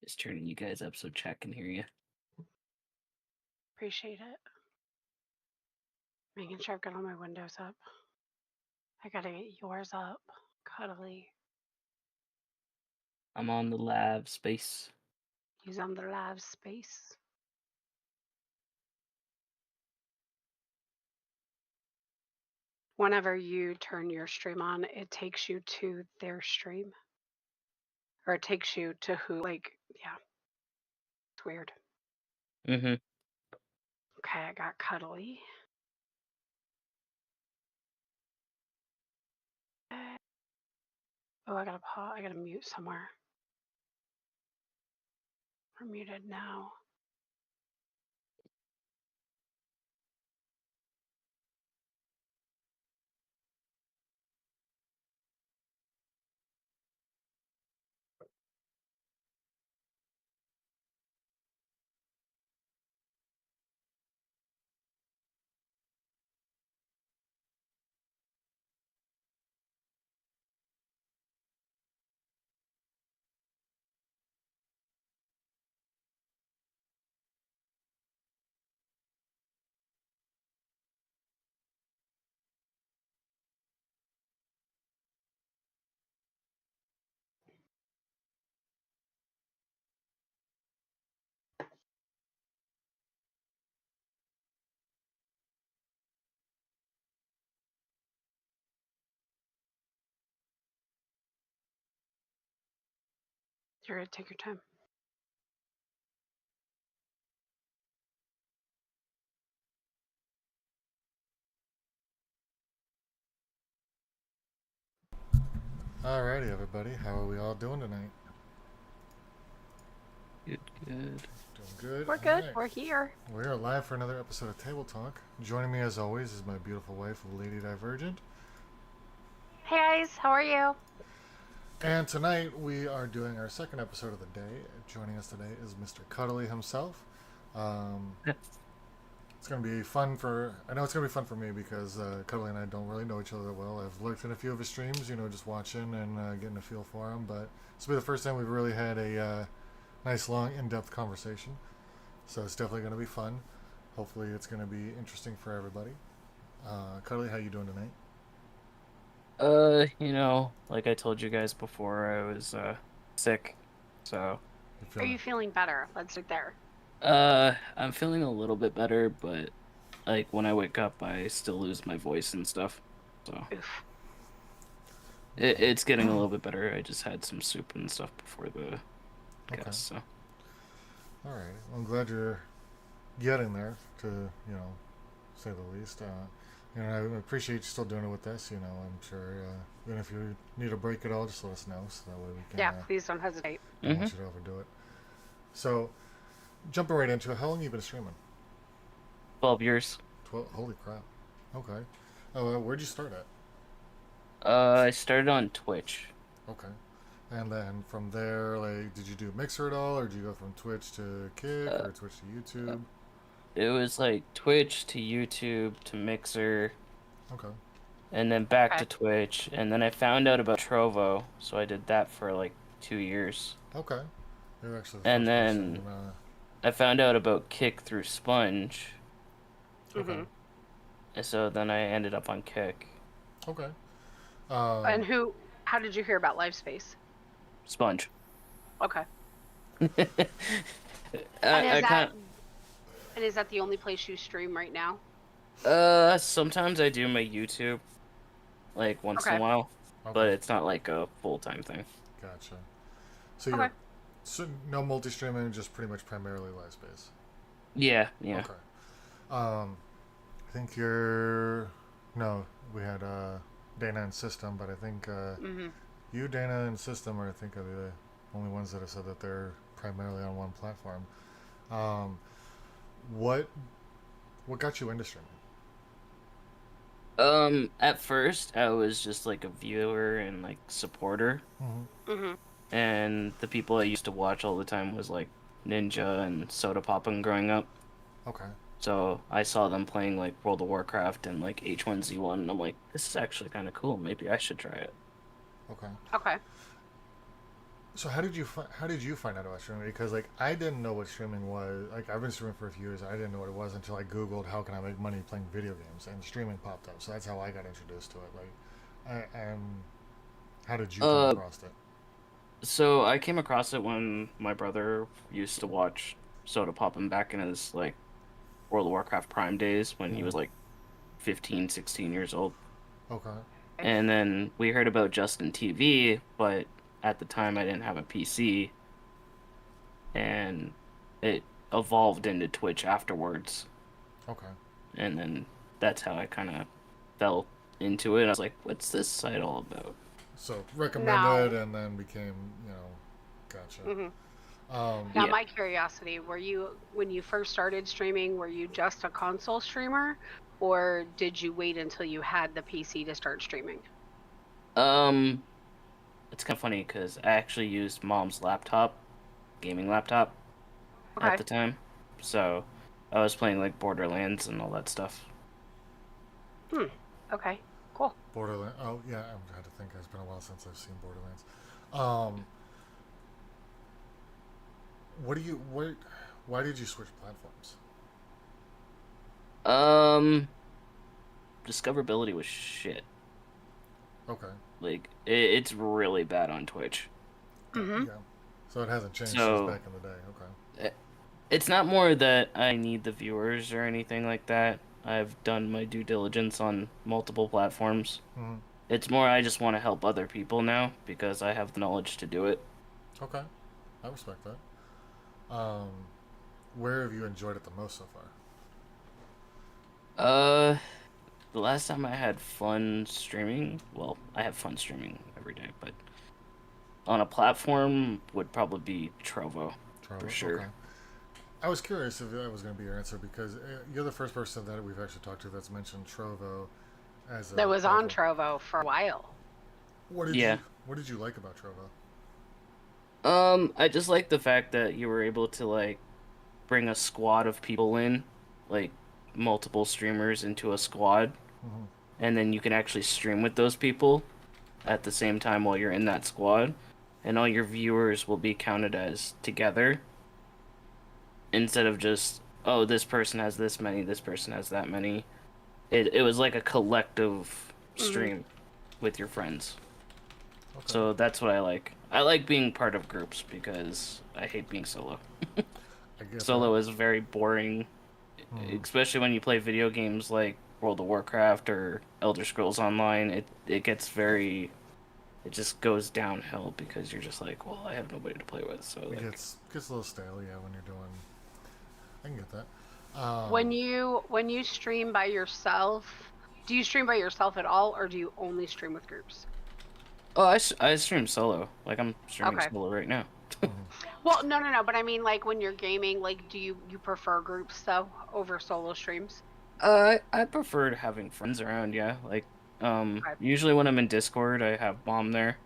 Just turning you guys up so chat can hear you. Appreciate it. Making sure I've got all my windows up. I gotta get yours up. Cuddly. I'm on the live space. He's on the live space. Whenever you turn your stream on, it takes you to their stream. Or it takes you to who, yeah, it's weird. Mm-hmm. Okay, I got Cuddly. Oh, I gotta pause. I gotta mute somewhere. We're muted now. You're gonna take your time. Alrighty, everybody. How are we all doing tonight? Good, good. Doing good. We're good. Alright. We're here. We are live for another episode of Table Talk. Joining me, as always, is my beautiful wife, Lady Divergent. Hey guys, how are you? And tonight we are doing our second episode of the day. Joining us today is Mr. Cuddly himself. It's going to be fun for... I know it's going to be fun for me because Cuddly and I don't really know each other that well. I've lurked in a few of his streams, just watching and getting a feel for him. But this will be the first time we've really had a nice, long, in-depth conversation. So it's definitely going to be fun. Hopefully it's going to be interesting for everybody. Cuddly, how you doing tonight? Like I told you guys before, I was sick. So Are you feeling better? Let's start there. I'm feeling a little bit better, but like when I wake up I still lose my voice and stuff. So Oof. it's getting a little bit better. I just had some soup and stuff before the Okay. podcast, so Alright. Well, I'm glad you're getting there, to, say the least. I appreciate you still doing it with us. I'm sure, even if you need a break at all, just let us know so that way we can. Yeah, please don't hesitate. Don't want you to overdo it. So, jumping right into it, how long have you been streaming? 12 years. 12. Holy crap. Okay. Oh, where'd you start at? I started on Twitch. Okay. And then from there, like, did you do Mixer at all, or did you go from Twitch to Kick or Twitch to YouTube? It was like Twitch to YouTube to Mixer. Okay. And then back to Twitch, and then I found out about Trovo, so I did that for like 2 years. Okay. You're actually the And first then person, I found out about Kick through Sponge. Okay. And so then I ended up on Kick. Okay. And how did you hear about LiveSpace? Sponge. Okay. And is that the only place you stream right now? sometimes I do my YouTube, like once in a while, but it's not like a full-time thing. Gotcha. So you're no multi-streaming, just pretty much primarily LiveSpace. Yeah. Okay. I think no, we had Dana and System, but I think you, Dana, and System are, I think, are the only ones that have said that they're primarily on one platform. What got you into streaming? At first I was just like a viewer and like supporter. And the people I used to watch all the time was like Ninja and Soda Poppin' growing up. Okay. So I saw them playing like World of Warcraft and like H1Z1, and I'm like, this is actually kind of cool. Maybe I should try it. Okay. Okay. So how did you find out about streaming? Because like I didn't know what streaming was. Like I've been streaming for a few years. I didn't know what it was until I googled how can I make money playing video games, and streaming popped up. So that's how I got introduced to it. Like, and how did you come Uh, across it? so I came across it when my brother used to watch Soda Poppin' back in his like World of Warcraft Prime days when he Mm-hmm. was like 15, 16 years old. Okay. And then we heard about Justin TV, but at the time I didn't have a PC, and it evolved into Twitch afterwards. Okay. And then that's how I kind of fell into it. I was like, what's this site all about? So recommended, Now, and then became gotcha. hmm now Yeah. my curiosity, were you, when you first started streaming, were you just a console streamer, or did you wait until you had the PC to start streaming? Um, it's kind of funny because I actually used mom's laptop, gaming laptop, at Okay. the time. So I was playing like Borderlands and all that stuff. Hmm. Okay. Cool. Borderlands. Oh yeah, I had to think. It's been a while since I've seen Borderlands. Um, what do you what? Why did you switch platforms? Um, discoverability was shit. Okay. Like it's really bad on Twitch. Mm-hmm. Yeah. So it hasn't changed since So back in the day. Okay. it, it's not more that I need the viewers or anything like that. I've done my due diligence on multiple platforms. Mm-hmm. It's more I just want to help other people now because I have the knowledge to do it. Okay. I respect that. Um, where have you enjoyed it the most so far? Uh, the last time I had fun streaming, well, I have fun streaming every day, but on a platform would probably be Trovo for Travel. Okay. sure. I was curious if that was going to be your answer because you're the first person that we've actually talked to that's mentioned Trovo as That a was on platform. Trovo for a while. What did you Yeah. What did you like about Trovo? I just like the fact that you were able to like bring a squad of people in, like multiple streamers into a squad, Mm-hmm. and then you can actually stream with those people at the same time while you're in that squad, and all your viewers will be counted as together instead of just, oh, this person has this many, this person has that many. It was like a collective Mm-hmm. stream with your friends. Okay. So that's what I like. I like being part of groups because I hate being solo. I get that. Solo is very boring, Mm-hmm. especially when you play video games like World of Warcraft or Elder Scrolls Online. It gets very, it just goes downhill because you're just like, well, I have nobody to play with. So It like, gets a little stale, yeah, when you're doing. I can get that. When you stream by yourself, do you stream by yourself at all, or do you only stream with groups? oh, I stream solo. Like I'm streaming Okay. solo right now. Mm-hmm. Well, no, no, no. But I mean, like when you're gaming, like, do you prefer groups though over solo streams? I preferred having friends around, yeah. Like, Okay. usually when I'm in Discord, I have Mom there.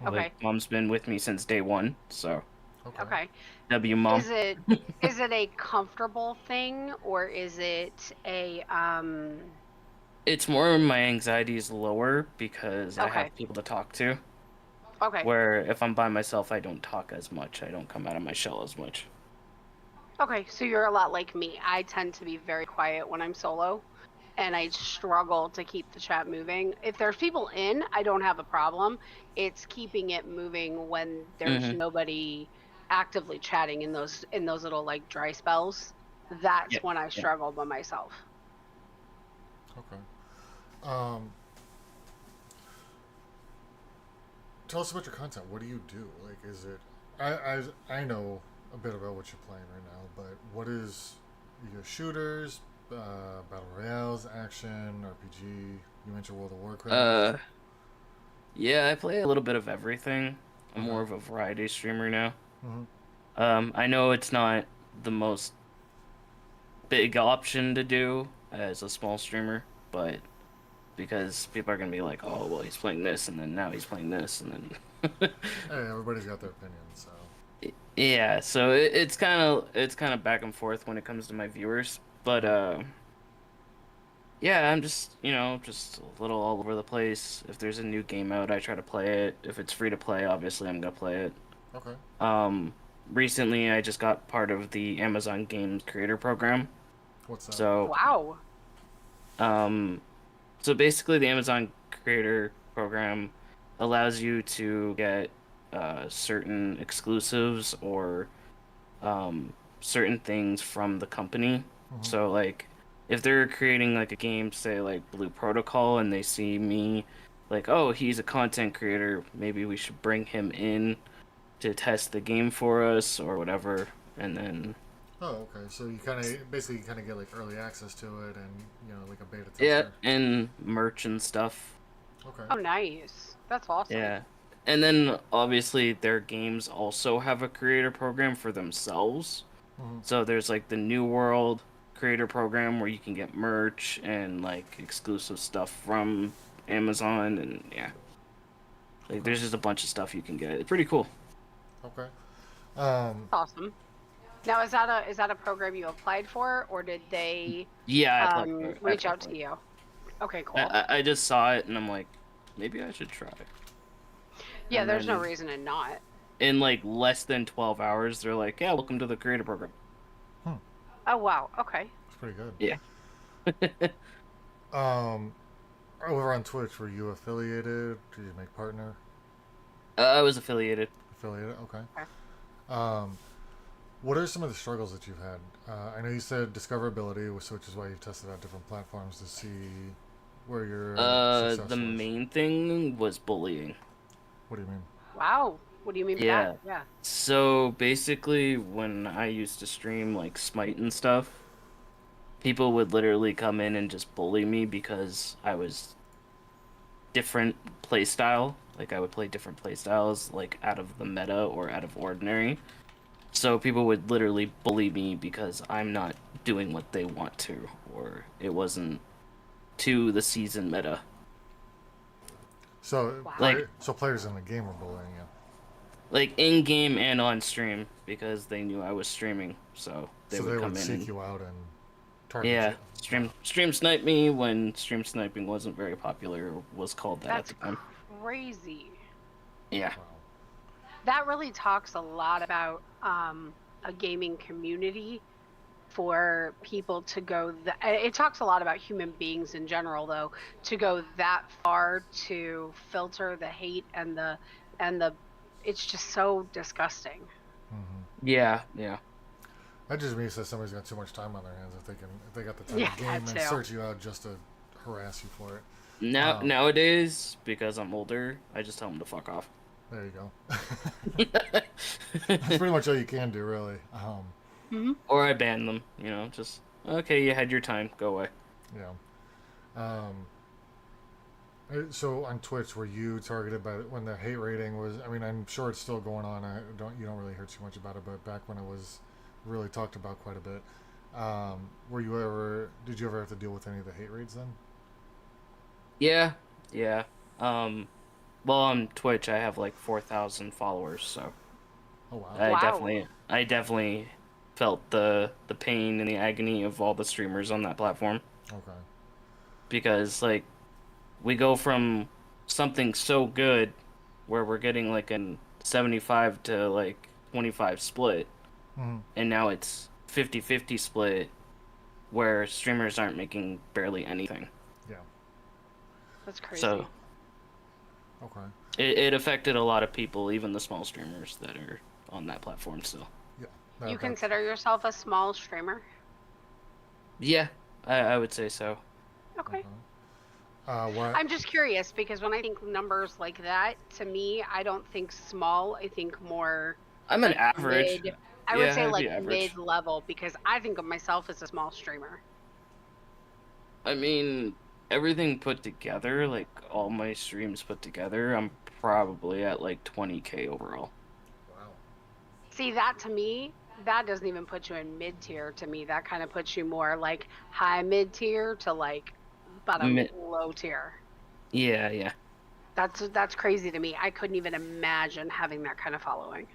Mm-hmm. Like, Okay. Mom's been with me since day one, so Okay. Okay. W Mom. Is it a comfortable thing, or is it a It's more my anxiety is lower because I okay. have people to talk to. Okay. Where if I'm by myself, I don't talk as much. I don't come out of my shell as much. Okay, so you're a lot like me. I tend to be very quiet when I'm solo, and I struggle to keep the chat moving. If there's people in, I don't have a problem. It's keeping it moving when there's Hmm. nobody actively chatting in those little like dry spells. That's Yeah. when I Yeah. struggle by myself. Okay. Um, tell us about your content. What do you do? Like, is it? I know a bit about what you're playing right now, but what is your shooters, battle royales, action, RPG? You mentioned World of Warcraft. Uh, yeah, I play a little bit of everything. I'm Okay. more of a variety streamer now. Mm-hmm. I know it's not the most big option to do as a small streamer, but because people are gonna be like, oh, well, he's playing this, and then now he's playing this, and then Hey, everybody's got their opinion, so. yeah, so it's kind of back and forth when it comes to my viewers, but yeah, I'm just just a little all over the place. If there's a new game out, I try to play it. If it's free to play, obviously I'm gonna play it. Okay. Um, Recently I just got part of the Amazon Games Creator Program. What's that? So, Wow. um, so basically the Amazon Creator Program allows you to get certain exclusives or certain things from the company. Hmm. So like if they're creating like a game, say like Blue Protocol, and they see me like, oh, he's a content creator, maybe we should bring him in to test the game for us or whatever. And then Oh, okay. So you kind of basically kind of get like early access to it, and like a beta yeah, tester. and merch and stuff. Okay. Oh, nice. That's awesome. Yeah. And then obviously their games also have a creator program for themselves. Hmm. So there's like the New World creator program where you can get merch and like exclusive stuff from Amazon, and yeah. Like Okay. there's just a bunch of stuff you can get. It's pretty cool. Okay. Um, Awesome. Now, is that a program you applied for, or did they Yeah, I applied for it. I reach applied out for to it. you? Okay, I, cool. I I just saw it and I'm like, maybe I should try. Yeah, And there's no then reason to not. in like less than 12 hours, they're like, yeah, welcome to the creator program. hmm, Oh, wow. Okay. it's pretty good. Yeah. Um, Over on Twitch, were you affiliated? Did you make partner? I was affiliated. Affiliated. Okay. Okay. Um, what are some of the struggles that you've had? I know you said discoverability, which is why you tested out different platforms to see where your The success was. main thing was bullying. What do you mean? Wow. What do you mean by that? Yeah. Yeah. So basically, when I used to stream like Smite and stuff, people would literally come in and just bully me because I was different playstyle. Like I would play different playstyles, like out of the meta or out of ordinary. So people would literally bully me because I'm not doing what they want to, or it wasn't to the season meta. So, Wow. Like so players in the game were bullying you. like in game and on stream because they knew I was streaming, so they So would they come would in seek and you out and target yeah, you. Wow. stream snipe me when stream sniping wasn't very popular, or was called that at That's the time. crazy. Yeah. Wow. That really talks a lot about a gaming community for people to go it talks a lot about human beings in general, though, to go that far to filter the hate and the it's just so disgusting. Hmm. Yeah, yeah. That just means that somebody's got too much time on their hands if they got the time Yeah, to that game and too. search you out just to harass you for it. Um, Nowadays, because I'm older, I just tell them to fuck off. there you go. That's pretty much all you can do, really. Hmm. Or I ban them, just okay, you had your time, go away. Yeah. Um, so on Twitch, were you targeted by when the hate rating was? I mean, I'm sure it's still going on. You don't really hear too much about it, but back when it was really talked about quite a bit. Did you ever have to deal with any of the hate raids then? Yeah, yeah. Um, well, on Twitch, I have like 4,000 followers, so Oh wow. I Wow. definitely, I definitely felt the pain and the agony of all the streamers on that platform Okay. because like we go from something so good where we're getting like an 75 to like 25 split, Hmm. and now it's 50-50 split where streamers aren't making barely anything. Yeah. That's So crazy. Okay. it affected a lot of people, even the small streamers that are on that platform still. Yeah. You That's consider yourself a small streamer? Yeah, I would say so. Okay. okay. What? I'm just curious because when I think numbers like that, to me, I don't think small. I think more I'm an like average. mid. I would Yeah, say I'd like be average. mid-level because I think of myself as a small streamer. I mean, everything put together, like all my streams put together, I'm probably at like 20K overall. Wow. See, that to me, that doesn't even put you in mid-tier to me. That kind of puts you more like high mid-tier to like bottom Mi- low tier. yeah, yeah. That's crazy to me. I couldn't even imagine having that kind of following.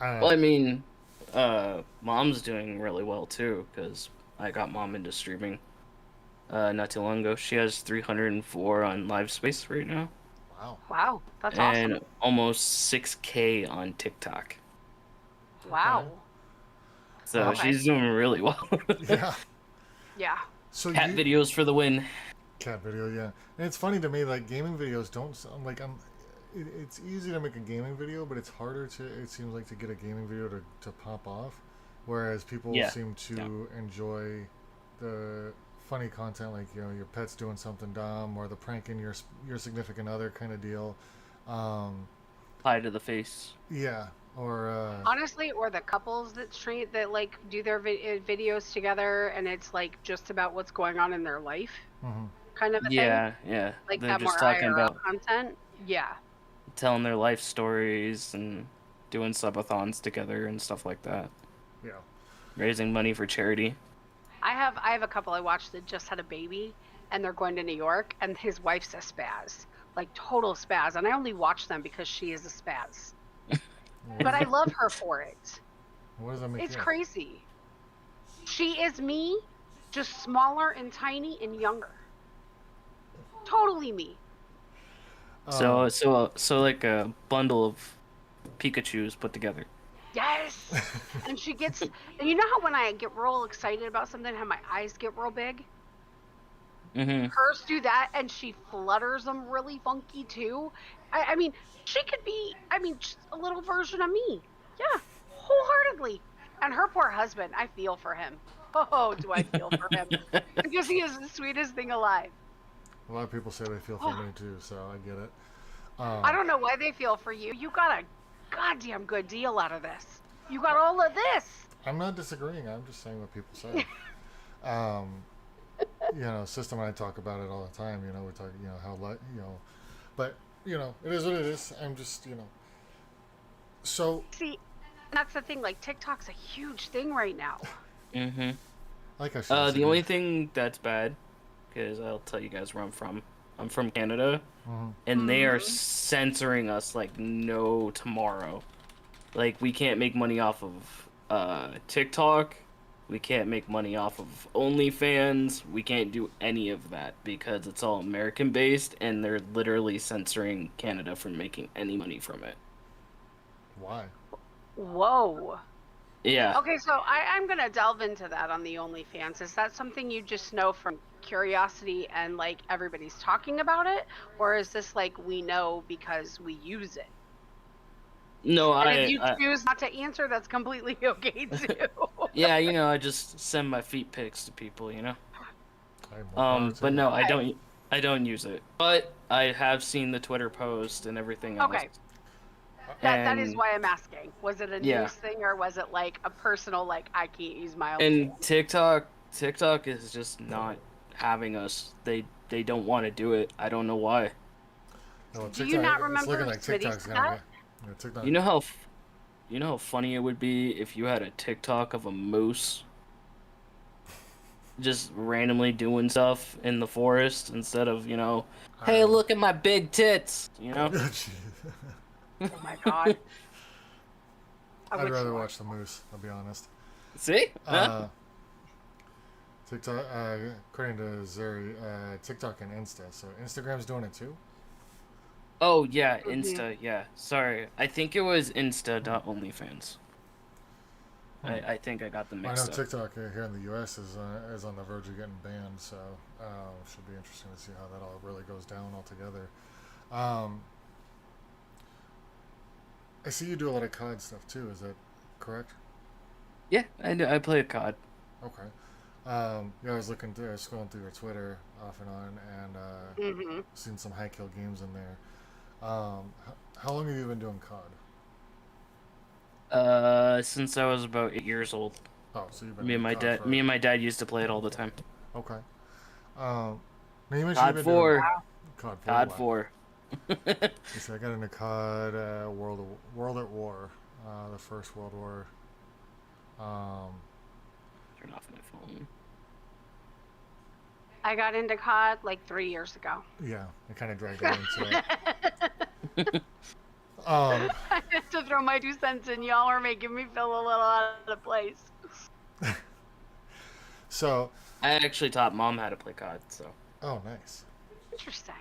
Uh, Well, I mean, mom's doing really well too, because I got mom into streaming not too long ago. She has 304 on live space right now. Wow. Wow, that's and awesome. almost 6K on TikTok. Wow. So Um, Okay. she's doing really well. yeah. Yeah. So Cat you videos for the win. cat video, yeah. And it's funny to me, like gaming videos don't sound like I'm. It's easy to make a gaming video, but it's harder to. It seems like to get a gaming video to pop off, whereas people Yeah. seem Yeah. to enjoy the funny content, like your pet's doing something dumb or the pranking your significant other kind of deal. Um, Pie to the face. yeah, or Honestly, or the couples that like do their videos together, and it's like just about what's going on in their life, mhm. kind of a thing. Yeah, yeah. Like They're that just more talking IRL about content. Yeah. telling their life stories and doing subathons together and stuff like that. Yeah. Raising money for charity. I have a couple I watched that just had a baby, and they're going to New York, and his wife's a spaz, like total spaz, and I only watch them because she is a spaz. But I love her for it. What does that make It's you? crazy. She is me, just smaller and tiny and younger. Totally me. So so like a bundle of Pikachus put together. Yes. And she gets, and you know how when I get real excited about something, how my eyes get real big? Mm-hmm. Hers do that, and she flutters them really funky too. I mean, she could be, just a little version of me. Yeah, wholeheartedly. And her poor husband, I feel for him. Oh, do I feel for him? Because he is the sweetest thing alive. A lot of people say they feel for me too, so I get it. I don't know why they feel for you. You got a goddamn good deal out of this. You got all of this. I'm not disagreeing. I'm just saying what people say. System and I talk about it all the time. We talk, how but it is what it is. I'm just, so See, that's the thing. Like, TikTok's a huge thing right now. Mm-hmm. like I said, The only thing that's bad, because I'll tell you guys where I'm from. I'm from Canada, and they are censoring us like no tomorrow. Like, we can't make money off of TikTok. We can't make money off of OnlyFans. We can't do any of that because it's all American based, and they're literally censoring Canada from making any money from it. why? Whoa. Yeah. Okay, so I'm gonna delve into that on the OnlyFans. Is that something you just know from curiosity and like everybody's talking about it, or is this like we know because we use it? No, And if you choose not to answer, that's completely okay too. yeah, I just send my feet pics to people, But no, Okay. I don't use it. But I have seen the Twitter post and everything else. Okay, that is And why I'm asking. Was it a yeah, news thing, or was it like a personal like I can't use my own? and TikTok is just not having us. They don't want to do it. I don't know why. No, Do you not remember It's looking like Smitty TikTok's said gonna that? get. TikTok. You know how funny it would be if you had a TikTok of a moose just randomly doing stuff in the forest instead of, hey, look at my big tits, Jeez. Oh my god. I'd rather watch the moose. I'll be honest. See? Huh? TikTok, according to Zuri, TikTok and Insta. So Instagram's doing it too. Oh, yeah, Insta, yeah. Sorry. I think it was Insta, not OnlyFans. I think I got them I know mixed up. TikTok here in the U.S. is on the verge of getting banned, so should be interesting to see how that all really goes down altogether. I see you do a lot of COD stuff too. Is that correct? Yeah, I play a COD. Okay. Yeah, I was scrolling through your Twitter off and on, and seen some high kill games in there. How long have you been doing COD? Since I was about 8 years old. Oh, so you've been Me and my COD dad, for... me and my dad used to play it all the time. Okay. Now you mentioned COD you've been 4. doing COD 4. COD 4. You see, I got into COD World at War, the first World War. Turn off my phone. I got into COD like 3 years ago. Yeah, I kind of dragged that into it. I had to throw my 2 cents in. Y'all are making me feel a little out of place. So I actually taught Mom how to play COD, so. oh, nice. Interesting.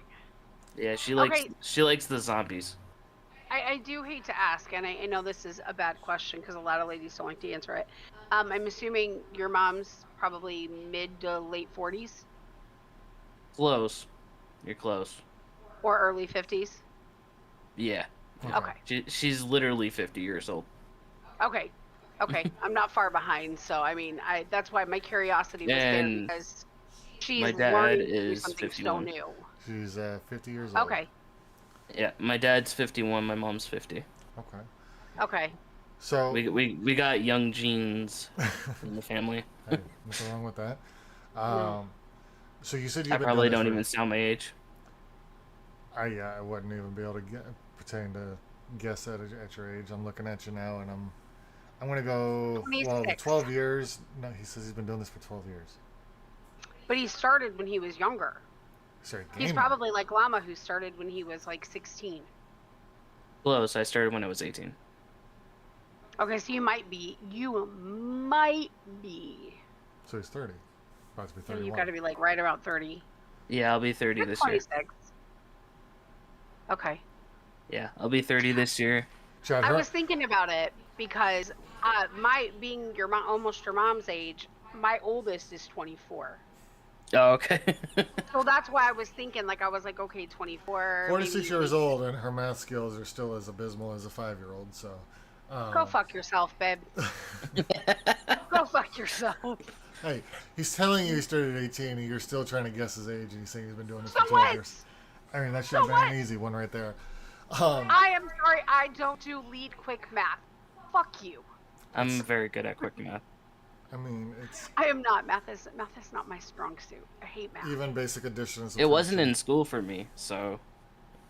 Yeah, Okay, she likes the zombies. I do hate to ask, and I know this is a bad question because a lot of ladies don't like to answer it. I'm assuming your mom's probably mid to late 40s Close. You're close. or early 50s. Yeah. Yeah. Okay. Okay. She's literally 50 years old. Okay. Okay. I'm not far behind, so I mean, I that's why my curiosity was there And because my she's dad learning to do is something so 51. new. She's 50 years old. Okay. Yeah, my dad's 51, my mom's 50. Okay. Okay. So. We got young genes in the family. Hey, nothing wrong with that. No. So you said I you've been doing probably this don't for. even sound my age. I wouldn't even be able to pretend to guess at your age. I'm looking at you now, and I'm gonna go. Well, 26. 12 years. No, he says he's been doing this for 12 years. But he started when he was younger. Sorry, He's gaming. probably like Llama, who started when he was like 16. Close. I started when I was 18. Okay, so you might be. So he's 30. About to be So 31. you've got to be like right around 30. Yeah, I'll be 30 You're this year. 26. Okay. Yeah, I'll be 30 this year. Chad, I was thinking about it because my being your mom, almost your mom's age, my oldest is 24. Oh, okay. So that's why I was thinking, like, I was like, okay, 24. 46 maybe years old, and her math skills are still as abysmal as a 5-year-old. So. Go fuck yourself, babe. Go fuck yourself. Hey, he's telling you he started at 18, and you're still trying to guess his age, and he's saying he's been doing this So for 12 what? years. I mean, that should have been an easy one right there. I am sorry, I don't do lead quick math. Fuck you. I'm very good at quick math. I mean, it's I am not. Math is not my strong suit. I hate math. even basic addition. It wasn't in school for me, so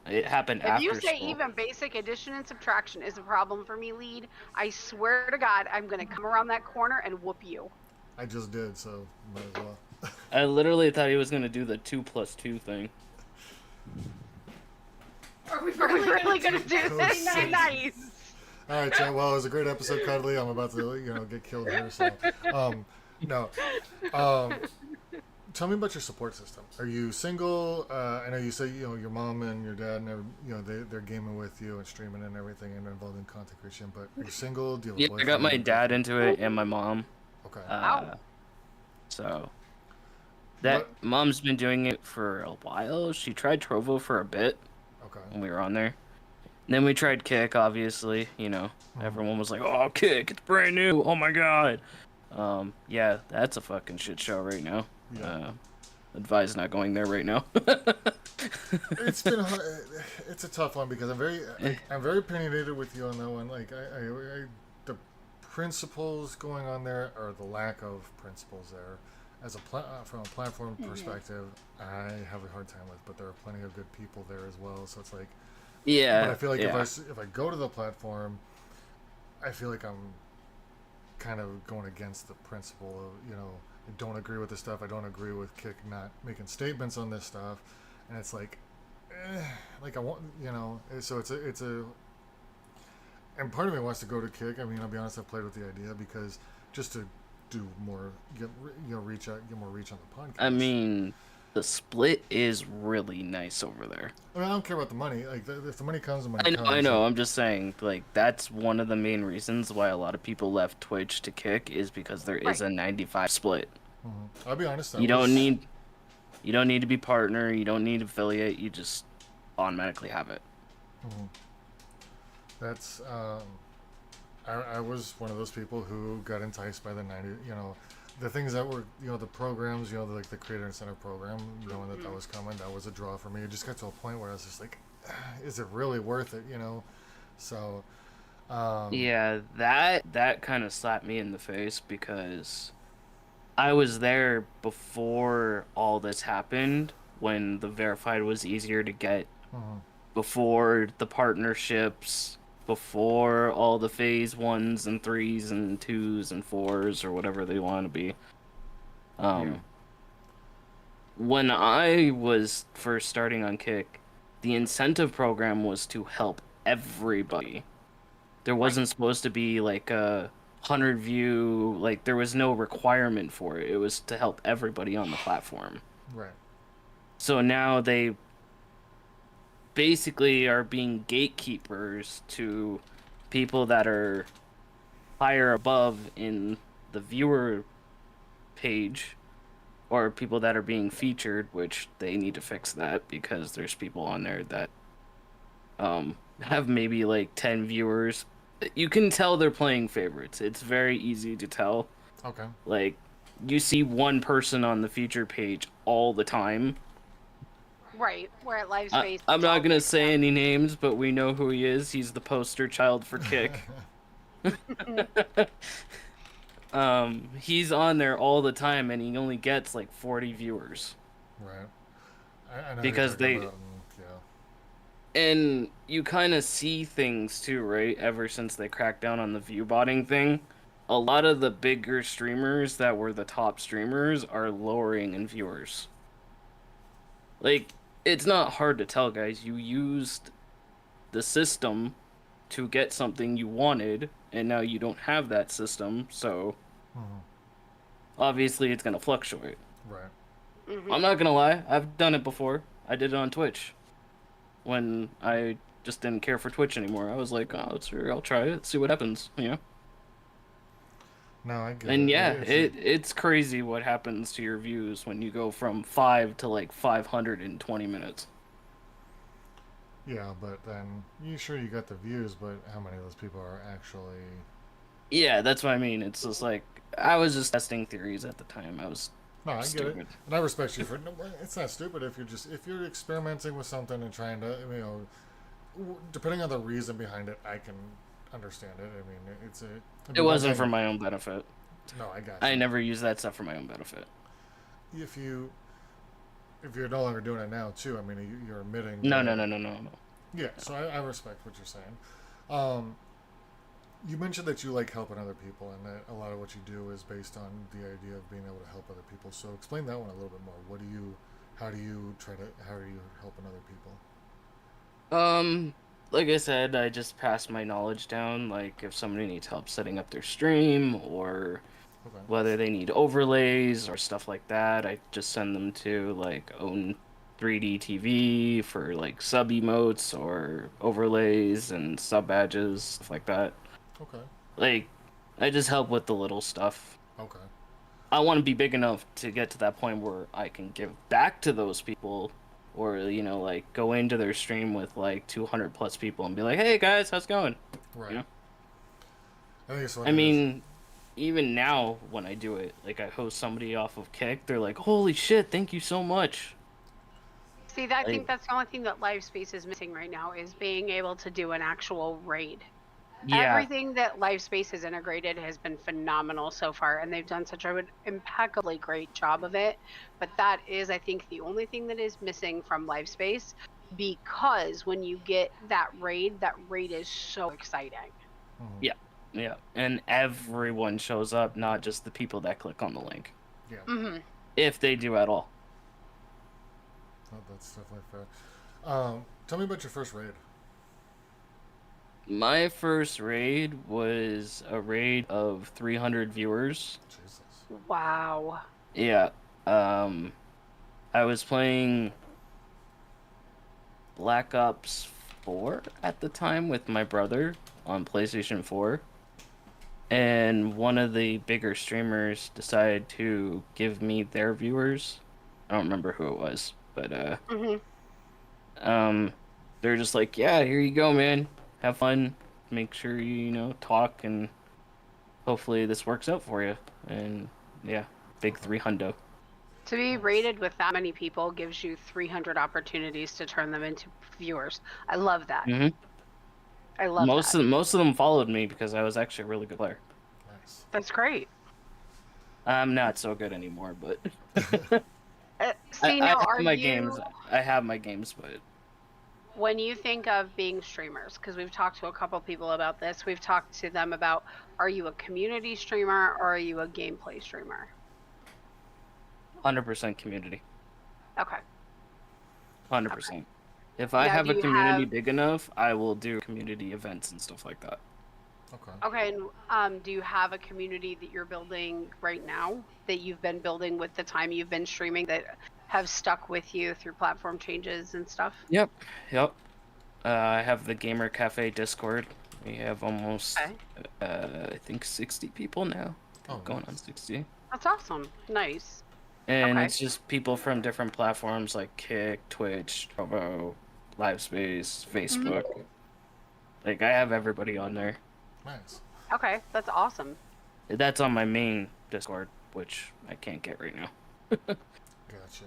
it happened If after you say school. even basic addition and subtraction is a problem for me, lead, I swear to God, I'm gonna come around that corner and whoop you. I just did, so might as well. I literally thought he was gonna do the 2 plus 2 thing. Are we really gonna do this? Nice. Nice. All right, Chad. Well, it was a great episode, Cuddly. I'm about to, get killed here. So, no. Tell me about your support system. Are you single? I know you say your mom and your dad never, they're gaming with you and streaming and everything and involved in content creation. But are you single? Do you have a Yeah, I boyfriend? got my dad into it and my mom. Okay. Wow. So that What- mom's been doing it for a while. She tried Trovo for a bit Okay. when we were on there. Then we tried Kick, obviously. Everyone was like, "Oh, Kick, it's brand new. Oh my god." Yeah, that's a fucking shit show right now. Yeah. Advise not going there right now. It's been it's a tough one because I'm very opinionated with you on that one. Like the principles going on there or the lack of principles there as from a platform perspective I have a hard time with, but there are plenty of good people there as well, so it's like Yeah. but I feel like yeah. if I go to the platform I feel like I'm kind of going against the principle of I don't agree with this stuff. I don't agree with Kick not making statements on this stuff, and it's like, like I want, So it's a, and part of me wants to go to Kick. I mean, I'll be honest. I've played with the idea because just to do more, get more reach on the podcast. I mean, the split is really nice over there. I mean, I don't care about the money. Like, if the money comes, the money comes. I know. I'm just saying, like, that's one of the main reasons why a lot of people left Twitch to Kick is because there is a 95 split. Mm-hmm. I'll be honest. You don't need to be partner. You don't need affiliate. You just automatically have it. Mm-hmm. That's I was one of those people who got enticed by the 90. The things that were, the programs, like the creator incentive program, knowing that was coming, that was a draw for me. It just got to a point where I was just like, is it really worth it? So. Yeah, that kind of slapped me in the face because I was there before all this happened, when the verified was easier to get, before the partnerships, before all the phase 1s and 3s and 2s and 4s or whatever they want to be. When I was first starting on Kick, the incentive program was to help everybody. There wasn't supposed to be like a 100 view, like there was no requirement for it. It was to help everybody on the platform. Right. So now they basically are being gatekeepers to people that are higher above in the viewer page, or people that are being featured, which they need to fix that because there's people on there that have maybe like 10 viewers. You can tell they're playing favorites. It's very easy to tell. Okay. Like, you see one person on the featured page all the time. Right. Where at Live Space, I'm it's not all gonna mixed say up. any names, but we know who he is. He's the poster child for Kick. He's on there all the time, and he only gets like 40 viewers Right. I know who you're because talking they. about. Yeah. And you kind of see things too, right? Ever since they cracked down on the view botting thing, a lot of the bigger streamers that were the top streamers are lowering in viewers. Like, it's not hard to tell, guys. You used the system to get something you wanted, and now you don't have that system, so Hmm. obviously it's gonna fluctuate. Right. I'm not gonna lie, I've done it before. I did it on Twitch when I just didn't care for Twitch anymore. I was like, oh, I'll try it, see what happens, you know? No, I get And it. yeah, It's it's crazy what happens to your views when you go from 5 to like 500 in 20 minutes. yeah, but then you sure you got the views, but how many of those people are actually? Yeah, that's what I mean. It's just like I was just testing theories at the time. I was No, I get it, stupid. and I respect you for. No, it's not stupid if you're experimenting with something and trying to, depending on the reason behind it, I can understand it. I mean, it'd It be one wasn't for thing. my own benefit. No, I got I you. never use that stuff for my own benefit. If you if you're no longer doing it now too, I mean, you're admitting No, that. no, no, no, no, no. Yeah, so I respect what you're saying. Um, you mentioned that you like helping other people, and that a lot of what you do is based on the idea of being able to help other people. So explain that one a little bit more. How do you how are you helping other people? Um, like I said, I just pass my knowledge down. Like if somebody needs help setting up their stream, or Okay, whether they need overlays or stuff like that, I just send them to like own 3D TV for like sub emotes or overlays and sub badges, stuff like that. okay, Like, I just help with the little stuff. okay. I want to be big enough to get to that point where I can give back to those people, or like go into their stream with like 200 plus people and be like, "Hey guys, how's it going?" You Right. know? I think it's I funny. mean, even now when I do it, like I host somebody off of Kick, they're like, "Holy shit, thank you so much." See, I Like, think that's the only thing that Live Space is missing right now is being able to do an actual raid. yeah, Everything that Live Space has integrated has been phenomenal so far, and they've done such an impeccably great job of it. But that is, I think, the only thing that is missing from Live Space, because when you get that raid is so exciting. Mhm. yeah, yeah, and everyone shows up, not just the people that click on the link, Yeah, Hmm. if they do at all. that's definitely fair. Tell me about your first raid. My first raid was a raid of 300 viewers. Jesus. Wow. Yeah. Um, I was playing Black Ops 4 at the time with my brother on PlayStation 4. And one of the bigger streamers decided to give me their viewers. I don't remember who it was, but Hmm. um they're just like, "Yeah, here you go, man. Have fun. Make sure you, talk, and hopefully this works out for you." And yeah, big Okay. 300. To be Nice. rated with that many people gives you 300 opportunities to turn them into viewers. I love that. Hmm. I love Most that. of most of them followed me because I was actually a really good player. Nice. That's great. I'm not so good anymore, but See, I now have are my you, games. I have my games, but when you think of being streamers, because we've talked to a couple people about this, we've talked to them about, are you a community streamer or are you a gameplay streamer? 100% community. Okay. 100%. If I Now, have do a you community have, big enough, I will do community events and stuff like that. Okay. okay, and do you have a community that you're building right now that you've been building with the time you've been streaming that have stuck with you through platform changes and stuff? Yep, yep. I have the Gamer Cafe Discord. We have almost, Okay. I think 60 people now. Oh, Going on nice. 60. That's awesome. Nice. And Okay. it's just people from different platforms like Kick, Twitch, Trovo, Livespace, Mhm. Facebook. Like, I have everybody on there. Nice. Okay, that's awesome. That's on my main Discord, which I can't get right now. Gotcha.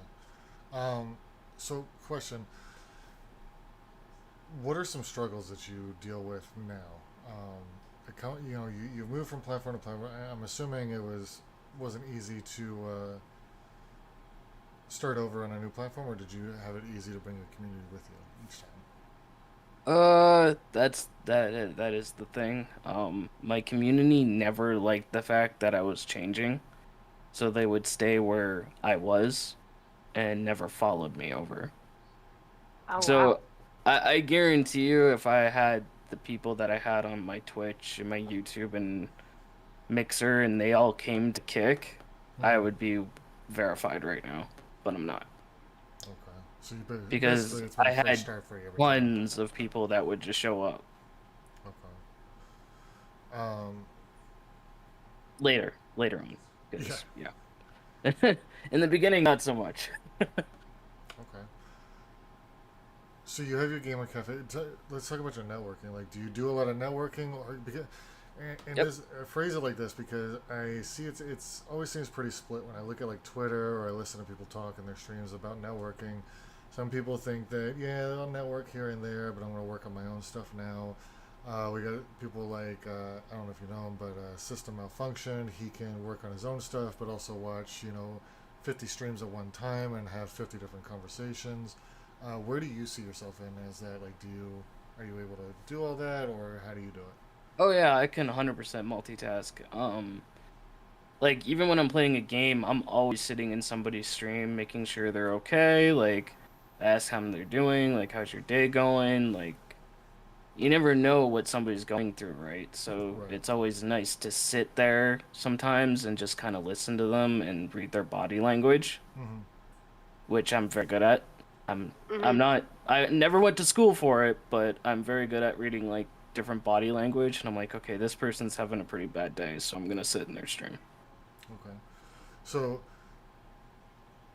So question: what are some struggles that you deal with now? You moved from platform to platform. I'm assuming wasn't easy to start over on a new platform, or did you have it easy to bring the community with you each time? That is the thing. My community never liked the fact that I was changing, so they would stay where I was and never followed me over. Oh wow. So I guarantee you, if I had the people that I had on my Twitch and my YouTube and Mixer and they all came to Kick, I Hmm. would be verified right now, but I'm not. Okay. So basically Because it's been a I fresh had start for you every time. tons of people that would just show up Okay. later on. Yeah. Because, yeah. In the beginning, not so much. Okay. So you have your gamer cafe. Let's talk about your networking. Like, do you do a lot of networking, or because and Yep. this phrase it like this because I see it's always seems pretty split when I look at like Twitter or I listen to people talk in their streams about networking. Some people think that yeah, I'll network here and there, but I'm going to work on my own stuff now. We got people like I don't know if you know him, but System Malfunction. He can work on his own stuff, but also watch 50 streams at one time and have 50 different conversations. Where do you see yourself in as that? Like, are you able to do all that, or how do you do it? Oh yeah, I can 100% multitask. Like even when I'm playing a game, I'm always sitting in somebody's stream, making sure they're okay. Like, ask how they're doing. Like, how's your day going? Like, you never know what somebody's going through, right? So Right. it's always nice to sit there sometimes and just kind of listen to them and read their body language, Mm-hmm. which I'm very good at. I'm Mhm. not I never went to school for it, but I'm very good at reading like different body language and I'm like, okay, this person's having a pretty bad day, so I'm gonna sit in their stream. Okay. So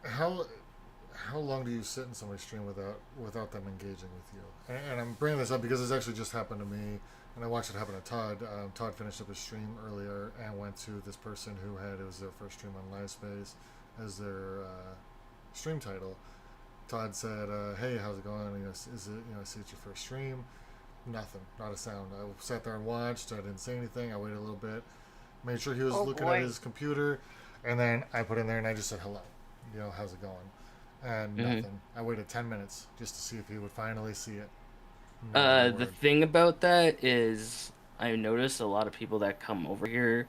how how long do you sit in somebody's stream without them engaging with you? And I'm bringing this up because this actually just happened to me, and I watched it happen to Todd. Todd finished up his stream earlier and went to this person who had it was their first stream on Livespace as their stream title. Todd said, "Hey, how's it going? Is it I see it's your first stream? Nothing, not a sound. I sat there and watched. I didn't say anything. I waited a little bit, made sure he was Oh looking at boy. his computer, and then I put in there and I just said hello. How's it going? And Hmm. nothing. I waited 10 minutes just to see if he would finally see it. Not a The word. thing about that is I notice a lot of people that come over here,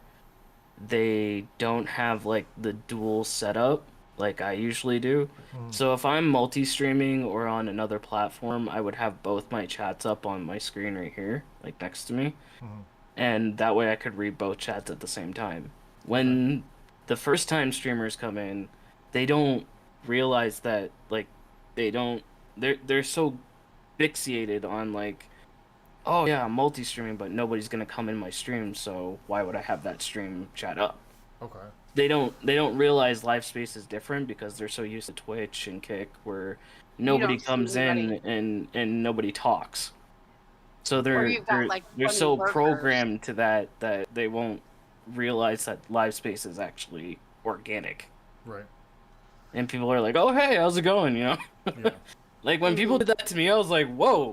they don't have like the dual setup like I usually do. Mm, So if I'm multi-streaming or on another platform, I would have both my chats up on my screen right here, like next to me. mm, And that way I could read both chats at the same time. okay. When the first time streamers come in, they don't realize that like they don't they're so fixated on like, oh yeah, I'm multi-streaming, but nobody's gonna come in my stream, so why would I have that stream chat up? Okay. They don't realize live space is different because they're so used to Twitch and Kick where You nobody don't see comes in anybody. and nobody talks. So Okay. Or they're you've got they're like they're 20 so lurkers. programmed to that they won't realize that live space is actually organic. Right. And people are like, "Oh, hey, how's it going?" You know? Yeah. Like when people Hmm. did that to me, I was like, "Whoa,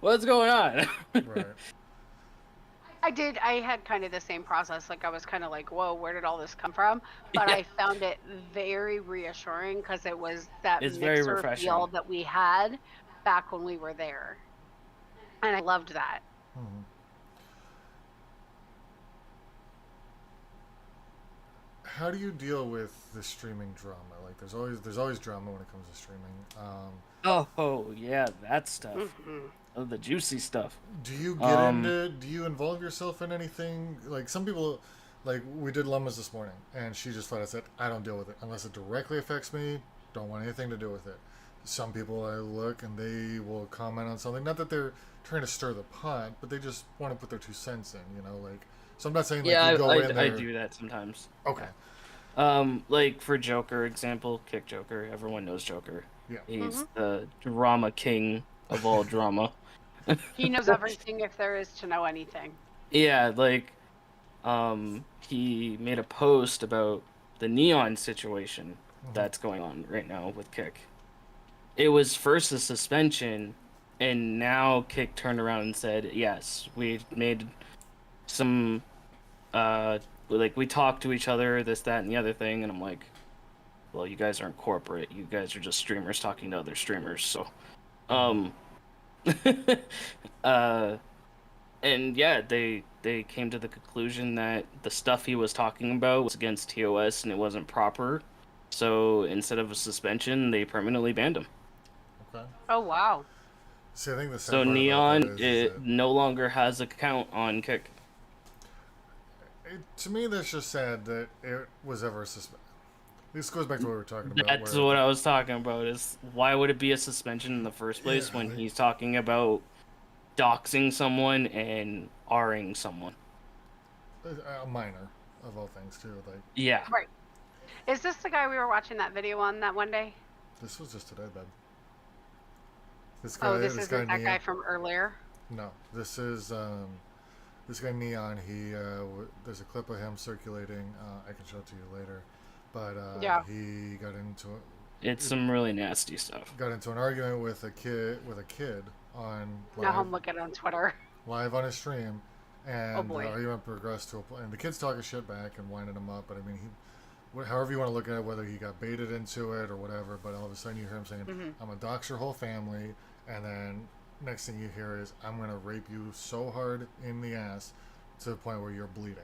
what's going on?" Right. I had kind of the same process. Like I was kind of like, whoa, where did all this come from? But Yeah, I found it very reassuring because it was that it's very mixer feel refreshing. that we had back when we were there. And I loved that. Mm. How do you deal with the streaming drama? Like, there's always drama when it comes to streaming. Oh, yeah, that stuff. Hmm. Oh, the juicy stuff. Do you get Um, into? Do you involve yourself in anything? Like some people, like we did Lummas this morning, and she just flat out said, "I don't deal with it unless it directly affects me. Don't want anything to do with it. Some people I look and they will comment on something. Not that they're trying to stir the pot, but they just want to put their 2 cents in. You know, like. So I'm not saying like Yeah, you go in I there. do that sometimes. Okay. Like for Joker example, Kick Joker. Everyone knows Joker. Yeah. He's the drama king of all drama. He knows everything if there is to know anything. Yeah, like, he made a post about the Neon situation that's going on right now with Kick. It was first a suspension, and now Kick turned around and said, yes, we made some, like, we talked to each other, this, that, and the other thing, and I'm like, well, you guys aren't corporate, you guys are just streamers talking to other streamers, so, uh, and yeah, they came to the conclusion that the stuff he was talking about was against TOS and it wasn't proper. So instead of a suspension, they permanently banned him. Okay. Oh wow. See, I think the sad So part Neon about that is that no longer has a count on Kick. to me that's just sad that it was ever suspended. This goes back to what we were talking about. That's where, what I was talking about. Is why would it be a suspension in the first place when he's talking about doxing someone and R-ing someone? a minor of all things too. Like Yeah. Right. Is this the guy we were watching that video on that one day? this was just today, babe. This guy. Oh, this this isn't guy that guy from earlier. No, this is this guy Neon. He there's a clip of him circulating. I can show it to you later, but Yeah. he got into It's some really nasty stuff. got into an argument with a kid on Now I'm looking on Twitter. live on his stream, and Oh, boy. the argument progressed to a point, and the kid's talking shit back and winding him up. But I mean, however you want to look at it, whether he got baited into it or whatever, but all of a sudden you hear him saying, I'm gonna dox your whole family, and then next thing you hear is, I'm gonna rape you so hard in the ass to the point where you're bleeding.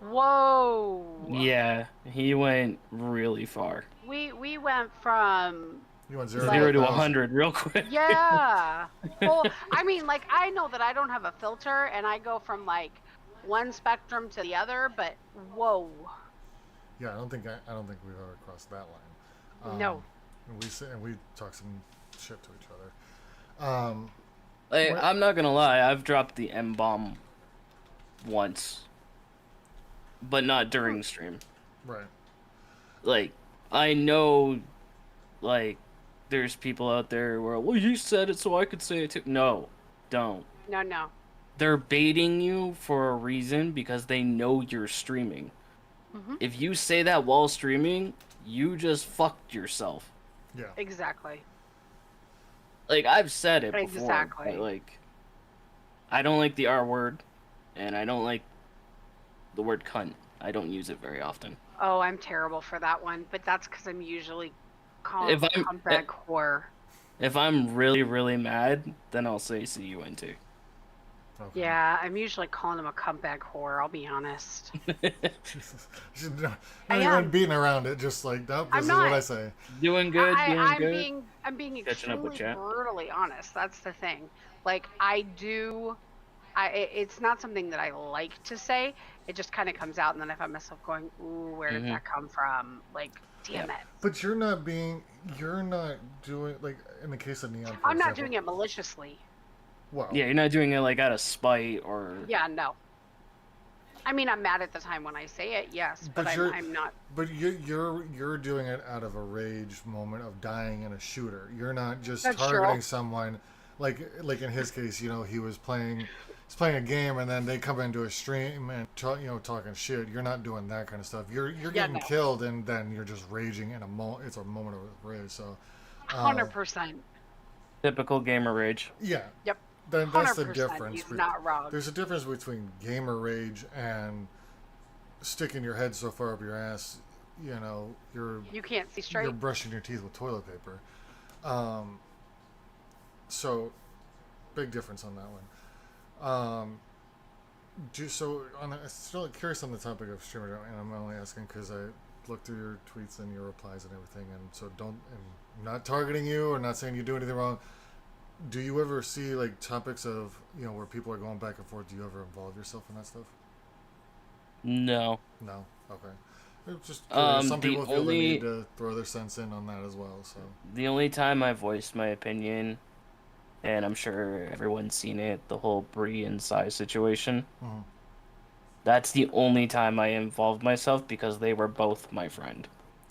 Whoa. Yeah, he went really far. We went from You went Like- 0 to 100 100 real quick. yeah. Well, I mean, like I know that I don't have a filter, and I go from like one spectrum to the other, but whoa. Yeah, I don't think we've ever crossed that line. No. And we talk some shit to each other. Like, What- I'm not gonna lie, I've dropped the M bomb once, but not during stream. Right. Like, I know, like, there's people out there where, well, you said it so I could say it too. No, don't. No. They're baiting you for a reason because they know you're streaming. If you say that while streaming, you just fucked yourself. Yeah. Exactly. Like, I've said it before, Exactly. but, like, I don't like the R word, and I don't like the word cunt. I don't use it very often. Oh, I'm terrible for that one, but that's because I'm usually calling If a I'm- comeback whore. If I'm really, really mad, then I'll say CUNT. Okay. Yeah, I'm usually calling him a comeback whore. I'll be honest. Jesus. Not I even am. beating around it, just like, nope, this I'm is not. what I say. Doing good, doing I'm good. I'm being Catching up with extremely chat. brutally honest. That's the thing. Like it's not something that I like to say. It just kind of comes out, and then I find myself going, "Ooh, where did that come from?" Like, damn it. But you're not doing, like, in the case of Neon, for I'm not example, doing it maliciously. Well, Yeah, you're not doing it, like, out of spite or... Yeah, no. I mean, I'm mad at the time when I say it, yes, but But I'm not. But you're doing it out of a rage moment of dying in a shooter. You're not just That's targeting true. someone, like in his case, he was playing a game and then they come into a stream and talking shit. You're not doing that kind of stuff. You're getting no. killed and then you're just raging in a moment. It's a moment of rage. So 100%. Typical gamer rage. yeah. Yep. Then that's the 100%. difference. He's not wrong. There's a difference between gamer rage and sticking your head so far up your ass, You can't see you're straight. brushing your teeth with toilet paper. So big difference on that one. I'm still curious on the topic of streamer, and I'm only asking because I looked through your tweets and your replies and everything, and so I'm not targeting you or not saying you do anything wrong. Do you ever see like topics of where people are going back and forth? Do you ever involve yourself in that stuff? No. No. Okay. It's just curious. Some The people feel the need only to throw their sense in on that as well. So. the only time I voiced my opinion, and I'm sure everyone's seen it, the whole Bree and Sai situation. Mhm. That's the only time I involved myself because they were both my friend.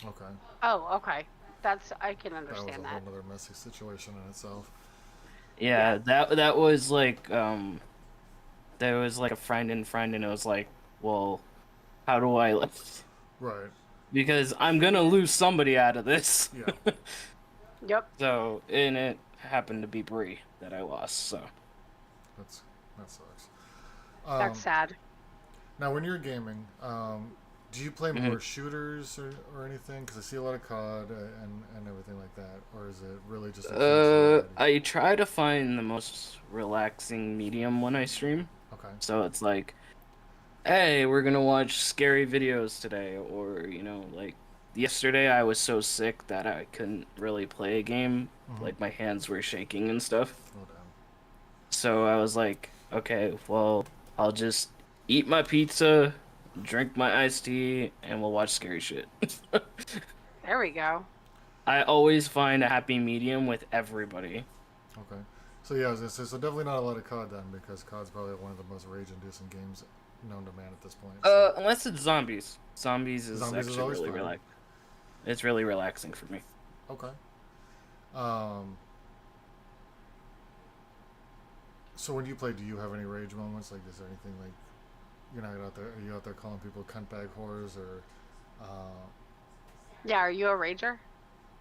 Okay. Oh, okay. I can That was a understand whole that. other messy situation in itself. Yeah, Yeah. that was like there was like a friend and friend, and it was like, well, how do I like, Right. because I'm gonna lose somebody out of this. Yeah. Yep. So, and it happened to be Bree that I lost. So, That's that sucks. That's sad. Now, when you're gaming, do you play mhm. more shooters or anything? Because I see a lot of COD and everything like that. Or is it really just a huge variety? I try to find the most relaxing medium when I stream. Okay. So it's like, hey, we're gonna watch scary videos today, or like yesterday I was so sick that I couldn't really play a game, Mm-hmm. like my hands were shaking and stuff. Oh, damn. So I was like, okay, well, I'll just eat my pizza, drink my iced tea, and we'll watch scary shit. There we go. I always find a happy medium with everybody. Okay. So, yeah, I was gonna say, so definitely not a lot of COD then, because COD's probably one of the most rage-inducing games known to man at this point. So. Unless it's zombies. Zombies is Zombies is actually always really fun. It's really relaxing for me. Okay. Um, so when you play, do you have any rage moments? Like, is there anything like you're not out there? Are you out there calling people cunt bag whores or? Yeah, are you a rager?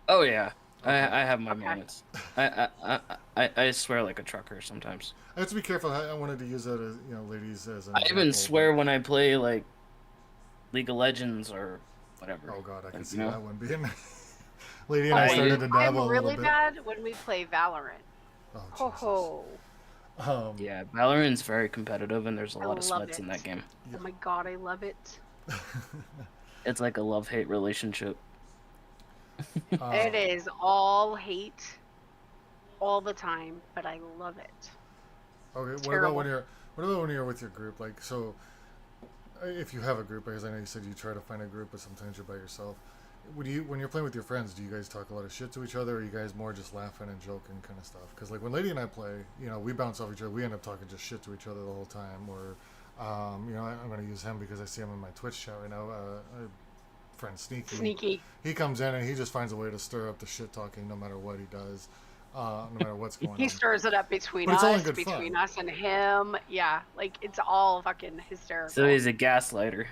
Oh yeah, Okay. I have my Okay. moments. I swear like a trucker sometimes. I have to be careful. I wanted to use that as ladies as an I example. even swear when I play like League of Legends or whatever. Oh God, I can Like, see that one being. Lady and Oh, I I started to I'm dabble a little really bit. bad when we play Valorant. Oh Ho Jesus. ho. yeah, Valorant's very competitive and there's a I lot of love sweats it. in that game. Oh my god, I love it. It's like a love-hate relationship. It is all hate all the time, but I love it. Okay. It's What about when terrible. you're with your group? Like so, if you have a group, because I know you said you try to find a group, but sometimes you're by yourself. When you're playing with your friends, do you guys talk a lot of shit to each other, or are you guys more just laughing and joking kind of stuff? Because like when Lady and I play, we bounce off each other. We end up talking just shit to each other the whole time. Or, I'm going to use him because I see him in my Twitch chat right now. Friend Sneaky. Sneaky. He comes in and he just finds a way to stir up the shit talking, no matter what he does, no matter what's going He on. stirs it up between But it's all in us, good between fun. us and him. Yeah, like it's all fucking So hysterical. he's a gaslighter.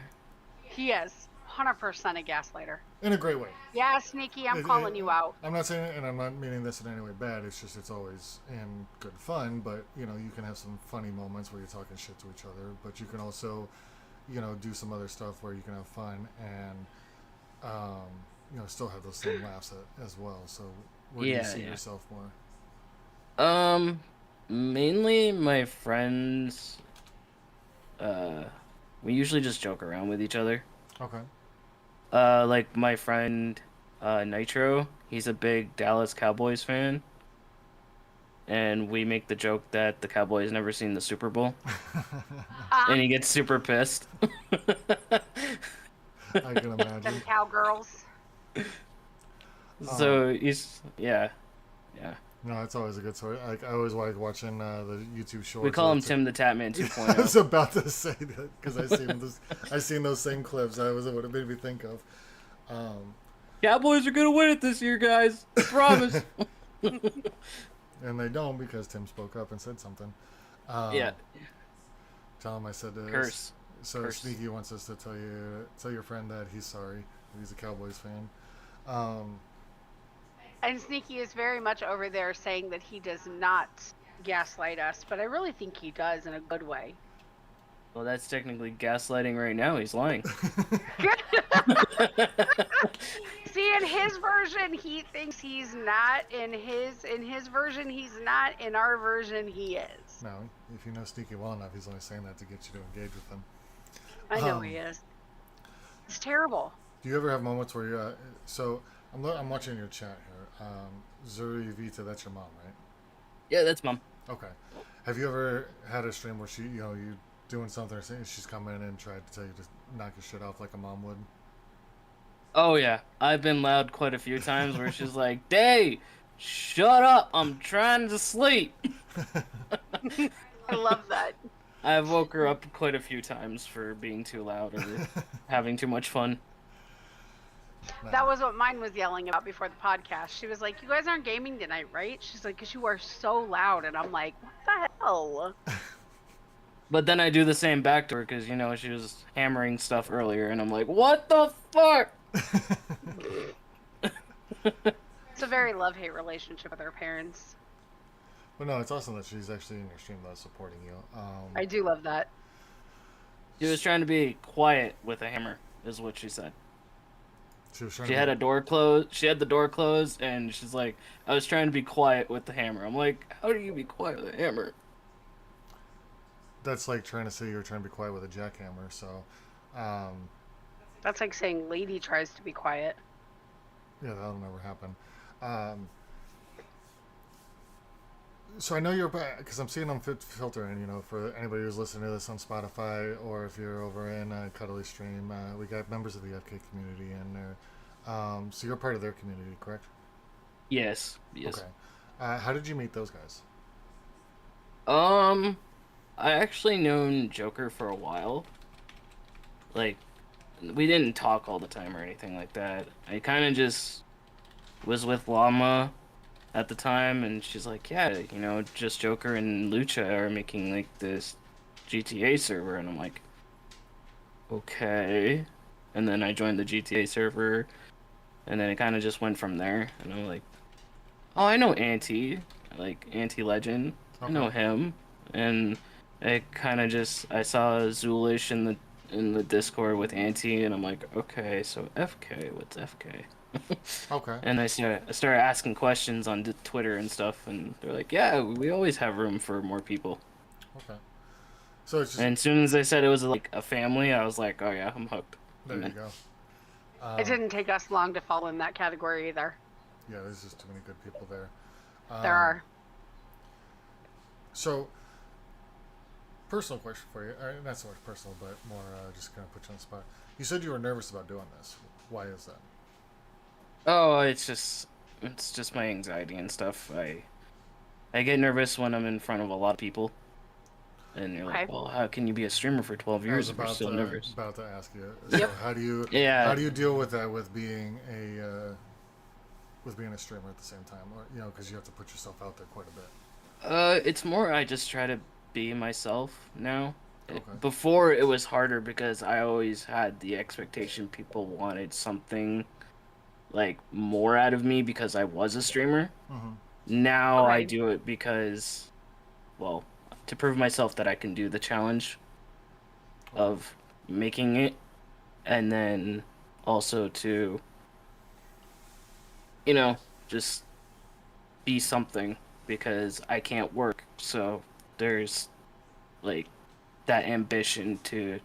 He is 100% a gaslighter. In a great way. Yeah, Sneaky, I'm calling you out. I'm not saying, and I'm not meaning this in any way bad. It's just it's always in good fun. But you can have some funny moments where you're talking shit to each other. But you can also, do some other stuff where you can have fun and, still have those same laughs as well. So where do you Yeah, see yeah. yourself more? Mainly my friends. We usually just joke around with each other. Okay. Like my friend, Nitro, he's a big Dallas Cowboys fan, and we make the joke that the Cowboys never seen the Super Bowl, Ah, and he gets super pissed. I can them imagine. cowgirls. So he's yeah. No, it's always a good story. I always like watching the YouTube shorts. We call where him it's Tim the Tatman I was 2.0. about to say that because I seen those same clips. That was what it made me think of. Cowboys are gonna win it this year, guys. I promise. And they don't because Tim spoke up and said something. Yeah. Tell him I said this. Curse. So Curse. Sneaky wants us to tell your friend that he's sorry. He's a Cowboys fan. And Sneaky is very much over there saying that he does not gaslight us, but I really think he does in a good way. Well, that's technically gaslighting right now. He's lying. See, in his version, he thinks he's not. In his version, he's not. In our version, he is. No, if you know Sneaky well enough, he's only saying that to get you to engage with him. I know he is. It's terrible. Do you ever have moments where you're so I'm watching your chat here. Zuri Vita, that's your mom, right? Yeah, that's mom. Okay. Have you ever had a stream where she, you doing something or saying she's come in and tried to tell you to knock your shit off like a mom would? Oh yeah, I've been loud quite a few times where she's like, "Day, shut up! I'm trying to sleep." I love that. I've woke her up quite a few times for being too loud or having too much fun. That was what mine was yelling about before the podcast. She was like, "You guys aren't gaming tonight, right?" She's like, "Cause you are so loud," and I'm like, "What the hell?" But then I do the same back to her because she was hammering stuff earlier, and I'm like, "What the fuck?" It's a very love-hate relationship with her parents. But no, it's awesome that she's actually in your stream though, supporting you. I do love that. She was trying to be quiet with a hammer, is what she said. She was trying She to had be- a door closed. She had the door closed, and she's like, "I was trying to be quiet with the hammer." I'm like, "How do you be quiet with a hammer?" That's like trying to say you're trying to be quiet with a jackhammer. So, That's like saying lady tries to be quiet. yeah, that'll never happen. Um, so I know you're back because I'm seeing them filtering. For anybody who's listening to this on Spotify or if you're over in Cuddly Stream, we got members of the FK community in there. So you're part of their community, correct? Yes. Yes. Okay. How did you meet those guys? I actually known Joker for a while. Like, we didn't talk all the time or anything like that. I kind of just was with Llama at the time, and she's like, "Yeah, just Joker and Lucha are making like this GTA server," and I'm like, "Okay." And then I joined the GTA server, and then it kind of just went from there. And I'm like, "Oh, I know like Anti-Legend. I Okay. know him." And it kind of I saw Zulish in the Discord with Anti, and I'm like, "Okay, so FK, what's FK?" Okay. And I started asking questions on Twitter and stuff, and they're like, "Yeah, we always have room for more people." Okay. So it's just And as soon as they said it was like a family, I was like, "Oh yeah, I'm hooked." there I'm you in. go. It didn't take us long to fall in that category either. Yeah, there's just too many good people there. There are. So, personal question for you. Not so much personal, but more just kind of put you on the spot. You said you were nervous about doing this. Why is that? Oh, it's just my anxiety and stuff. I get nervous when I'm in front of a lot of people, and you're Okay. like, "Well, how can you be a streamer for 12 I was years if you're about still nervous?" about to ask you. So Yep. how do you Yeah. how do you deal with that with being a streamer at the same time, or because you have to put yourself out there quite a bit. It's more I just try to be myself now. Okay. Before it was harder because I always had the expectation people wanted something like more out of me because I was a streamer. Mm-hmm. Now I Okay. do it because, well, to prove myself that I can do the challenge of making it, and then also to, just be something because I can't work. So there's like that ambition to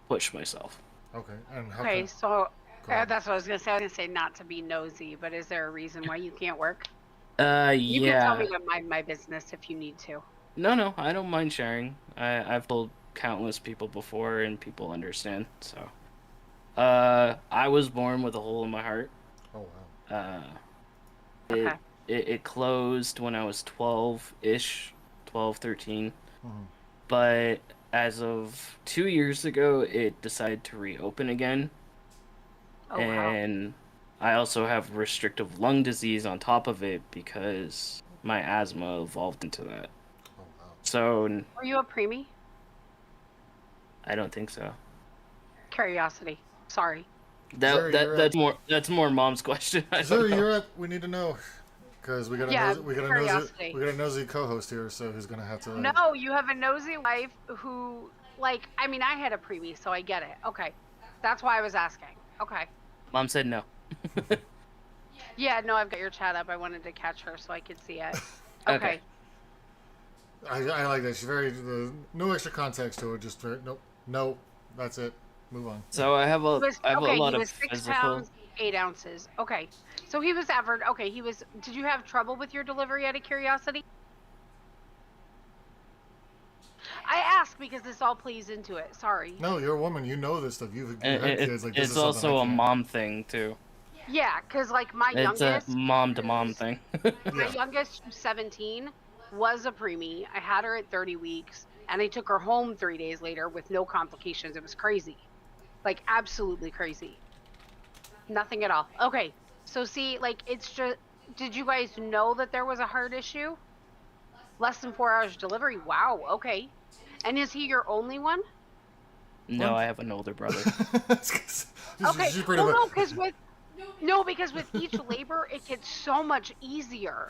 push myself. Okay. And how Okay, come? so Go ahead. that's what I was gonna say. I was gonna say not to be nosy, but is there a reason why you can't work? You can tell Yeah. me to mind my business if you need to. No, I don't mind sharing. I've told countless people before and people understand. So, I was born with a hole in my heart. Oh wow. Uh, Okay. it closed when I was 12-ish, 12, 13. Mm-hmm. But as of 2 years ago, it decided to reopen again. Oh wow. And I also have restrictive lung disease on top of it because my asthma evolved into that. Oh wow. So Were you a preemie? I don't think so. Curiosity. Sorry. Sure, you're That's more mom's question. I Is there don't a know. year up? We need to know. Because we got a Yeah, nosy, we got a curiosity. nosy co-host here, so he's gonna have to. No, you have a nosy wife who, like, I mean, I had a preemie, so I get it. Okay. That's why I was asking. Okay. Mom said no. Yeah, no, I've got your chat up. I wanted to catch her so I could see it. Okay. Okay. I like that. She's very no extra context to it. Just nope, no, that's it. Move on. So I have He was, a okay, lot he of was 6 physical. pounds, 8 ounces. Okay. So he was average. Okay, he was. Did you have trouble with your delivery out of curiosity? I ask because this all plays into it. Sorry. No, you're a woman. You know this stuff. You've It, had it, kids. Like this it's is something I also a can't. mom thing too. Yeah, because like my It's a youngest, mom to mom who's thing. my Yeah. youngest, who's 17, was a preemie. I had her at 30 weeks, and I took her home 3 days later with no complications. It was crazy, like absolutely crazy. Nothing at all. Okay, so see, like it's just. Did you guys know that there was a heart issue? Less than 4 hours delivery. Wow. Okay. And is he your only one? No, What? I have an older brother. Okay. She's pretty Well, much. no, because with each labor it gets so much easier.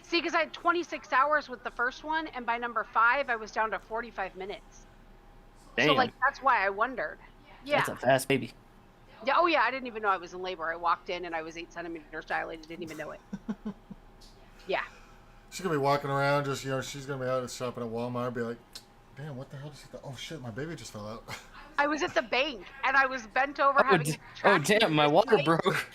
See, because I had 26 hours with the first one, and by number 5, I was down to 45 minutes. Damn, So, like, that's why I wondered. Yeah. that's a fast baby. Yeah. Oh, yeah. I didn't even know I was in labor. I walked in and I was 8 centimeters dilated. Didn't even know it. Yeah. She's gonna be walking around, just she's gonna be out shopping at Walmart, be like, "Damn, what the hell did she? Oh shit, my baby just fell out." I was at the bank and I was bent over Oh, having a oh contraction damn, in my this water night. broke.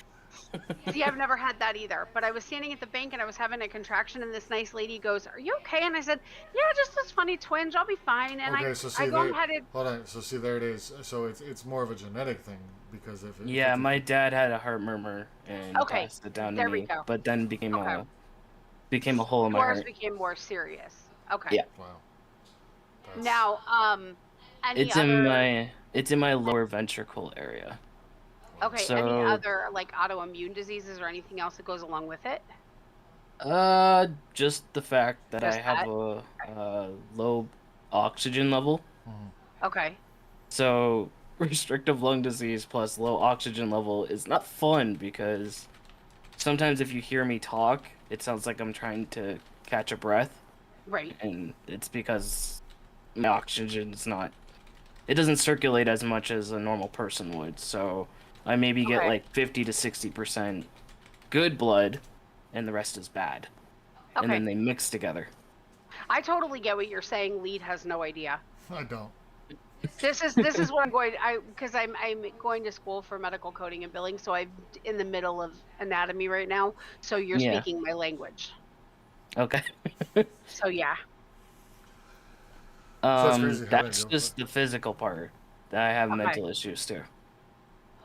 See, I've never had that either. But I was standing at the bank and I was having a contraction, and this nice lady goes, "Are you okay?" And I said, "Yeah, just this funny twinge. I'll be fine." And Okay, so see I go there. ahead and Hold on. So see there it is. So it's more of a genetic thing because if Yeah, it's my dad had a heart murmur and okay, passed it down to there we me, go. but then Okay, became a hole in my yours heart. became more serious. Okay. Yeah. wow. That's, Now, any It's in other my lower ventricle area. okay, any So, other like autoimmune diseases or anything else that goes along with it? just the fact that I Just have that? a low oxygen level. Okay. So, restrictive lung disease plus low oxygen level is not fun because sometimes if you hear me talk, it sounds like I'm trying to catch a breath, Right. and it's because my oxygen's not, it doesn't circulate as much as a normal person would. So, I maybe get Okay. like 50 to 60% good blood, and the rest is bad. And Okay. then they mix together. I totally get what you're saying. Lead has no idea. I don't. This is what I'm going. Because I'm going to school for medical coding and billing, so I'm in the middle of anatomy right now. So you're Yeah. speaking my language. Okay. So yeah. that's crazy how That's that goes, just the physical part. I have Okay. mental issues too.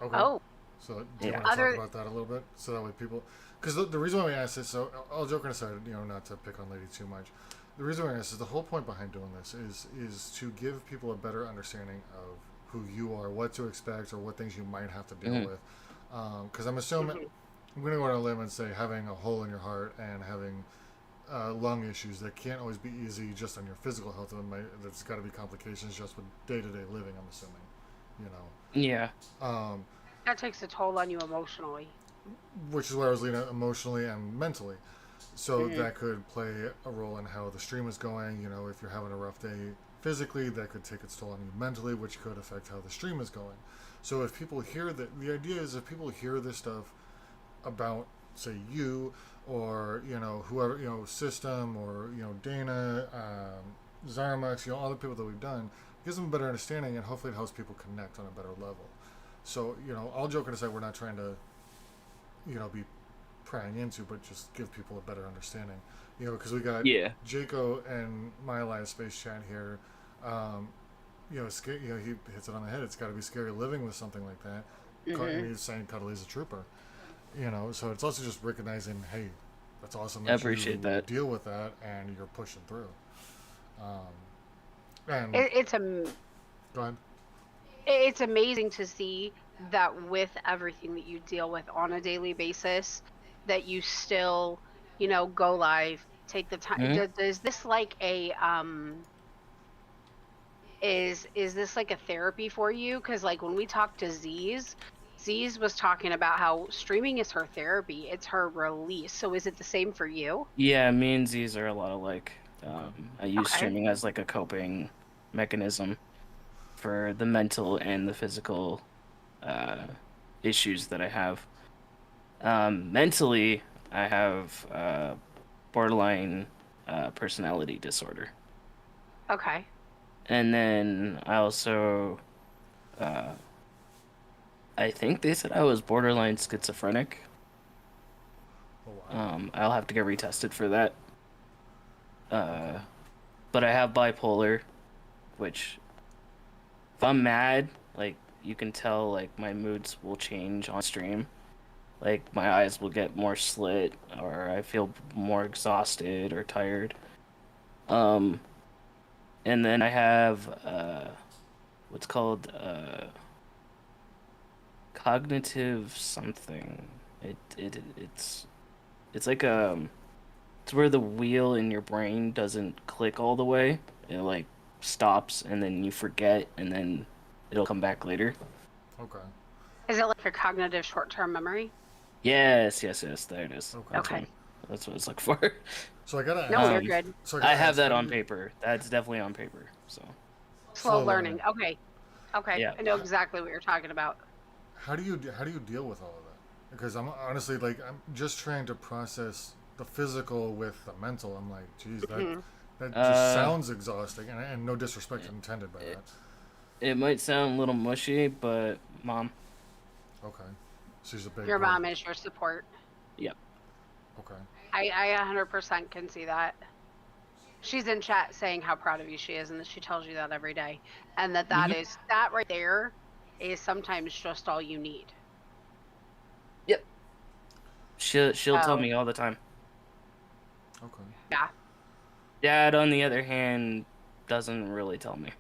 Okay. Oh. So do you Yeah. want to Other- talk about that a little bit, so that way people, because the reason why we asked this, so all joking aside, not to pick on Lady too much, the reason why I asked is the whole point behind doing this is to give people a better understanding of who you are, what to expect, or what things you might have to deal with. Because I'm assuming, I'm going to go on a limb and say having a hole in your heart and having lung issues that can't always be easy just on your physical health. There's got to be complications just with day-to-day living, I'm assuming. Yeah. That takes a toll on you emotionally. Which is where I was leading emotionally and mentally. So that could play a role in how the stream is going. If you're having a rough day physically, that could take its toll on you mentally, which could affect how the stream is going. So if people hear that, the idea is if people hear this stuff about, say, you or whoever, System or Dana, Zarmax, all the people that we've done, it gives them a better understanding, and hopefully it helps people connect on a better level. So all joking aside, we're not trying to be prying into, but just give people a better understanding. Because we got Jaco and my live space chat here. He hits it on the head. It's got to be scary living with something like that. And he's saying Cuddly's a trooper. So it's also just recognizing, hey, that's awesome that I appreciate you that. deal with that and you're pushing through. And It's a. go ahead. It's amazing to see that with everything that you deal with on a daily basis, that you still, go live, take the time. Is this like a is this like a therapy for you? Because like when we talked to Z's was talking about how streaming is her therapy. It's her release. So is it the same for you? Yeah, me and Z's are a lot alike. I use Okay. streaming as like a coping mechanism for the mental and the physical issues that I have. Mentally, I have borderline personality disorder. Okay. And then I also, I think they said I was borderline schizophrenic. Oh, wow. I'll have to get retested for that. But I have bipolar. which if I'm mad, like you can tell like my moods will change on stream. Like my eyes will get more slit or I feel more exhausted or tired. Um and then I have what's called cognitive something. It's like it's where the wheel in your brain doesn't click all the way. It like stops and then you forget and then it'll come back later. Okay. Is it like a cognitive short-term memory? Yes, there it is. Okay. That's Okay. that's what it's looking for. So I gotta No, you're ask. good. So I I gotta have ask, that how do on you- paper. That's definitely on paper. So Slow Slow learning. learning. Okay. Okay. Yeah. I know exactly what you're talking about. How do you deal with all of that? Because I'm honestly like I'm just trying to process the physical with the mental. I'm like, geez, Mhm. that just Uh, sounds exhausting, and no disrespect intended by it, that. it might sound a little mushy, but mom. Okay, she's a big Your part mom of it. is your support. Yep. Okay. I 100% can see that. She's in chat saying how proud of you she is and that she tells you that every day. And that Mhm. is, that right there is sometimes just all you need. Yep. She'll tell So, me all the time. Okay. yeah. Dad, on the other hand, doesn't really tell me.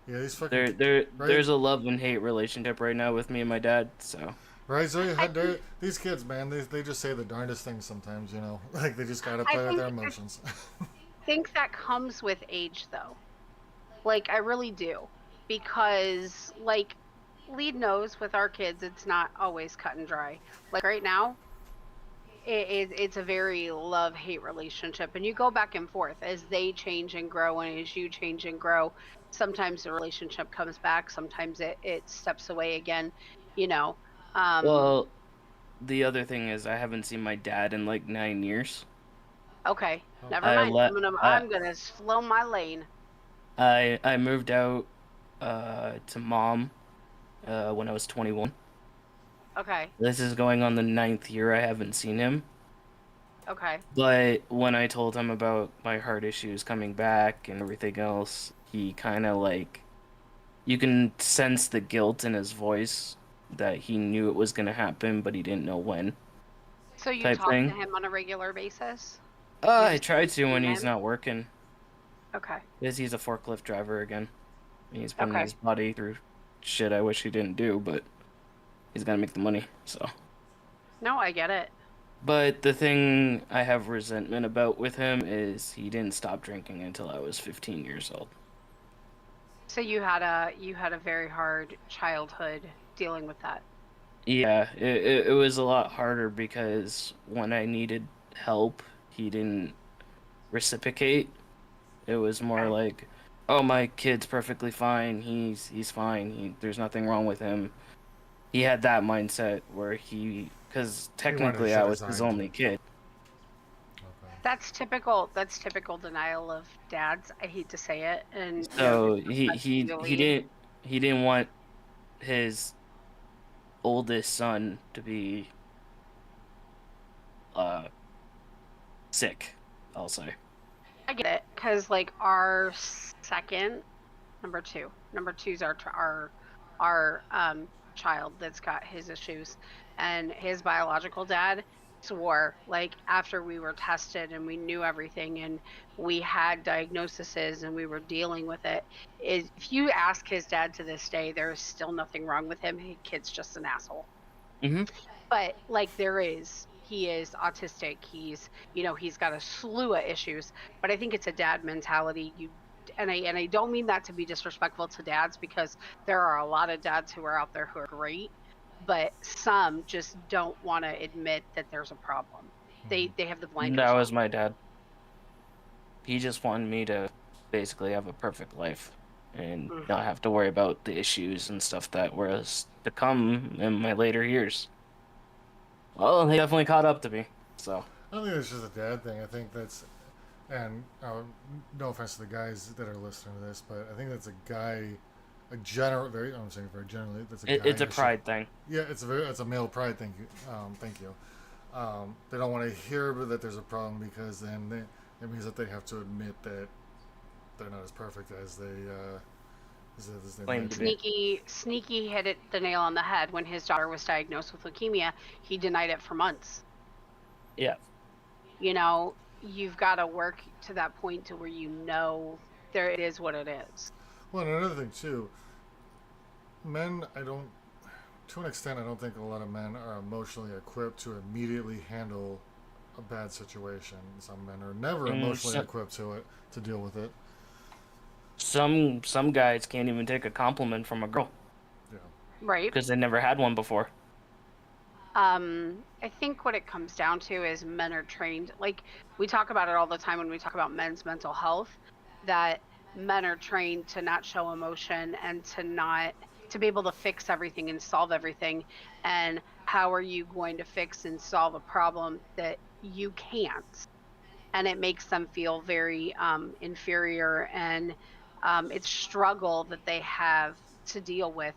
Yeah, these fucking right, There's a love and hate relationship right now with me and my dad. So right. So these kids, man, they just say the darndest things sometimes. You know, like they just gotta I play with their think emotions. think that comes with age though. Like I really do. Because like Lead knows with our kids it's not always cut and dry. Like right now, it's a very love-hate relationship, and you go back and forth as they change and grow, and as you change and grow. Sometimes the relationship comes back, sometimes it steps away again, you know. um well, the other thing is I haven't seen my dad in like 9 years. okay, Oh. never I mind. let I'm gonna slow my lane. I moved out to mom when I was 21. Okay. This is going on the 9th year I haven't seen him. Okay. But when I told him about my heart issues coming back and everything else, he kind of like you can sense the guilt in his voice that he knew it was going to happen, but he didn't know when, So you type talk to thing. him on a regular basis? You I just tried to when see he's him? not working, Okay. because he's a forklift driver again. And he's putting Okay. his body through shit I wish he didn't do, but he's got to make the money, so. No, I get it. But the thing I have resentment about with him is he didn't stop drinking until I was 15 years old. So you had a very hard childhood dealing with that. Yeah, it was a lot harder because when I needed help, he didn't reciprocate. It was more Okay. like, "Oh, my kid's perfectly fine. He's fine. There's nothing wrong with him." He had that mindset where because He wanted technically I shit was his assigned to only him. kid. Okay. That's typical denial of dads. I hate to say it, and no So disrespect to you, he Lead. didn't want his oldest son to be uh sick, I'll say. I get it, because like our second, number two's our child that's got his issues, and his biological dad swore, like after we were tested and we knew everything and we had diagnoses and we were dealing with it, is if you ask his dad to this day, there is still nothing wrong with him. His kid's just an asshole. Hmm. But like he is autistic, he's got a slew of issues, but I think it's a dad mentality. And I don't mean that to be disrespectful to dads, because there are a lot of dads who are out there who are great, but some just don't want to admit that there's a problem. They have the That blinders on. was my dad. He just wanted me to basically have a perfect life and not Mhm. have to worry about the issues and stuff that was to come in my later years. Well, he definitely caught up to me. So, I don't think it's just a dad thing. I think that's, and no offense to the guys that are listening to this, but I think that's a guy, I'm saying very generally, that's a guy it's a issue. pride thing. Yeah, it's a male pride thing. Thank you. They don't want to hear that there's a problem, because then it means that they have to admit that they're not as perfect as they as they Claim might to be. be. Sneaky hit it the nail on the head. When his daughter was diagnosed with leukemia, he denied it for months. Yeah. You know, you've got to work to that point to where there it is what it is. Well, and another thing too, men, to an extent, I don't think a lot of men are emotionally equipped to immediately handle a bad situation. Some men are never And emotionally equipped to deal with it. some guys can't even take a compliment from a girl Yeah. Right. because they never had one before. I think what it comes down to is men are trained, like we talk about it all the time when we talk about men's mental health, that men are trained to not show emotion and to be able to fix everything and solve everything. And how are you going to fix and solve a problem that you can't? And it makes them feel very inferior, and it's struggle that they have to deal with.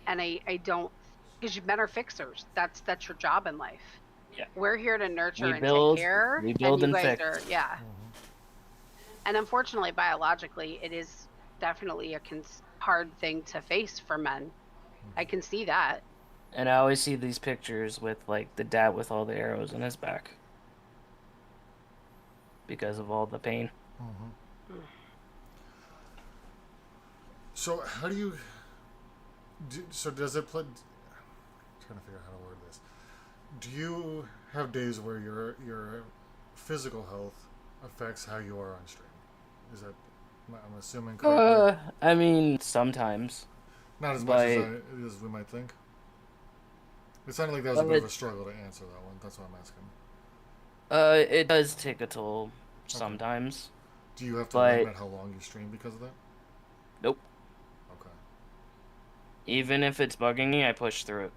And I don't, because men are fixers. That's your job in life. Yeah. We're here to nurture We and take build, care, we and build you and guys fix. are, yeah. And unfortunately, biologically, it is definitely a hard thing to face for men. I can see that. And I always see these pictures with like the dad with all the arrows in his back because of all the pain. Mm-hmm. So how do you? So does it play? I'm trying to figure out how to word this. Do you have days where your physical health affects how you are on stream? Is that? I'm assuming correctly. I mean, sometimes, Not as much but as we might think. It sounded like that was a bit of but a struggle to answer that one. That's what I'm asking. it does take a toll Okay. sometimes. Do you have to But limit how long you stream because of that? nope. Okay. Even if it's bugging me, I push through it.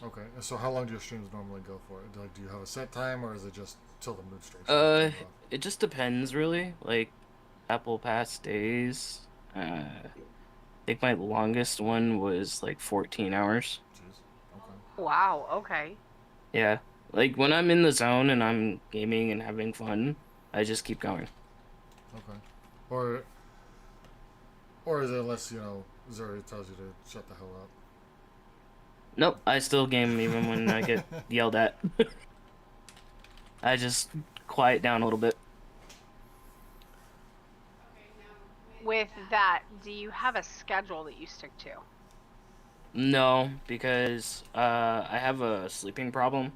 Okay. So how long do your streams normally go for? Like, do you have a set time, or is it just till the mood strikes? It just depends really. Like Apple Pass days. I think my longest one was like 14 hours. Jeez. Okay. Wow. Okay. Yeah. Like when I'm in the zone and I'm gaming and having fun, I just keep going. Okay. Or is it unless Zuri tells you to shut the hell up? Nope, I still game even when I get yelled at. I just quiet down a little bit. With that, do you have a schedule that you stick to? No, because I have a sleeping problem,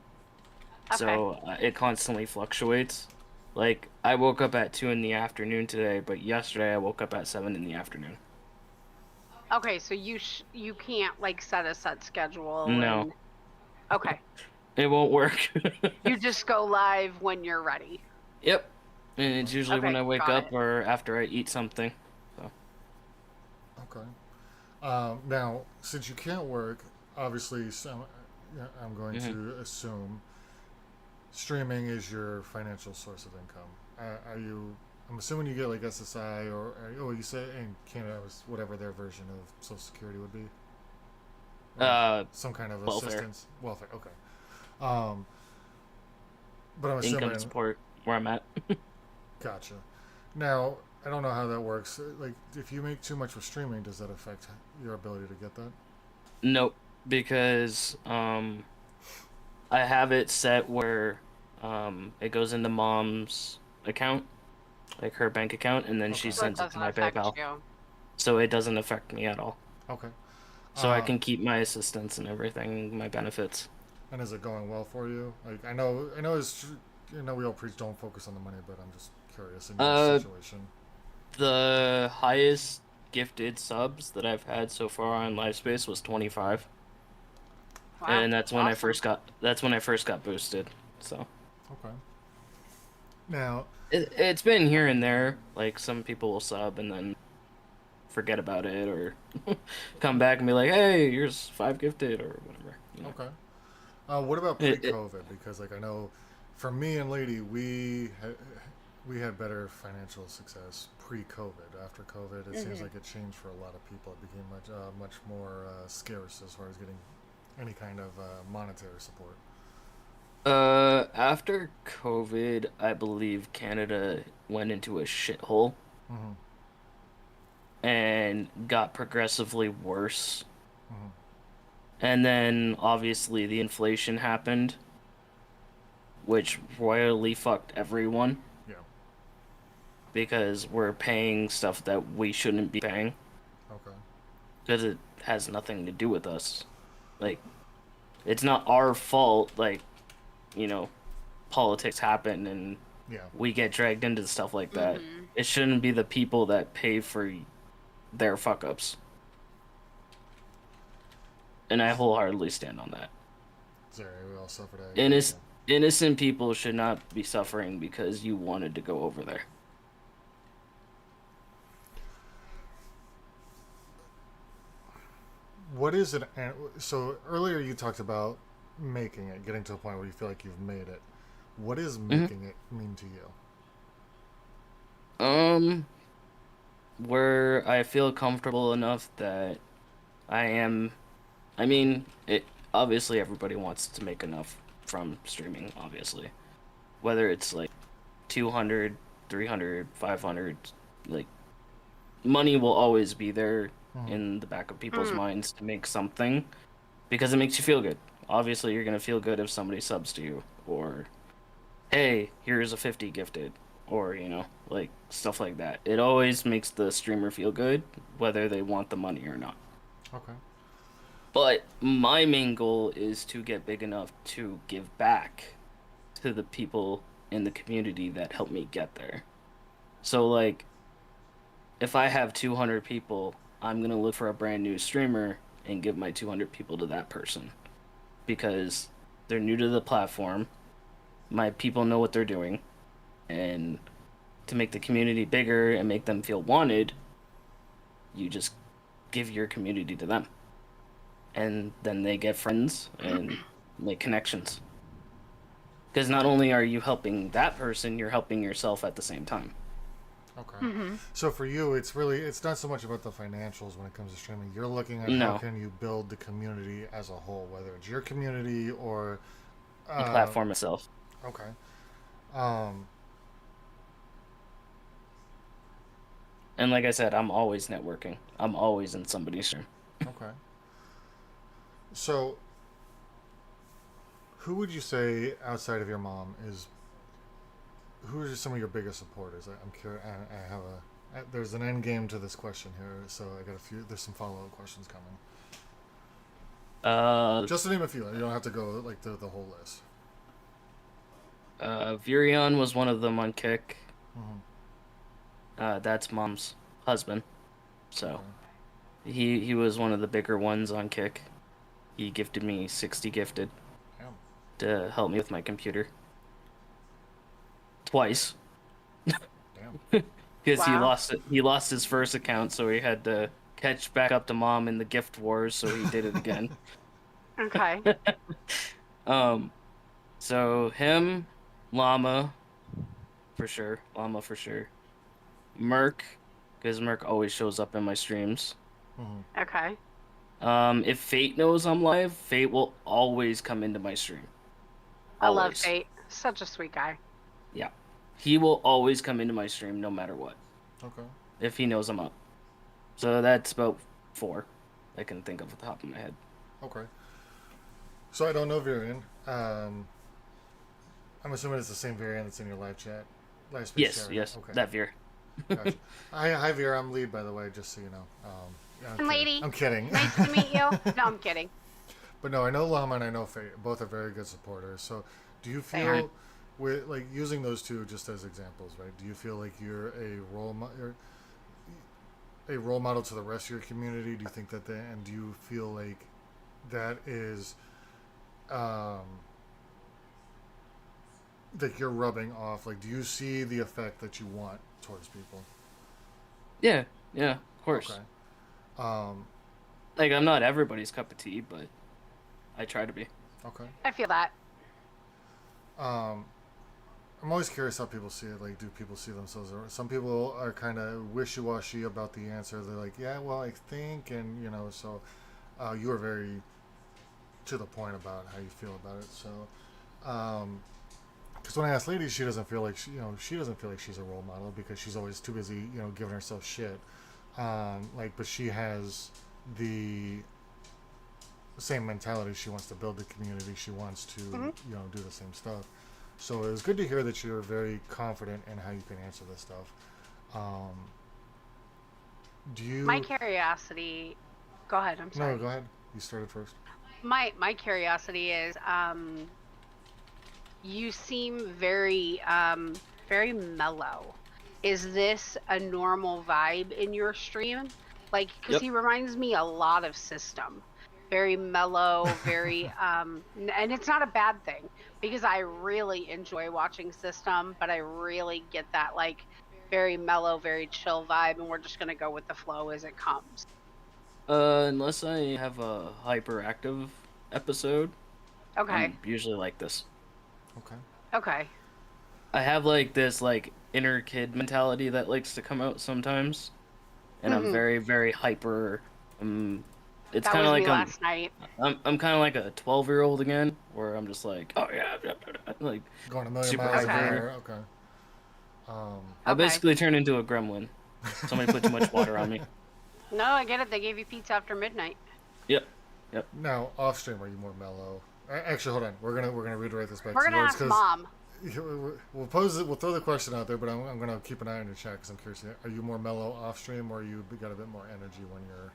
so it constantly fluctuates. Like I woke up at 2 in the afternoon today, but yesterday I woke up at 7 in the afternoon. Okay, so you can't like set a set schedule No, and okay. it won't work. You just go live when you're ready. Yep, and it's usually when Okay, I wake got up it. or after I eat something. So. Okay. Now, since you can't work, obviously, I'm going to assume streaming is your financial source of income. Are you? I'm assuming you get like SSI you say in Canada was whatever their version of Social Security would be. Or some kind of Welfare. assistance. Welfare. Okay. Um, but I'm assuming Income support where I'm at. Gotcha. Now, I don't know how that works. Like, if you make too much with streaming, does that affect your ability to get that? Nope, because I have it set where it goes into mom's account, like her bank account, and then she Okay. So it sends it to doesn't my affect PayPal. you. So it doesn't affect me at all. Okay. So I can keep my assistance and everything, my benefits. And is it going well for you? Like, I know, we all preach don't focus on the money, but I'm just curious in your situation. The highest gifted subs that I've had so far on LiveSpace was 25. Wow, And that's when awesome. that's when I first got boosted. So Okay. Now, it's been here and there. Like some people will sub and then forget about it or come back and be like, "Hey, here's 5 gifted" or whatever. You know? okay. What about It, it, pre-COVID? Because like I know, for me and Lady, we had better financial success pre-COVID. After COVID, it seems like it changed for a lot of people. It became much more scarce as far as getting any kind of monetary support. After COVID, I believe Canada went into a shithole. Mm-hmm. and got progressively worse. Mhm. And then obviously the inflation happened, which royally fucked everyone Yeah. because we're paying stuff that we shouldn't be paying Okay. because it has nothing to do with us. Like, it's not our fault, like, you know, politics happen and Yeah. we get dragged into stuff like that. Mm-hmm. It shouldn't be the people that pay for their fuck ups. And I wholeheartedly stand on that. Sorry, we all suffered. Innoc Yeah. innocent people should not be suffering because you wanted to go over there. What is it? So earlier you talked about making it, getting to a point where you feel like you've made it. What does hmm making it mean to you? Um, where I feel comfortable enough that I am, I mean, it obviously everybody wants to make enough from streaming, obviously. Whether it's like 200, 300, 500, like money will always be there Mm-hmm. in the back of people's Mm. minds to make something because it makes you feel good. Obviously, you're gonna feel good if somebody subs to you, or hey, here's a 50 gifted, or like stuff like that. It always makes the streamer feel good, whether they want the money or not. Okay. But my main goal is to get big enough to give back to the people in the community that helped me get there. So, like, if I have 200 people, I'm gonna look for a brand new streamer and give my 200 people to that person because they're new to the platform. My people know what they're doing, and to make the community bigger and make them feel wanted, you just give your community to them. And then they get friends and make connections. Because not only are you helping that person, you're helping yourself at the same time. Okay. Mm-hmm. So for you, it's not so much about the financials when it comes to streaming. You're looking at how No, can you build the community as a whole, whether it's your community or the uh, platform itself. okay. Um, And like I said, I'm always networking. I'm always in somebody's stream. okay. So who would you say outside of your mom is who are some of your biggest supporters? I'm curious. I have there's an end game to this question here, so I got a few. There's some follow up questions coming. Uh, Just to name a few. You don't have to go like the whole list. Virion was one of them on Kick. Mm-hmm. That's mom's husband. So Okay. he was one of the bigger ones on Kick. He gifted me 60 gifted Damn. to help me with my computer twice Damn. because Wow. he lost his first account, so he had to catch back up to mom in the gift wars, so he did it again. Okay. Um, so him, Llama for sure, Llama for sure, Merc, because Merc always shows up in my streams. Mm-hmm. Okay. If Fate knows I'm live, Fate will always come into my stream. I love Always. Fate. Such a sweet guy. Yeah. He will always come into my stream no matter what, Okay. if he knows I'm up. So that's about four I can think of at the top of my head. Okay. So I don't know Varian. I'm assuming it's the same Varian that's in your live chat, live space chat Yes, right now. yes, Okay. that Veer. Gotcha. Hi, Vera. I'm lead, by the way, just so you know. Yeah, I'm And kidding. lady, I'm kidding. nice to meet you. No, I'm kidding. But no, I know Llama and I know Fate. Both are very good supporters. So, do you They are. feel, with like using those two just as examples, right? Do you feel like you're a role model to the rest of your community? Do you think that and do you feel like that is, um, that you're rubbing off? Like, do you see the effect that you want towards people? Yeah, yeah, of course. Okay. Um, Like, I'm not everybody's cup of tea, but I try to be. okay. I feel that. Um, I'm always curious how people see it. Like, do people see themselves? Or some people are kind of wishy-washy about the answer. They're like, "Yeah, well, I think," and so you are very to the point about how you feel about it. So, because when I ask Lady, she doesn't feel like she doesn't feel like she's a role model because she's always too busy, giving herself shit. but she has the same mentality. She wants to build the community. She wants to, do the same stuff. So it was good to hear that you're very confident in how you can answer this stuff. Do you? My curiosity. Go ahead. I'm sorry. No, go ahead. You started first. My curiosity is, you seem very mellow. Is this a normal vibe in your stream? Like, because Yep. he reminds me a lot of System. Very mellow, very and it's not a bad thing, because I really enjoy watching System, but I really get that like very mellow, very chill vibe, and we're just gonna go with the flow as it comes. Unless I have a hyperactive episode, Okay. I'm usually like this. Okay. Okay. I have like this like inner kid mentality that likes to come out sometimes, and I'm very very hyper. It's That kind was of me like last night. I'm kind of like a 12-year-old again, where I'm just like, oh yeah, like Going a million super miles an hyper. hour. Okay. I Okay. basically turned into a gremlin. Somebody put too much water on me. No, I get it. They gave you pizza after midnight. Yep. Now, off stream, are you more mellow? Actually, hold on. We're gonna redirect this back We're to gonna yours ask Mom. we'll pose it. We'll throw the question out there, but I'm gonna keep an eye on your chat because I'm curious. Are you more mellow off stream, or you got a bit more energy when you're?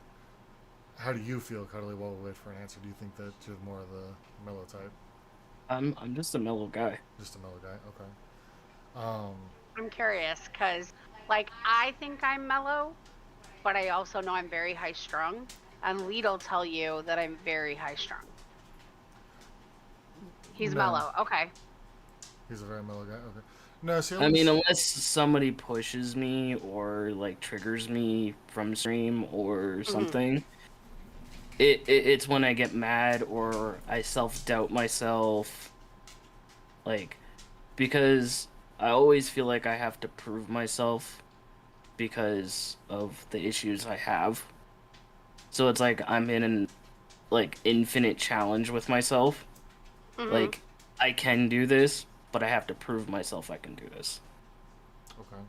How do you feel, Cuddly? While we wait for an answer, do you think that you're more of the mellow type? I'm just a mellow guy. Just a mellow guy. Okay. I'm curious because, like, I think I'm mellow, but I also know I'm very high strung, and Lee'll tell you that I'm very high strung. He's No. mellow. Okay. He's a very mellow guy. Okay. No, see, I mean, unless somebody pushes me or like triggers me from stream or something, it's when I get mad or I self-doubt myself, like, because I always feel like I have to prove myself because of the issues I have. So it's like I'm in an like infinite challenge with myself. Like I can do this, but I have to prove myself I can do this. Okay.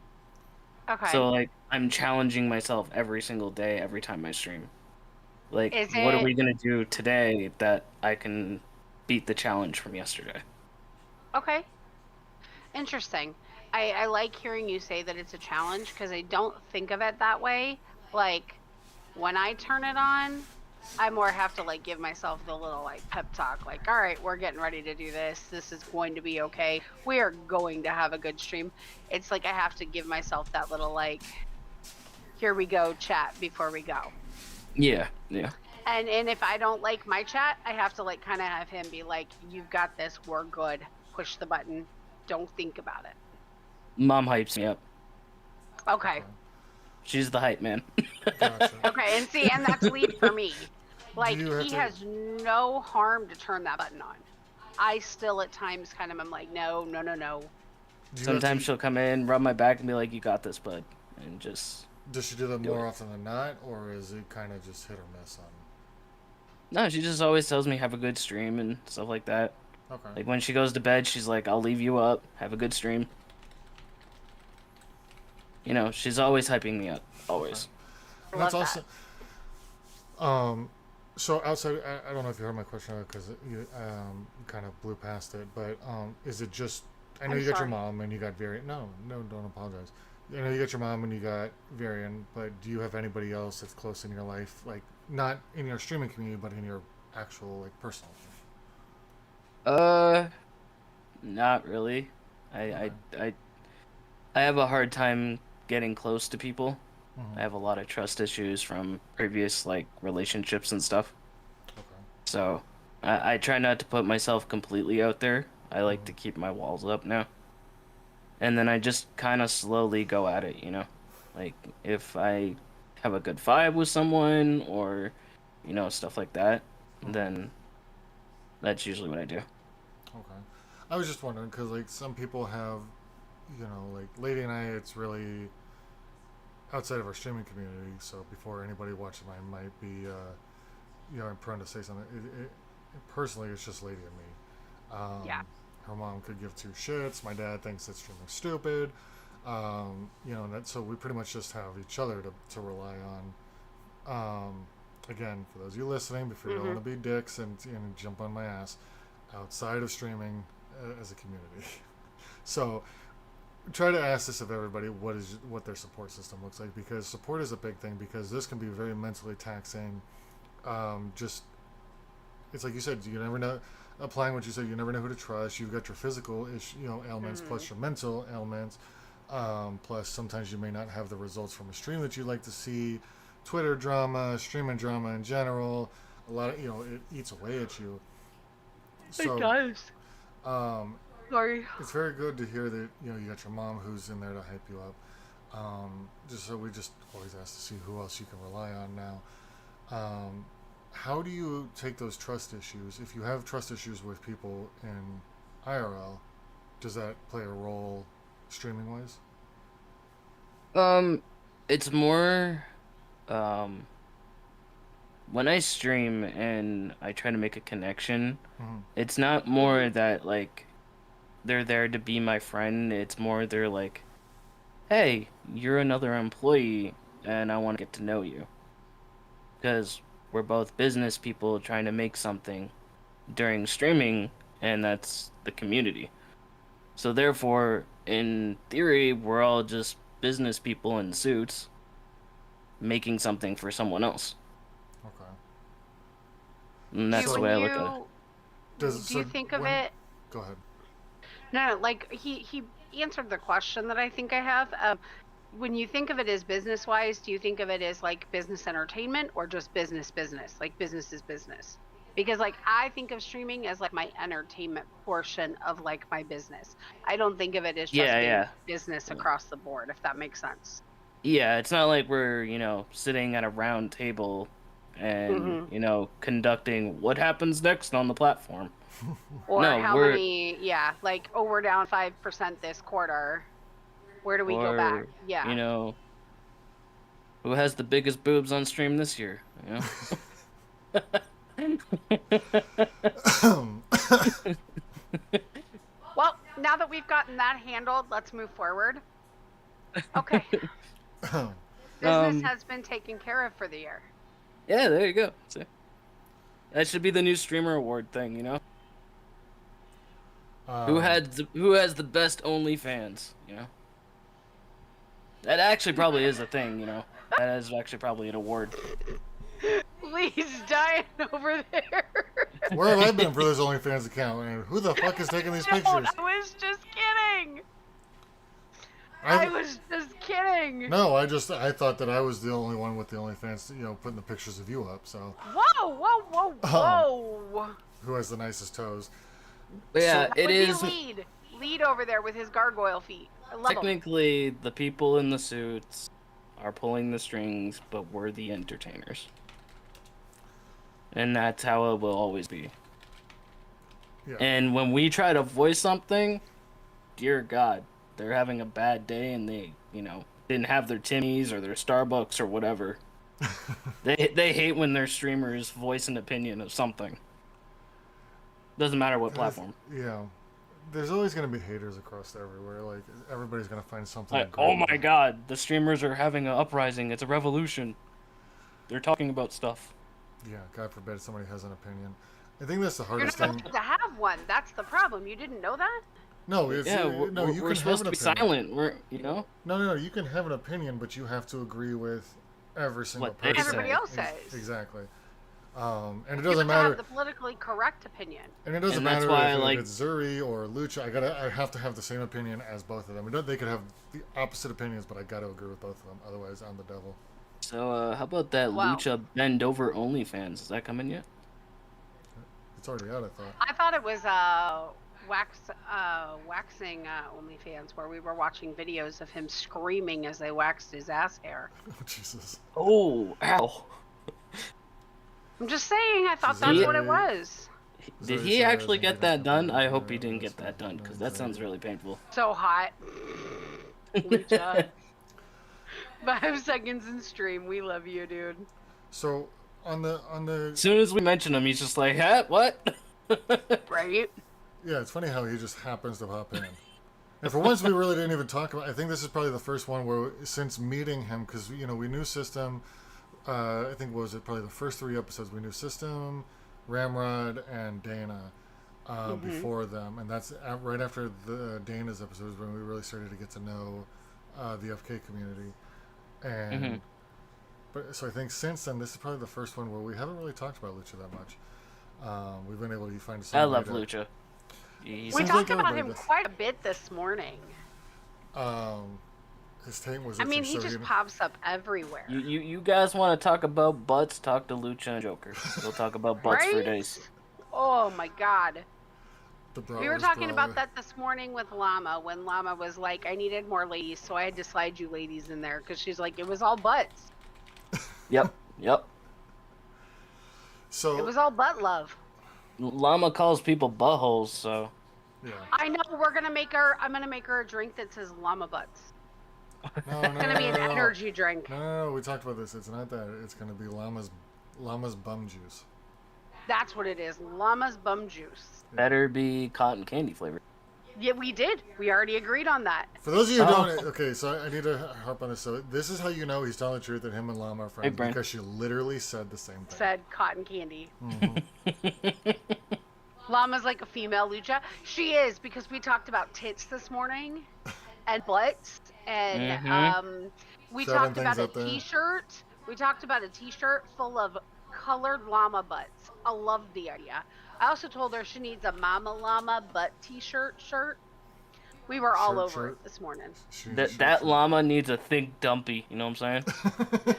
Okay. So like I'm challenging myself every single day, every time I stream. Like, Is what are it we gonna do today that I can beat the challenge from yesterday? okay? Interesting. I like hearing you say that it's a challenge because I don't think of it that way. Like, when I turn it on, I more have to like give myself the little like pep talk, like, all right, we're getting ready to do this. This is going to be okay. We are going to have a good stream. It's like I have to give myself that little like, here we go, chat before we go. Yeah. And if I don't like my chat, I have to like kind of have him be like, you've got this. We're good. Push the button. Don't think about it. Mom hypes me up. Okay. She's the hype man. Gotcha. Okay. And see, and that's lead for me. Like, you have he to- has no harm to turn that button on. I still at times kind of am like, no. Do you have Sometimes to- she'll come in, rub my back, and be like, "You got this, bud," and just Does she do that do more it. often than not, or is it kind of just hit or miss on? no. She just always tells me have a good stream and stuff like that. Okay. Like when she goes to bed, she's like, "I'll leave you up. Have a good stream." You know, she's always hyping me up. Always. And that's Love that. also. So outside, I don't know if you heard my question because you kind of blew past it, but is it just? I know I'm you got your sorry. mom and you got Varian. No, don't apologize. I know you got your mom and you got Varian, but do you have anybody else that's close in your life, like not in your streaming community, but in your actual like personal life? Not really. I have a hard time getting close to people. I have a lot of trust issues from previous like relationships and stuff. Okay. So I try not to put myself completely out there. I like to keep my walls up now. And then I just kind of slowly go at it, you know? Like if I have a good vibe with someone or, you know, stuff like that, then that's usually what I do. Okay. I was just wondering because like some people have, like Lady and I, it's really outside of our streaming community. So before anybody watching mine might be, I'm prone to say something. Personally, it's just Lady and me. Yeah. Her mom could give two shits. My dad thinks that streaming's stupid. So we pretty much just have each other to rely on. Again, for those of you listening, if you don't want to be dicks and jump on my ass, outside of streaming as a community. So try to ask this of everybody, what their support system looks like, because support is a big thing, because this can be very mentally taxing. Just it's like you said, you never know. Applying what you said, you never know who to trust. You've got your physical ailments plus your mental ailments. Plus sometimes you may not have the results from a stream that you like to see. Twitter drama, streaming drama in general, a lot of it eats away at you. So, it does. Sorry. It's very good to hear that you got your mom who's in there to hype you up. We just always ask to see who else you can rely on now. How do you take those trust issues? If you have trust issues with people in IRL, does that play a role streaming wise? It's more when I stream and I try to make a connection, it's not more that like they're there to be my friend. It's more they're like, hey, you're another employee and I want to get to know you. Because we're both business people trying to make something during streaming, and that's the community. So therefore, in theory, we're all just business people in suits making something for someone else. Okay. And that's the way I look at it. Do you think of it? Go ahead. No, like he answered the question that I think I have. When you think of it as business wise, do you think of it as like business entertainment or just business, like business is business? Because like I think of streaming as like my entertainment portion of like my business. I don't think of it as just being business across the board, if that makes sense. Yeah, it's not like we're, sitting at a round table and, conducting what happens next on the platform. Or no, how many, we're down 5% this quarter. Where do we go back? Yeah. Who has the biggest boobs on stream this year? Well, now that we've gotten that handled, let's move forward. Okay. Business has been taken care of for the year. Yeah, there you go. See? That should be the new streamer award thing, who has the best OnlyFans, That actually probably is a thing, That is actually probably an award. Lee's dying over there. Where have I been for this OnlyFans account? And who the fuck is taking these pictures? I was just kidding. I was just kidding. No, I thought that I was the only one with the OnlyFans, putting the pictures of you up. So. Whoa! Who has the nicest toes? But yeah, it is. Lead over there with his gargoyle feet. I love technically, the people in the suits are pulling the strings, but we're the entertainers. And that's how it will always be. Yeah. And when we try to voice something, dear God, they're having a bad day and they, didn't have their Timmy's or their Starbucks or whatever. They hate when their streamers voice an opinion of something. Doesn't matter what platform. Yeah. There's always going to be haters across everywhere. Like, everybody's going to find something. Like, oh my God, the streamers are having an uprising. It's a revolution. They're talking about stuff. Yeah, God forbid somebody has an opinion. I think that's the hardest thing. You're not allowed to have one. That's the problem. You didn't know that? No, it's we're supposed to be silent. No, you can have an opinion, but you have to agree with every single person. Everybody else says. Exactly. And it doesn't matter. Have the politically correct opinion. And it doesn't matter if it's Zuri or Lucha. I have to have the same opinion as both of them. They could have the opposite opinions, but I got to agree with both of them. Otherwise, I'm the devil. So, how about that Lucha Bend Over OnlyFans? Is that coming yet? It's already out, I thought. I thought it was waxing OnlyFans, where we were watching videos of him screaming as they waxed his ass hair. Oh, Jesus. Oh, ow. I'm just saying, I thought that's what it was. Did he actually get that done? I hope he didn't get that done, because that sounds really painful. So hot. Lucha. 5 seconds in stream. We love you, dude. So, on the... As soon as we mention him, he's just like, what? Right? Yeah, it's funny how he just happens to hop in. And for once, we really didn't even talk about. I think this is probably the first one where, since meeting him, because we knew System. I think what was it probably the first 3 episodes we knew System, Ramrod, and Dana before them, and that's right after the Dana's episodes when we really started to get to know the FK community, and but so I think since then this is probably the first one where we haven't really talked about Lucha that much. We've been able to find some. I love Lucha. We talked about him quite a bit this morning. His taint was. I mean, he just pops up everywhere. You guys want to talk about butts? Talk to Lucha and Joker. We'll talk about butts for days. Oh my god. We were talking about that this morning with Llama when Llama was like, I needed more ladies, so I had to slide you ladies in there because she's like, it was all butts. Yep. So it was all butt love. Llama calls people buttholes, so. Yeah. I know. I'm gonna make her a drink that says llama butts. No, it's gonna be an energy drink. No, we talked about this. It's not that. It's gonna be llama's bum juice. That's what it is. Llama's bum juice. Better be cotton candy flavored. Yeah, we did. We already agreed on that. For those of you who don't, okay, so I need to harp on this. So this is how you know he's telling the truth that him and Llama are friends, because she literally said the same thing. Said cotton candy. Llama's like a female lucha. She is, because we talked about tits this morning and butts, and we talked about a t-shirt. We talked about a t-shirt full of colored llama butts. I love the idea. I also told her she needs a Mama Llama butt t-shirt shirt. We were all over it this morning. That llama needs a thick dumpy, you know what I'm saying?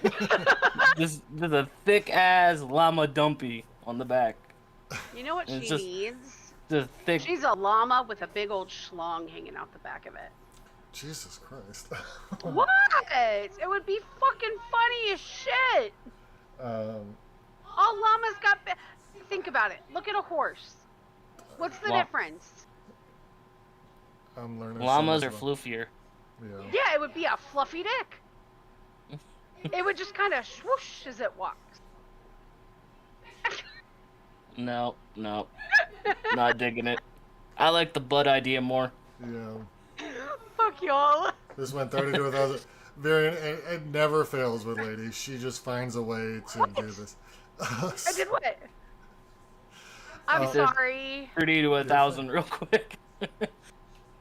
There's a thick ass llama dumpy on the back. You know what she needs? The thick. She's a llama with a big old schlong hanging out the back of it. Jesus Christ. What? It would be fucking funny as shit. All llamas got... Think about it. Look at a horse. What's the difference? I'm learning. Llamas are floofier. Yeah, it would be a fluffy dick. It would just kind of swoosh as it walks. No. Not digging it. I like the butt idea more. Yeah. Fuck y'all. This went 32 without it never fails with ladies. She just finds a way to do this. I did what? I'm sorry. 30 to 1,000 real quick.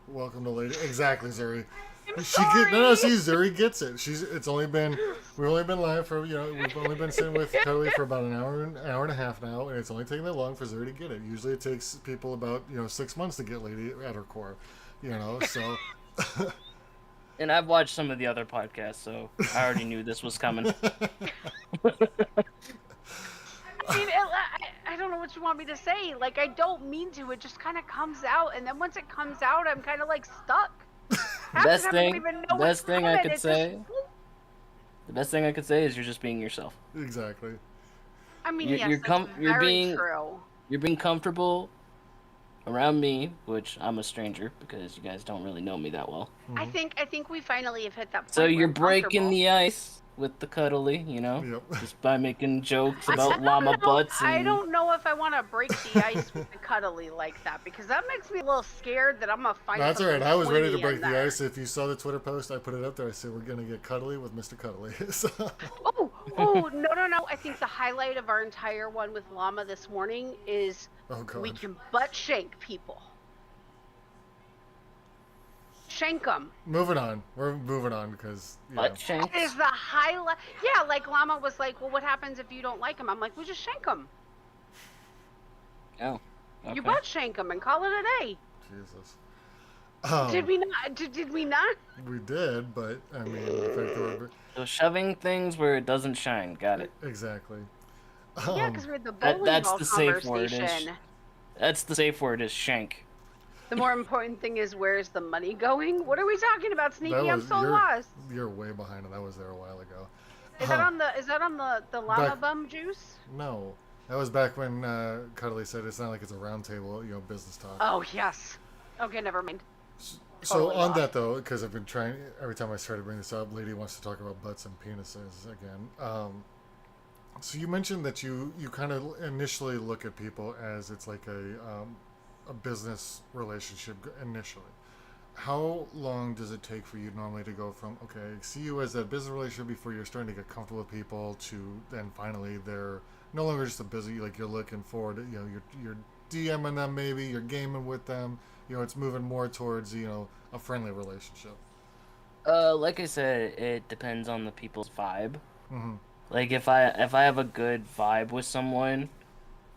Welcome to lady. Exactly, Zuri. Sorry. See, Zuri gets it. We've only been live for, we've only been sitting with Cuddly for about an hour and a half now, and it's only taking that long for Zuri to get it. Usually it takes people about, 6 months to get lady at her core, so. And I've watched some of the other podcasts, so I already knew this was coming. I mean, I don't know what you want me to say. Like, I don't mean to. It just kind of comes out, and then once it comes out, I'm kind of like stuck. Best thing I could say. The best thing I could say is you're just being yourself. Exactly. I mean, you're being true. You're being comfortable around me, which I'm a stranger because you guys don't really know me that well. Mm-hmm. I think we finally have hit that point. So you're breaking the ice with the Cuddly, just by making jokes about llama butts. I don't know if I want to break the ice with the Cuddly like that, because that makes me a little scared that I'm gonna find. That's all right. I was ready to break the ice. If you saw the Twitter post, I put it up there. I said we're gonna get Cuddly with Mr. Cuddly. So. Oh no! I think the highlight of our entire one with Llama this morning is we can butt shank people. Shank them. Moving on. We're moving on because butt shank is the highlight. Yeah, like Llama was like, well, what happens if you don't like them? I'm like, we just shank them. Oh. Okay. You butt shank them and call it a day. Jesus. Did we not? Did we not? We did, but I mean, in fact, so shoving things where it doesn't shine. Got it. Exactly. Yeah, because we had the bowling that's ball the safe conversation. word. That's the safe word. Is shank. The more important thing is, where's the money going? What are we talking about, Sneaky? I'm so lost. You're way behind, and I was there a while ago. Is that on the llama bum juice? No, that was back when Cuddly said it's not like it's a round table, business talk. Oh yes. Okay, never mind. So on that though, because I've been trying every time I try to bring this up, lady wants to talk about butts and penises again. So you mentioned that you kind of initially look at people as it's like a business relationship initially. how long does it take for you normally to go from okay, see you as a business relationship before you're starting to get comfortable with people to then finally they're no longer just a busy like you're looking forward to, you're DMing them maybe you're gaming with them, it's moving more towards a friendly relationship. Like I said, it depends on the people's vibe. Mm-hmm. Like if I have a good vibe with someone,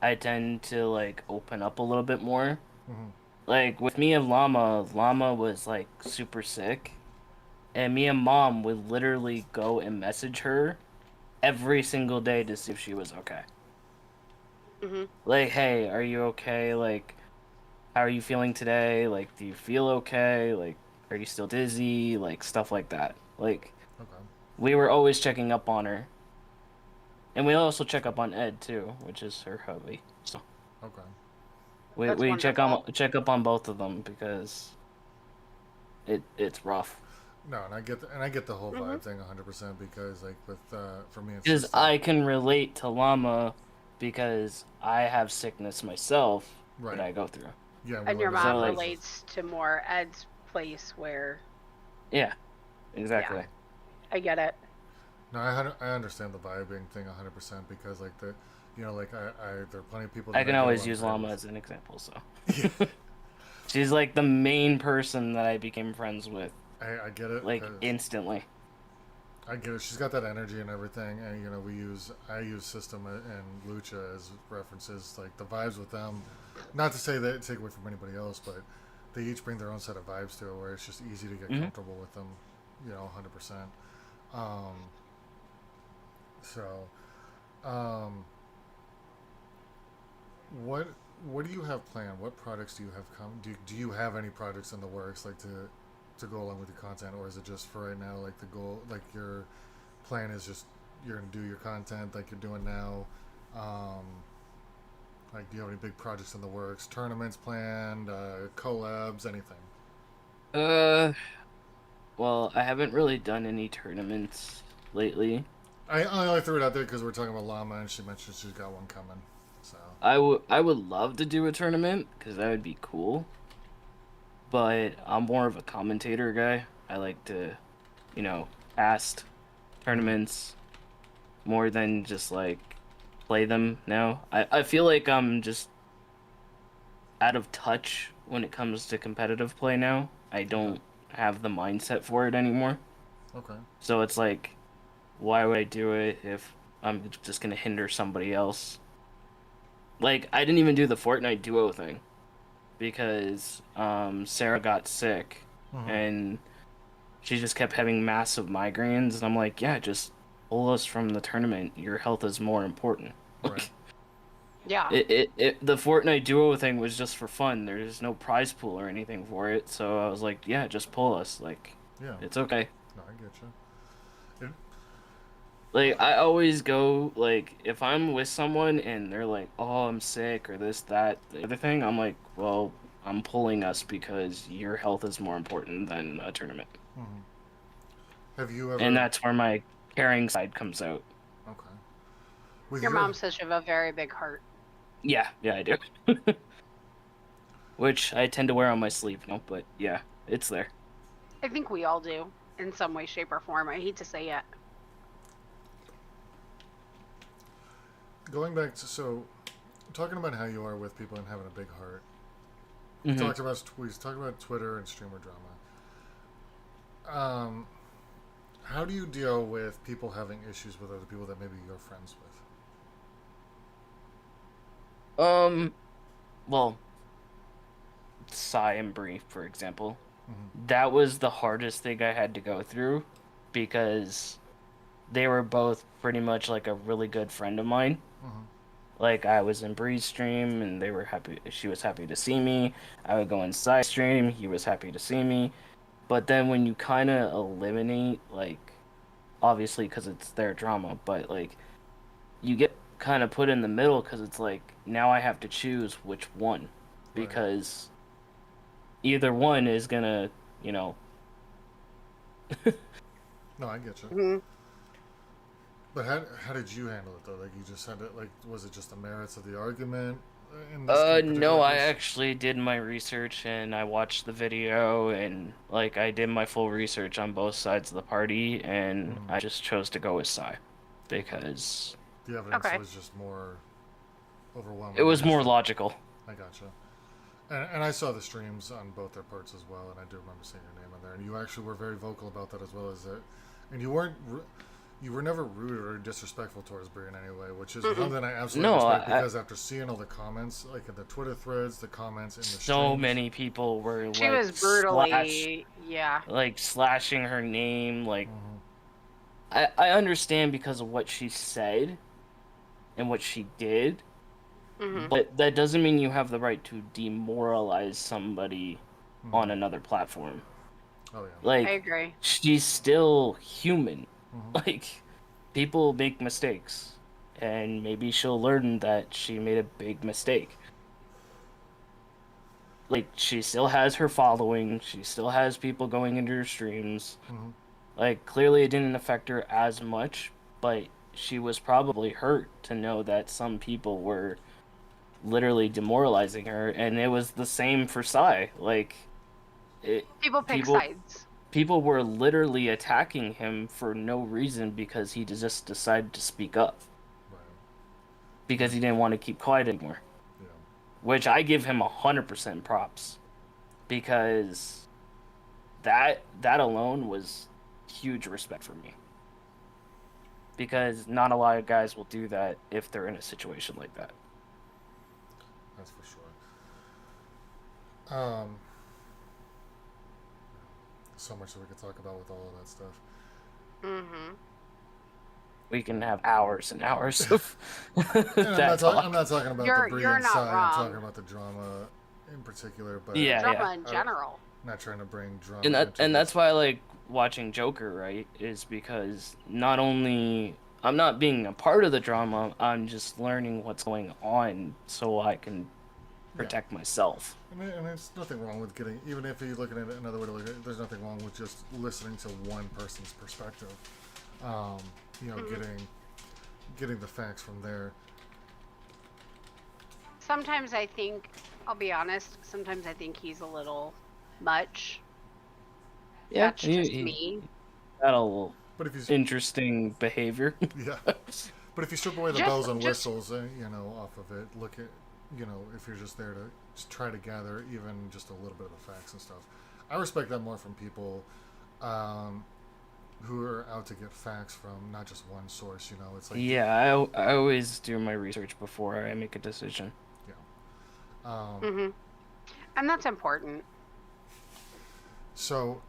I tend to like open up a little bit more. Mm-hmm. Like with me and Llama was like super sick, and me and Mom would literally go and message her every single day to see if she was okay. Mhm. Like, hey, are you okay? Like, how are you feeling today? Like, do you feel okay? Like, are you still dizzy? Like, stuff like that. Like, Okay. we were always checking up on her. And we also check up on Ed too, which is her hubby. So Okay. we That's we wonderful. check up on both of them because it's rough. No, and I get the whole Mhm. vibe thing 100% because like with for me it's Because just I can relate to Llama because I have sickness myself that right. I go through. Yeah, we And your learned about So mom that like, process. relates to more Ed's place where, yeah, yeah, exactly. I get it. No, I understand the vibing thing 100% because like like I there are plenty of people I that I can get always along use great Llama with. as an example. So Yeah, she's like the main person that I became friends with, I get it like because instantly. I get it. She's got that energy and everything, and I use System and Lucha as references. Like the vibes with them, not to say that take away from anybody else, but they each bring their own set of vibes to it, where it's just easy to get Hmm. comfortable with them. 100%. Um, so, um, what what do you have planned? What projects do you have come? Do you have any projects in the works like to go along with the content, or is it just for right now? Like the goal, like your plan is just you're gonna do your content like you're doing now. Um, like, do you have any big projects in the works? Tournaments planned? Collabs? Anything? Uh, well, I haven't really done any tournaments lately. I only threw it out there because we're talking about Llama and she mentioned she's got one coming. So I would love to do a tournament because that would be cool, but I'm more of a commentator guy. I like to, you know, cast mm-hmm. tournaments more than just like play them now. I feel like I'm just out of touch when it comes to competitive play now. I Okay, don't have the mindset for it anymore. okay, So it's like, why would I do it if I'm just gonna hinder somebody else? Like, I didn't even do the Fortnite duo thing because Sarah got sick mm-hmm. and she just kept having massive migraines, and I'm like, yeah, just pull us from the tournament. Your health is more important. Right, Like, Yeah. the Fortnite duo thing was just for fun. There's no prize pool or anything for it, so I was like, yeah, just pull us. Like, yeah. it's okay. No, I get you. Like, I always go, like, if I'm with someone and they're like, oh, I'm sick or this, that, the other thing, I'm like, well, I'm pulling us because your health is more important than a tournament. Mm-hmm. Have you And ever? that's where my caring side comes out. Okay, with Your your mom says you have a very big heart. Yeah, yeah, I do. Which I tend to wear on my sleeve now, but yeah, it's there. I think we all do in some way, shape, or form. I hate to say it. going back to talking about how you are with people and having a big heart. Hmm. We talked about Twitter and streamer drama. How do you deal with people having issues with other people that maybe you're friends with? Um, well, Psy and Brief, for example. Mm-hmm. That was the hardest thing I had to go through because they were both pretty much like a really good friend of mine. Mm-hmm. Like I was in Bree's stream and they were happy she was happy to see me. I would go in Psy stream, he was happy to see me. But then when you kind of eliminate like obviously because it's their drama, but like you get kind of put in the middle because it's like now I have to choose which one Right. because either one is gonna, you know, No, I get you. Hmm. But how did you handle it though? Like you just had it. Like was it just the merits of the argument? in this particular No, I case? actually did my research and I watched the video and like I did my full research on both sides of the party and Mhm. I just chose to go with Psy because The evidence Okay. was just more it overwhelming was more against it. logical. I gotcha. And I saw the streams on both their parts as well, and I do remember seeing your name on there. And you actually were very vocal about that as well as it. And you were never rude or disrespectful towards Brie in any way, which is Mm-mm. something I absolutely No, respect because after seeing all the comments, like in the Twitter threads, the comments in the so streams. many people were She was brutally, yeah. slashing her name. Like Mhm. I understand because of what she said and what she did, Hmm. but that doesn't mean you have the right to demoralize somebody on Mhm. another platform. Oh yeah. I Like, agree. she's still human. Mhm. Like, people make mistakes, and maybe she'll learn that she made a big mistake. Like, she still has her following, she still has people going into her streams. Mhm. Like, clearly it didn't affect her as much, but she was probably hurt to know that some people were literally demoralizing her, and it was the same for Psy. Like, it, People pick people sides. people were literally attacking him for no reason because he just decided to speak up Right. because he didn't want to keep quiet anymore. Yeah. Which I give him 100% props because that alone was huge respect for me. Because not a lot of guys will do that if they're in a situation like that. That's for sure. So much that we could talk about with all of that stuff. Mm-hmm. We can have hours and hours of And that talk. I'm not talking about You're- the Brie you're and not Psy. I'm talking wrong. about the drama in particular. But Yeah, Drama yeah. in general. not trying to bring drama And into that's this. why I like watching Joker, right? Is because not only I'm not being a part of the drama, I'm just learning what's going on so I can protect myself. And there's nothing wrong with getting, even if you're looking at it another way to look at it, there's nothing wrong with just listening to one person's perspective. You know, getting the facts from there. Sometimes I think, I'll be honest, sometimes I think he's a little much. Yeah, That's just me. got a little But if you, interesting behavior. yeah, but if you strip away the Just- bells and just- whistles, you know, off of it, look at, you know, if you're just there to just try to gather even just a little bit of the facts and stuff. I respect that more from people who are out to get facts from not just one source. You know, it's like Yeah, I always do my research before I make a decision. Mm-hmm. And that's important. So,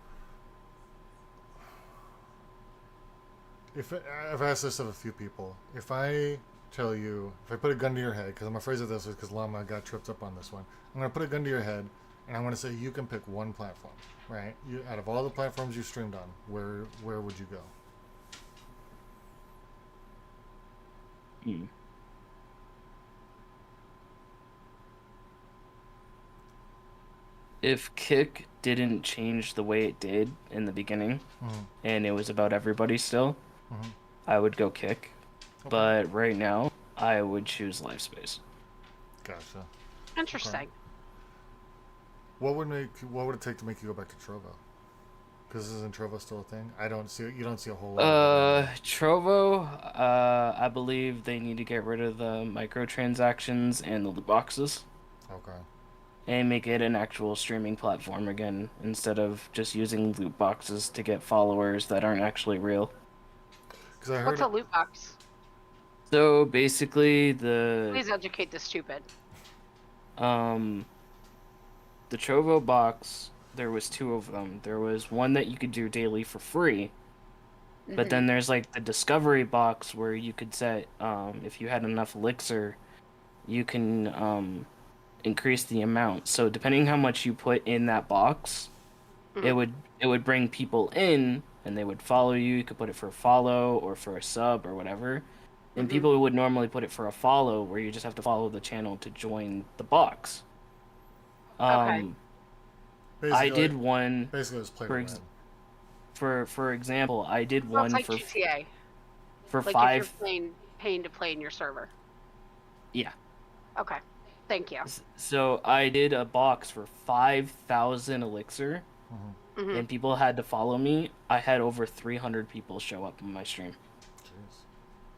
if I've asked this of a few people, if I tell you, if I put a gun to your head, because I'm afraid of this, because Llama got tripped up on this one, I'm gonna put a gun to your head, and I'm gonna say you can pick one platform, right? You, out of all the platforms you streamed on, where would you go? Hmm. If Kick didn't change the way it did in the beginning, Mm-hmm. and it was about everybody still, Mm-hmm. I would go Kick. Okay. But right now, I would choose Lifespace. Gotcha. Interesting. What would it take to make you go back to Trovo? Because isn't Trovo still a thing? I don't see. You don't see a whole lot. Trovo, I believe they need to get rid of the microtransactions and the loot boxes Okay. and make it an actual streaming platform again instead of just using loot boxes to get followers that aren't actually real. Because I heard. What's a loot box? So basically, Please educate the stupid. the Trovo box, there was two of them. There was one that you could do daily for free, but then there's like the discovery box where you could set if you had enough elixir, you can increase the amount. So depending how much you put in that box, it would bring people in and they would follow you. You could put it for a follow or for a sub or whatever. And people would normally put it for a follow where you just have to follow the channel to join the box. Okay. I did one Basically, it's play for to ex- win. for example, I did So one it's like for GTA. for Like five. if you're paying to play in your server. Yeah. Okay. Thank you. So I did a box for 5,000 elixir, Mm-hmm. Hmm. and people had to follow me. I had over 300 people show up on my stream. Jeez.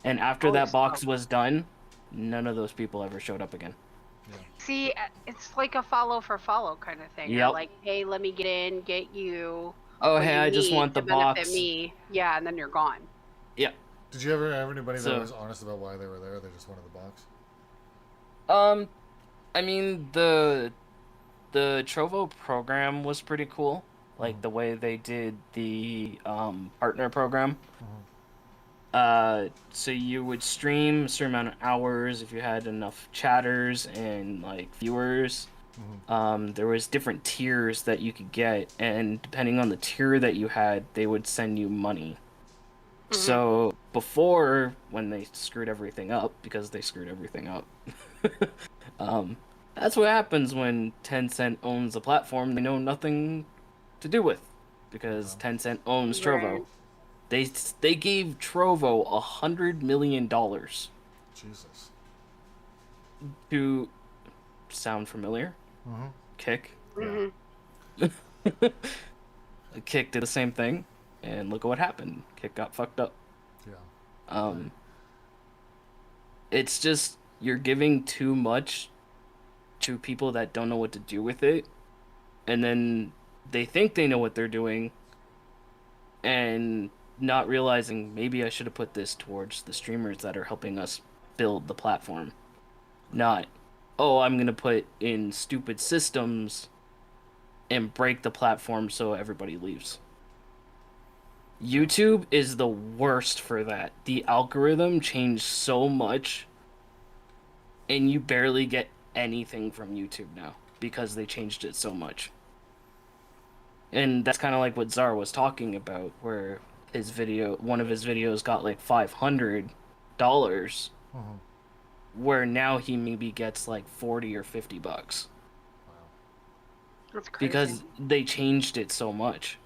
And after Holy that box smoke. was done, none of those people ever showed up again. Yeah. See, it's like a follow for follow kind of thing. Or Yep. like, hey, let me get in, get you Oh, what hey, you I just need want the to benefit box. me. Yeah, and then you're gone. Yeah. Did you ever have anybody that So, was honest about why they were there? They just wanted the box. um, I mean the Trovo program was pretty cool. Like Mhm. the way they did the partner program. Mhm. So you would stream a certain amount of hours if you had enough chatters and like viewers. Mhm. There was different tiers that you could get, and depending on the tier that you had, they would send you money. Hmm. So before, when they screwed everything up, because they screwed everything up, um, that's what happens when Tencent owns a platform they know nothing to do with, because Okay. Tencent owns Right. Trovo. They gave Trovo $100 million Jesus. to sound familiar. Mm-hmm. Kick. Yeah. Hmm. Kick did the same thing, and look at what happened. Kick got fucked up. Yeah. Um, it's just you're giving too much to people that don't know what to do with it, and then they think they know what they're doing, and not realizing maybe I should have put this towards the streamers that are helping us build the platform. Not, oh, I'm gonna put in stupid systems and break the platform so everybody leaves. Yeah. YouTube is the worst for that. The algorithm changed so much, and you barely get anything from YouTube now because they changed it so much. And that's kind of like what Zar was talking about, where one of his videos got like $500, Mm-hmm. where now he maybe gets like 40 or $50 Wow. That's crazy. because they changed it so much.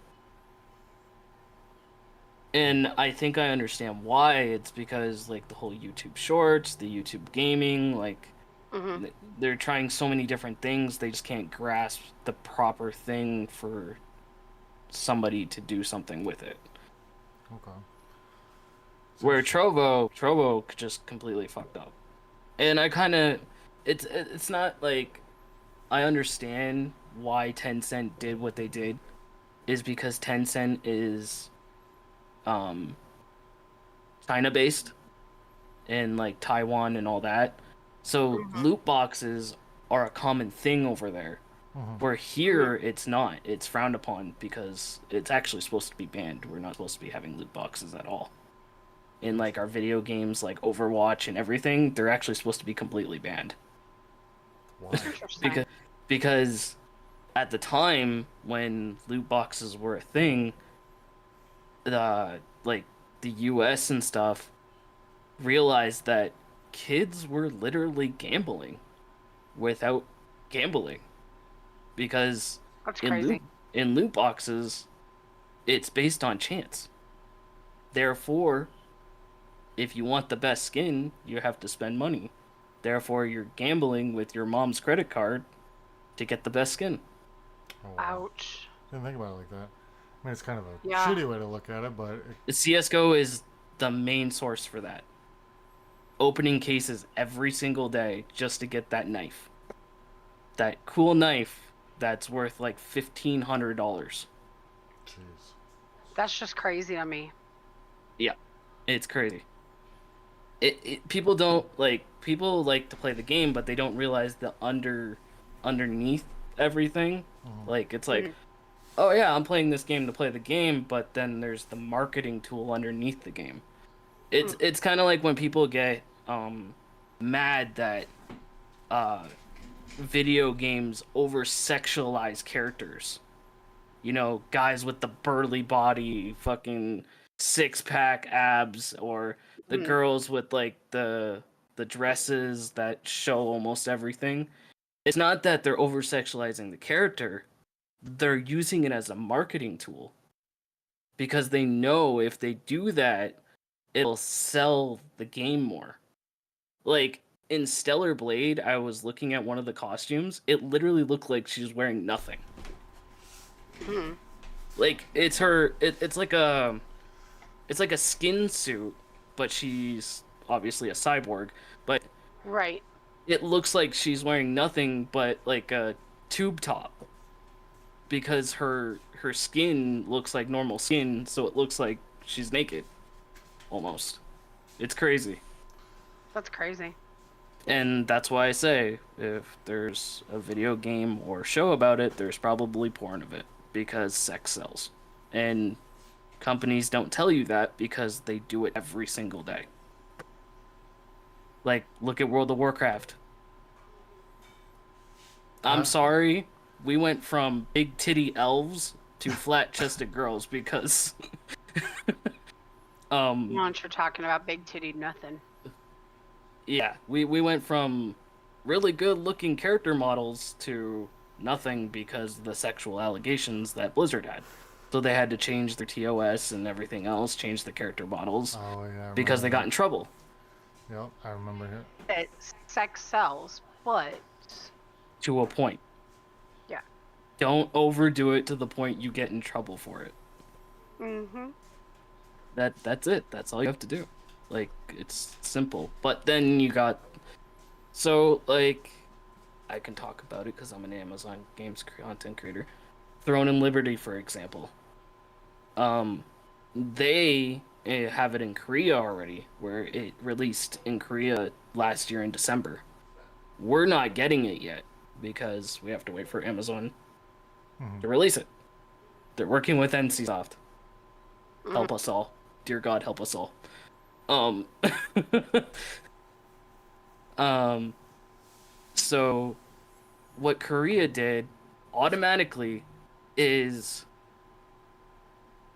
And I think I understand why. It's because like the whole YouTube Shorts, the YouTube gaming, like Hmm. they're trying so many different things, they just can't grasp the proper thing for somebody to do something with it. Okay. It's Where interesting. Trovo just completely fucked up. And I kind of it's not like I understand why Tencent did what they did is because Tencent is um China based and like Taiwan and all that. So Hmm. loot boxes are a common thing over there. Mm-hmm. Where Hmm. here it's not. It's frowned upon because it's actually supposed to be banned. We're not supposed to be having loot boxes at all. In like our video games like Overwatch and everything, they're actually supposed to be completely banned. Why? Interesting. because because at the time when loot boxes were a thing, like the US and stuff realized that kids were literally gambling without gambling because That's in crazy. loot boxes it's based on chance. Therefore, if you want the best skin, you have to spend money. Therefore, you're gambling with your mom's credit card to get the best skin. Oh wow. Ouch. Didn't think about it like that. I mean, it's kind of a Yeah. shitty way to look at it, but CS:GO is the main source for that. Opening cases every single day just to get that knife. That cool knife that's worth like $1,500. jeez. That's just crazy to me. Yeah, it's crazy. People don't like people like to play the game, but they don't realize the underneath everything. Mm-hmm. Like it's Hmm. like, oh yeah, I'm playing this game to play the game, but then there's the marketing tool underneath the game. It's kind of like when people get mad that uh video games over sexualize characters. You know, guys with the burly body, fucking six pack abs, or the Hmm. girls with like the dresses that show almost everything. It's not that they're over sexualizing the character, they're using it as a marketing tool because they know if they do that, it'll sell the game more. Like in Stellar Blade, I was looking at one of the costumes. It literally looked like she's wearing nothing. Hmm. Like it's it's like a skin suit, but she's obviously a cyborg. But Right. it looks like she's wearing nothing but like a tube top because her skin looks like normal skin, so it looks like she's naked almost. It's crazy. That's crazy. And that's why I say if there's a video game or show about it, there's probably porn of it because sex sells. And companies don't tell you that because they do it every single day. Like, look at World of Warcraft. I'm sorry, we went from big titty elves to flat chested girls because Once you're talking about big titty nothing. yeah, we went from really good looking character models to nothing because of the sexual allegations that Blizzard had. So they had to change their TOS and everything else, change the character models Oh yeah. I because they remember got in trouble. that. Yep, I remember it. That sex sells, but To a point. yeah. Don't overdo it to the point you get in trouble for it. Mm-hmm. That's it. That's all you have to do. Like, it's simple. But then you got so like I can talk about it because I'm an Amazon Games content creator. Throne and Liberty, for example. They have it in Korea already, where it released in Korea last year in December. We're not getting it yet because we have to wait for Amazon to release it. They're working with NCSoft. Help us all. Dear God, help us all. Um, so what Korea did automatically is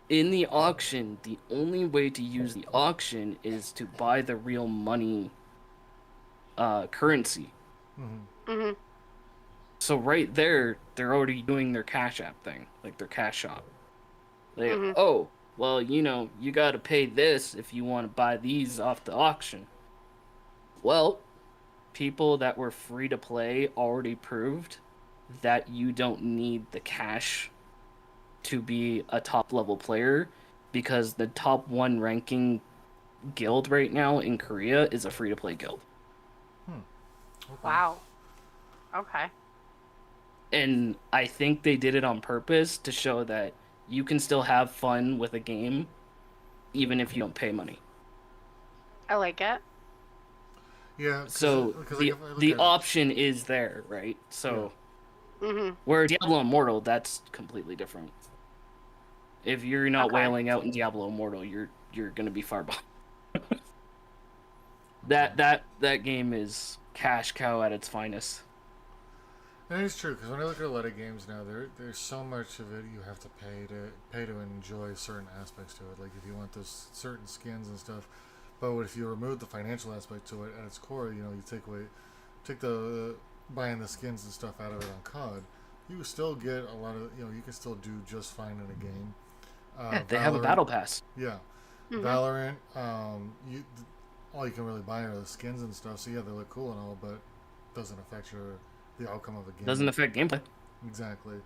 in the auction, the only way to use the auction is to buy the real money currency. Mm-hmm. So right there, they're already doing their Cash App thing, like their Cash Shop. Like, oh, well, you gotta pay this if you want to buy these off the auction. Well, people that were free to play already proved that you don't need the cash to be a top level player because the top one ranking guild right now in Korea is a free to play guild. Okay. Wow. Okay. And I think they did it on purpose to show that you can still have fun with a game even if you don't pay money. I like it. Yeah. So the option is there, right? So where Diablo Immortal, that's completely different. If you're not wailing out in Diablo Immortal, you're gonna be far behind. That game is cash cow at its finest. And it's true because when I look at a lot of games now, there's so much of it you have to pay to enjoy certain aspects to it. Like if you want those certain skins and stuff. But if you remove the financial aspect to it at its core, you take the buying the skins and stuff out of it on COD, you still get a lot of you can still do just fine in a game. Yeah, they have a battle pass. Yeah, Valorant. All you can really buy are the skins and stuff. So yeah, they look cool and all, but doesn't affect the outcome of the game. Doesn't affect gameplay. Exactly.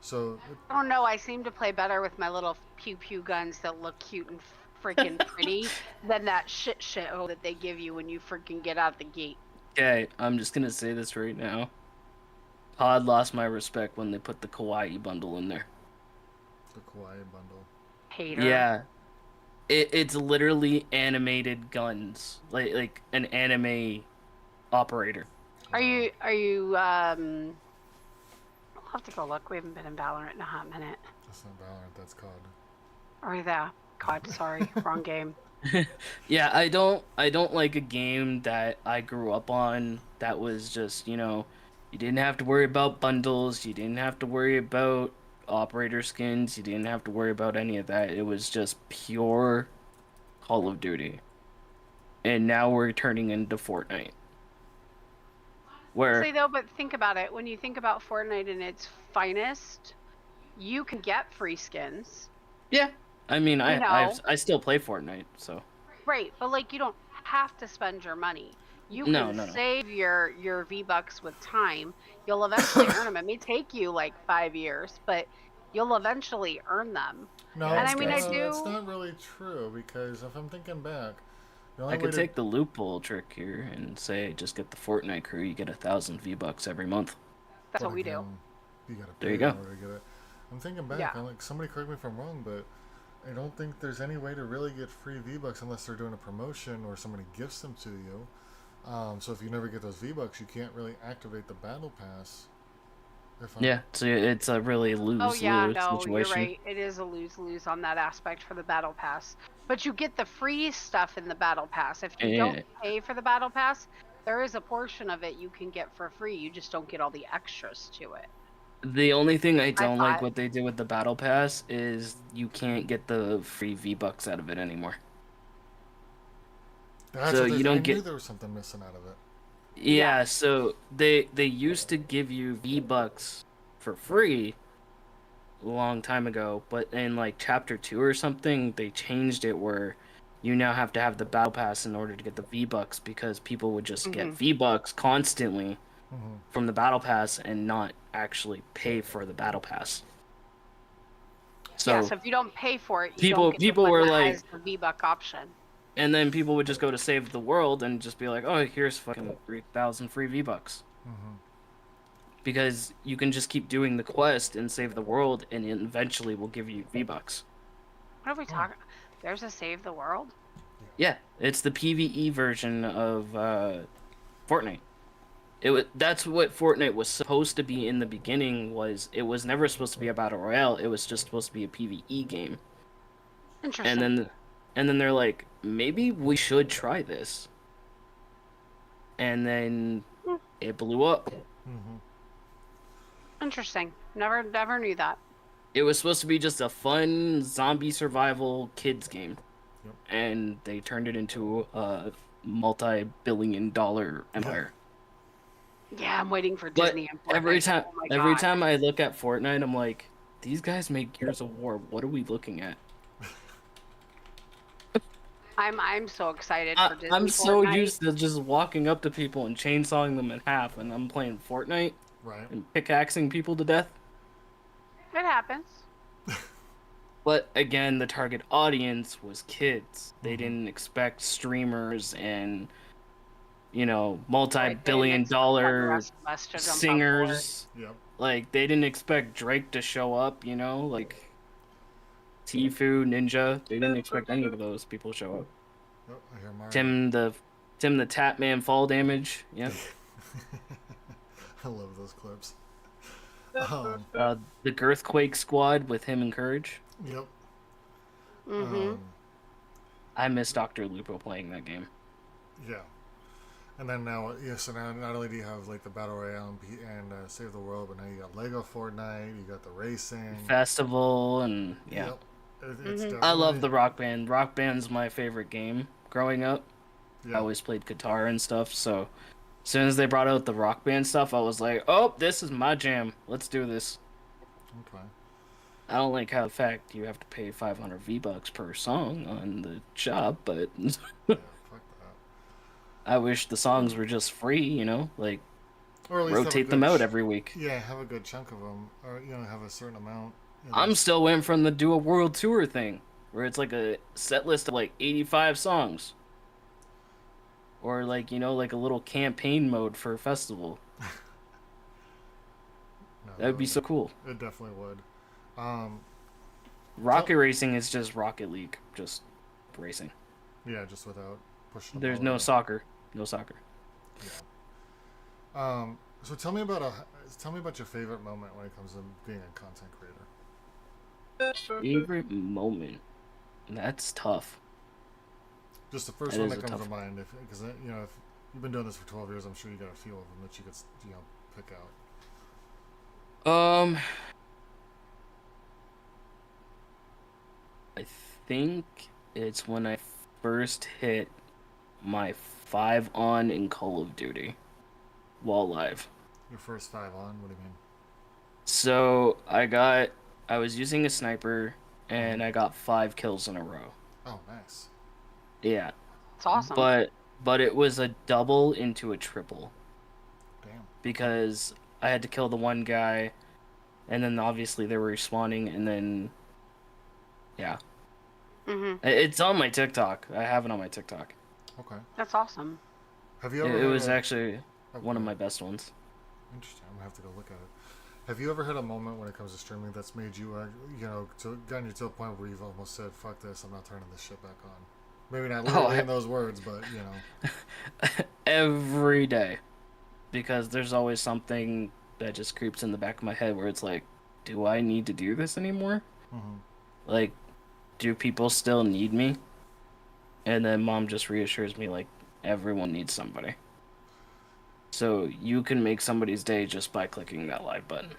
So I don't know. I seem to play better with my little pew pew guns that look cute and freaking pretty than that shit that they give you when you freaking get out the gate. Okay, I'm just gonna say this right now. COD lost my respect when they put the Kawaii bundle in there. the Kawaii bundle. Hater. Yeah. It's literally animated guns. Like an anime operator. Are you I'll have to go look. We haven't been in Valorant in a hot minute. That's not Valorant, that's COD. Or yeah. COD, sorry. Wrong game. Yeah, I don't like a game that I grew up on that was just, you didn't have to worry about bundles, you didn't have to worry about operator skins, you didn't have to worry about any of that. It was just pure Call of Duty. And now we're turning into Fortnite. Where Say though, but think about it. When you think about Fortnite in its finest, you can get free skins. yeah, I mean, You know. I still play Fortnite, so Right, but like you don't have to spend your money. You No, can no, no. save your V-Bucks with time. You'll eventually earn them. It may take you like 5 years, but you'll eventually earn them. No, And That's I mean, I gassy. no, that's do. not really true because if I'm thinking back, the only I way could to take the loophole trick here and say just get the Fortnite crew. You get 1,000 V-Bucks every month. That's but what we do. again, you gotta There you pay in go. order to get it. I'm thinking back. Yeah. I'm like, somebody correct me if I'm wrong, but I don't think there's any way to really get free V-Bucks unless they're doing a promotion or somebody gifts them to you. So if you never get those V-Bucks, you can't really activate the battle pass. If I'm Yeah, so it's a really Oh yeah, lose-lose no, you're situation. right. It is a lose-lose on that aspect for the battle pass. But you get the free stuff in the battle pass. If you don't And pay for the battle pass, there is a portion of it you can get for free. You just don't get all the extras to it. the only thing I I don't like thought. what they did with the battle pass is you can't get the free V-Bucks out of it anymore. that's So what you I don't knew get. there was something missing out of it. Yeah, so they used to give you V-Bucks for free a long time ago, but in like chapter 2 or something, they changed it where you now have to have the battle pass in order to get the V-Bucks because people would just get Hmm. V-Bucks constantly Hmm. from the battle pass and not actually pay for the battle pass. Yeah, So so if you don't pay for it, you don't people get the people one were that like, has the V-Buck option. and then people would just go to save the world and just be like, "Oh, here's fucking 3,000 free V-Bucks." Hmm. Because you can just keep doing the quest and save the world, and it eventually will give you V-Bucks. What are we talking? There's a Save the World? Yeah, it's the PvE version of Fortnite. That's what Fortnite was supposed to be in the beginning. It was never supposed to be a battle royale. It was just supposed to be a PvE game. And Interesting. then they're like, maybe we should try this. And then Hmm, it blew up. Hmm. interesting. Never knew that. It was supposed to be just a fun zombie survival kids game. Yep. And they turned it into a multi-billion-dollar empire. Yeah, I'm waiting for But Disney and every Fortnite. time Oh my every god. time I look at Fortnite, I'm like, these guys make Gears of War. What are we looking at? I'm so excited for Disney I'm so Fortnite. used to just walking up to people and chainsawing them in half, and I'm playing Fortnite Right. and pickaxing people to death. It happens. But again, the target audience was kids. They Mhm. didn't expect streamers and, you know, Like, they didn't multi-billion expect the dollar rest of us to jump on board. singers. Yep. Like, they didn't expect Drake to show up, you know, like Tfue, Ninja. They didn't expect any of those people to show up. Oh, I hear Mario. Tim the Tap Man fall damage. Yep. I love those clips. The Girthquake squad with him and Courage. Yep. Mm-hmm. I miss Dr. Lupo playing that game. Yeah. And then now, yeah. So now, not only do you have like the battle royale and Save the World, but now you got Lego Fortnite. You got the racing. Festival and yeah. Yep. It's Mhm. I love definitely- the Rock Band. Rock Band's my favorite game growing up. Yeah. I always played guitar and stuff, so as soon as they brought out the Rock Band stuff, I was like, "Oh, this is my jam. Let's do this." Okay. I don't like how the fact you have to pay 500 V-Bucks per song on the shop, but Yeah. Fuck that. I wish the songs were just free, you know, like Or at least have a rotate good them out every week. Yeah, have a good chunk of them, or have a certain amount. I'm still waiting for them to do a world tour thing, where it's like a set list of like 85 songs. Or like, like a little campaign mode for a festival. No, That would be so cool. It definitely would. Rocket racing is just Rocket League, just racing. Yeah, just without pushing. There's ball no around. soccer. No soccer. Yeah. So tell me about your favorite moment when it comes to being a content creator. Favorite moment? That's tough. Just the first That one is that a comes to tough mind, if you've been doing this for 12 years, I'm sure you got a few of them that you could pick out. I think it's when I first hit my 5 on in Call of Duty while live. Your first 5 on? What do you mean? So I was using a sniper and I got 5 kills in a row. Oh, nice. Yeah. It's awesome. but it was a double into a triple Damn. because I had to kill the one guy, and then obviously they were respawning, and then yeah, Mhm. it's on my TikTok. I have it on my TikTok. Okay. That's awesome. Have you It, ever it had was a... actually oh, one of go my ahead. best ones. Interesting. I'm gonna have to go look at it. Have you ever had a moment when it comes to streaming that's made you, gotten you to a point where you've almost said, "Fuck this, I'm not turning this shit back on." Maybe not Oh, literally in those words, but you know. every day, because there's always something that just creeps in the back of my head where it's like, do I need to do this anymore? Hmm. Like, do people still need me? And then mom just reassures me like everyone needs somebody. So you can make somebody's day just by clicking that like button.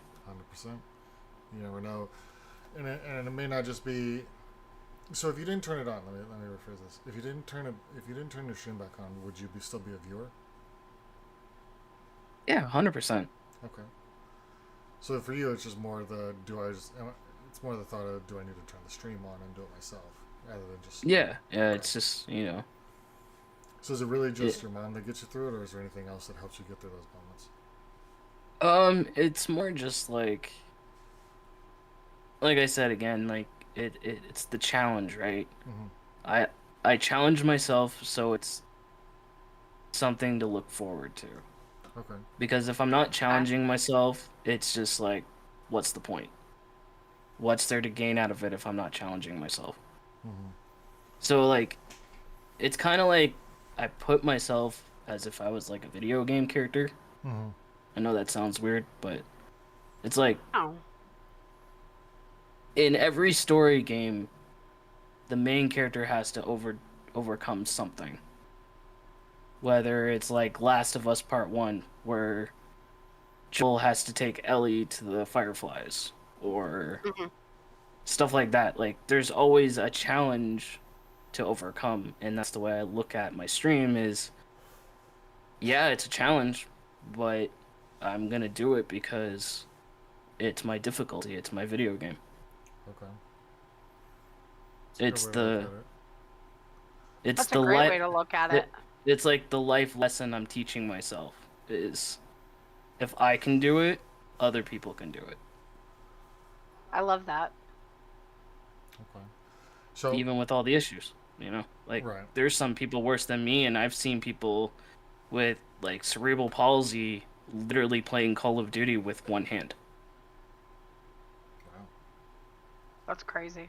100%. You never know, and it may not just be. So if you didn't turn it on, let me rephrase this. If you didn't turn your stream back on, would you still be a viewer? Yeah, 100%. Okay. So for you, it's just more the it's more the thought of, do I need to turn the stream on and do it myself rather than just. Yeah, yeah, Okay. it's just, So is it really just it, your mom that gets you through it, or is there anything else that helps you get through those moments? it's more just like I said again, like it's the challenge, right? Mm-hmm. I I challenge myself so it's something to look forward to. Okay. Because if I'm not Okay. challenging myself, it's just like, what's the point? What's there to gain out of it if I'm not challenging myself? Mm-hmm. So like, it's kind of like I put myself as if I was like a video game character. Mm-hmm. I know that sounds weird, but it's like Oh. in every story game, the main character has to overcome something. Whether it's like Last of Us Part 1, where Joel has to take Ellie to the Fireflies, or Mhm. stuff like that. Like, there's always a challenge to overcome, and that's the way I look at my stream is, yeah, it's a challenge, but I'm gonna do it because it's my difficulty, it's my video game. Okay. It's a good It's way to look the at it. it's That's a the great life way to look at it. it's like the life lesson I'm teaching myself is if I can do it, other people can do it. I love that. Okay. So Even with all the issues. Like right. there's some people worse than me, and I've seen people with like cerebral palsy literally playing Call of Duty with one hand. Wow. That's crazy.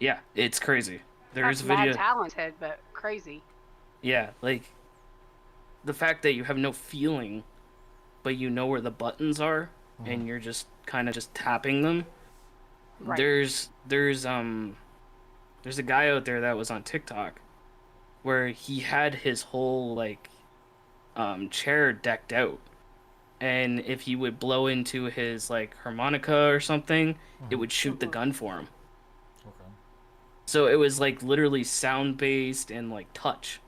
Yeah, it's crazy. There's That's mad video. talented, but crazy. Yeah, like the fact that you have no feeling, but you know where the buttons are, Mm-hmm. and you're just kind of just tapping them. Right. There's a guy out there that was on TikTok where he had his whole like chair decked out, and if he would blow into his like harmonica or something, it Mm-hmm. would shoot the Mhm. gun for him. Okay. So it was like literally sound based and like touch.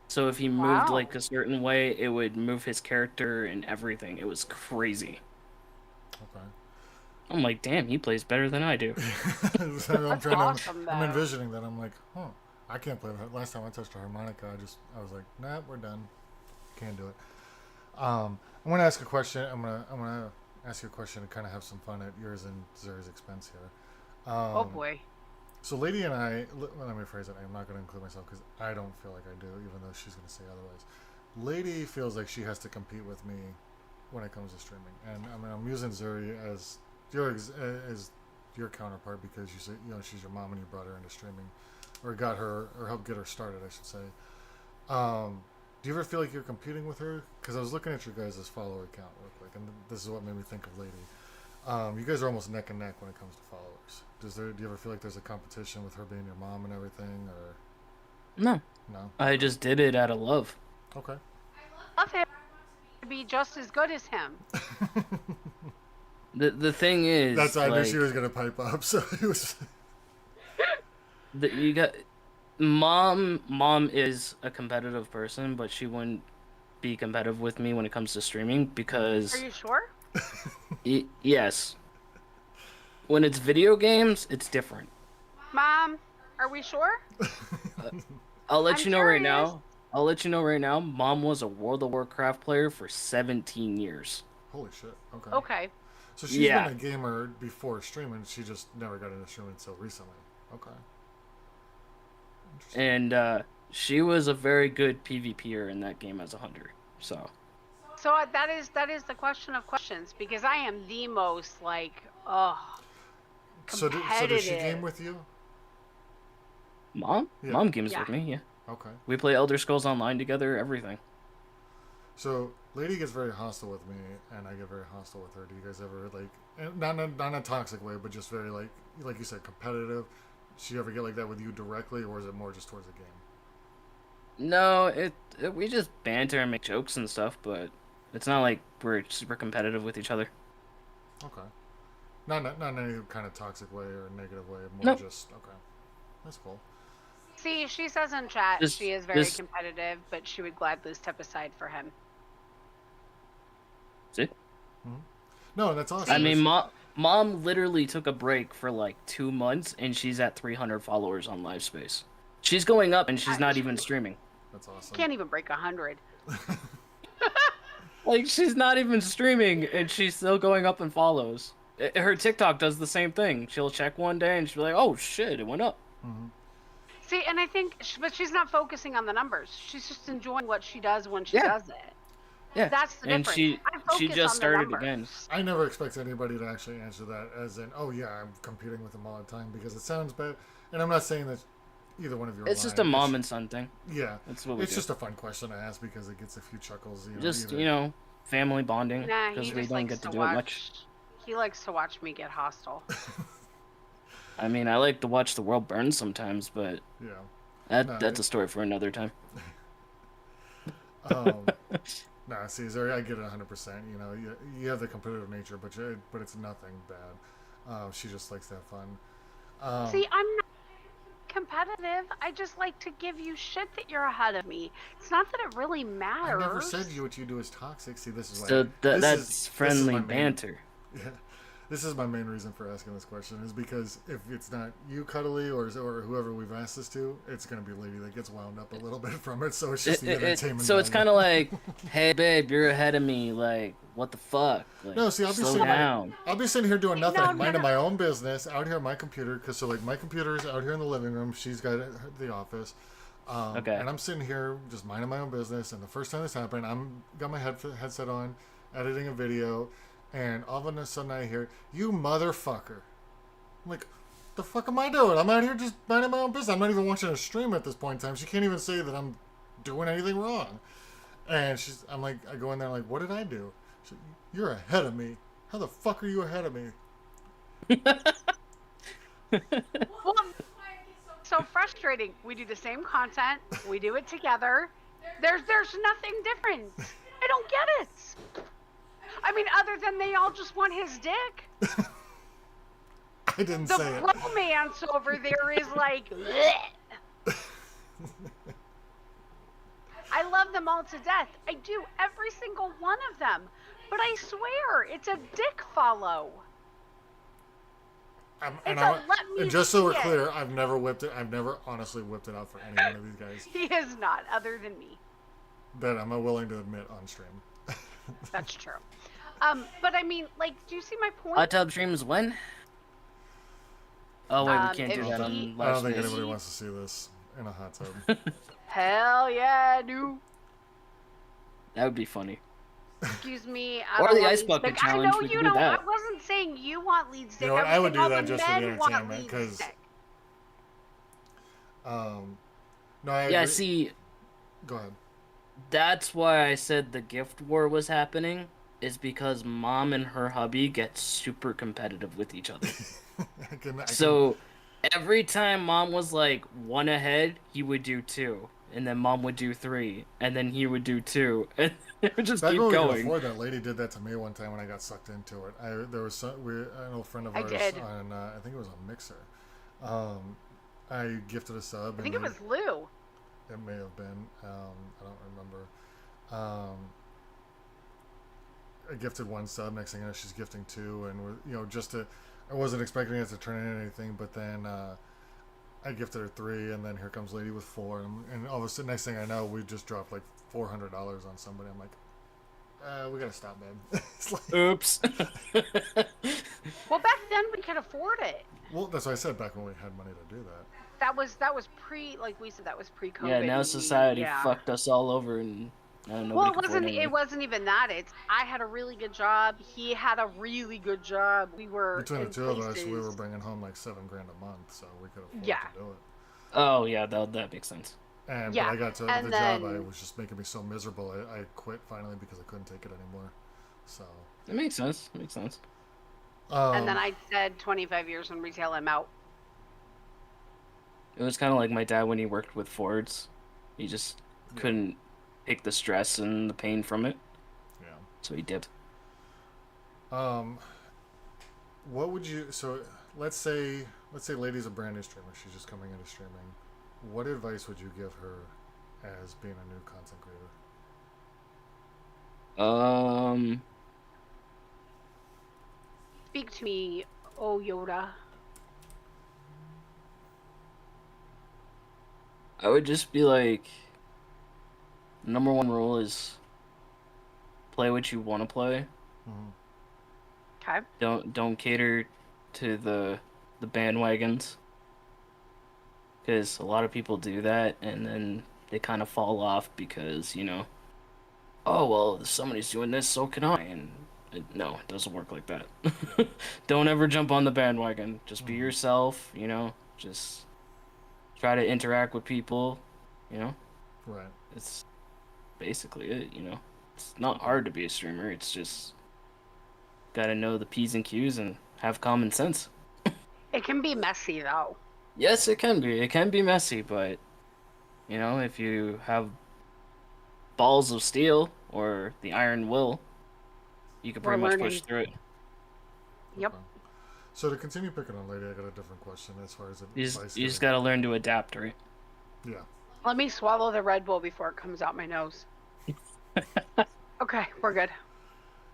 So if he moved Wow. like a certain way, it would move his character and everything. It was crazy. Okay. I'm like, damn, he plays better than I do. So I'm That's trying to. awesome, I'm though. envisioning that. I'm like, huh. I can't play that. Last time I touched a harmonica, I was like, nah, we're done. Can't do it. I'm gonna ask a question. I'm gonna ask you a question to kind of have some fun at yours and Zuri's expense here. Oh boy. So Lady and I, let me rephrase it. I'm not gonna include myself because I don't feel like I do, even though she's gonna say otherwise. Lady feels like she has to compete with me when it comes to streaming, and I mean I'm using Zuri as as your counterpart because you say she's your mom and you brought her into streaming, or got her or helped get her started, I should say. Do you ever feel like you're competing with her? Because I was looking at your guys' follower count real quick, and this is what made me think of Lady. You guys are almost neck and neck when it comes to followers. Do you ever feel like there's a competition with her being your mom and everything, or No, no? I just did it out of love. Okay. Love him to be just as good as him. The thing is, That's I knew she like, was gonna pipe up, so it was. you got mom is a competitive person, but she wouldn't be competitive with me when it comes to streaming Are because you sure? yes, when it's video games, it's different. Mom, are we sure? I'll let I'm you know right curious. now. I'll let you know right now. Mom was a World of Warcraft player for 17 years. Holy shit. Okay. Okay. So she's been Yeah, a gamer before streaming. She just never got into streaming until recently. Okay. Interesting. and she was a very good PvPer in that game as a hunter. So So that is the question of questions because I am the most like So does she game competitive. with you? mom, Yeah. mom games Yeah. with me. Yeah, Okay. we play Elder Scrolls Online together. Everything. So Lady gets very hostile with me, and I get very hostile with her. Do you guys ever like, and not in a toxic way, but just very like you said, competitive? She ever get like that with you directly, or is it more just towards the game? No, we just banter and make jokes and stuff, but it's not like we're super competitive with each other. Okay. Not in any kind of toxic way or negative way. More No, just okay. That's cool. See, she says in chat she just is very just competitive, but she would gladly step aside for him. see. Hmm. No, that's I awesome. See, mean, mom literally took a break for like 2 months, and she's at 300 followers on Live Space. She's going up, and she's I, not even streaming. That's awesome. can't even break 100. Like she's not even streaming, and she's still going up in follows. Her TikTok does the same thing. She'll check one day, and she'll be like, "Oh shit, it went up." Hmm. See, and I think, but she's not focusing on the numbers. She's just enjoying what she does when she Yeah, does it. yeah. That's the And difference. I she focus just on the started again. numbers. I never expect anybody to actually answer that as in, oh yeah, I'm competing with them all the time because it sounds bad. And I'm not saying that either one of you are It's just a lying. mom and son thing. Yeah, That's what we it's do. just a fun question to ask because it gets a few chuckles. Just Either. family bonding Nah, because he we just don't likes get to to do it much. watch. He likes to watch me get hostile. I mean, I like to watch the world burn sometimes, but Yeah. that's a story for another time. Um, nah, Caesar, I get it 100%. You have the competitive nature, but it's nothing bad. She just likes to have fun. See, I'm not competitive. I just like to give you shit that you're ahead of me. It's not that it really I matters. never said what you do is toxic. See, this is why. So that's This is friendly my main. banter. Yeah, this is my main reason for asking this question is because if it's not you, Cuddly, or whoever we've asked this to, it's gonna be a lady that gets wound up a little bit from it. So it's just the entertainment. So it's value. kind of like, hey babe, you're ahead of me. Like, what the fuck? Like, No, see, slow down. I'll be sitting here doing nothing, No, minding my own business out here on my computer. Because so like my computer's out here in the living room, she's got it at the office, Okay. and I'm sitting here just minding my own business. And the first time this happened, I'm got my headset on, editing a video, and all of a sudden I hear you motherfucker. I'm like, the fuck am I doing? I'm out here just minding my own business. I'm not even watching a stream at this point in time. She can't even say that I'm doing anything wrong. And I'm like, I go in there, I'm like, what did I do? You're ahead of me. How the fuck are you ahead of me? Well, so frustrating. We do the same content. We do it together. There's nothing different. I don't get it. I mean, other than they all just want his dick. I didn't The say it. romance over there is like, bleh. I love them all to death. I do, every single one of them. But I swear, it's a dick follow. And let me just so we're see it. clear, I've never whipped it. I've never honestly whipped it out for any one of these guys He is not, other than me. that I'm willing to admit on stream. That's true. But I mean, like, do you see my point? Hot tub streams when? Oh wait, we can't if do that he- on I don't live think space. anybody wants to see this in a hot tub. Hell yeah, dude. That would be funny. Excuse me. Or don't the want ice lead bucket stick. challenge, I know we you could do don't. that. I wasn't saying you want lead stick. You know what, I I was would saying do all that the just for the men want entertainment, lead 'cause- stick. No, I Yeah, agree. see, Go ahead. that's why I said the gift war was happening, is because mom and her hubby get super competitive with each other. I can, So every time mom was like one ahead, he would do two. And then mom would do three. And then he would do two. And it would just back keep when we could going. afford that, lady did that to me one time when I got sucked into it. There was an old friend of I ours did. on, I think it was on Mixer. I gifted a sub. I think it was Lou. It may have been. I don't remember. I gifted one sub. Next thing I know, she's gifting two, and I wasn't expecting it to turn into anything. But then I gifted her 3, and then here comes lady with 4, and all of a sudden, next thing I know, we just dropped like $400 on somebody. I'm like, we gotta stop, man. It's like, Oops. Well, back then we could afford it. well, that's what I said back when we had money to do that. That was pre, like we said, that was pre-COVID. Yeah, now and society yeah. fucked us all over, and nobody Well, can afford it wasn't even that. It's I had a really good job. He had a really good job. We were Between the in two of us, we were places- bringing home like $7,000 a month, so we could afford Yeah. to do it. Oh yeah, that makes sense. And Yeah, but I got to and the job. I then- was just making me so miserable. I quit finally because I couldn't take it anymore. So. It makes sense. It makes sense. and then I said 25 years in retail, I'm out. It was kind of like my dad when he worked with Fords. He just couldn't take the stress and the pain from it, Yeah. so he dipped. What would you? So let's say lady's a brand new streamer. She's just coming into streaming. What advice would you give her as being a new content creator? Speak to me, oh Yoda. I would just be like, number one rule is play what you want to play. Okay. Don't cater to the bandwagons, because a lot of people do that and then they kind of fall off because oh well, if somebody's doing this, so can I, and no, it doesn't work like that. Don't ever jump on the bandwagon. Just be yourself. Just try to interact with people. Right. It's basically it. It's not hard to be a streamer. It's just gotta know the P's and Q's and have common sense. It can be messy though. Yes, it can be. It can be messy, but if you have balls of steel or the iron will, you can pretty much push through it. Yep. Okay. So to continue picking on lady, I got a different question as far as You advice. just gotta learn to adapt, right? Yeah. Let me swallow the Red Bull before it comes out my nose. Okay, we're good.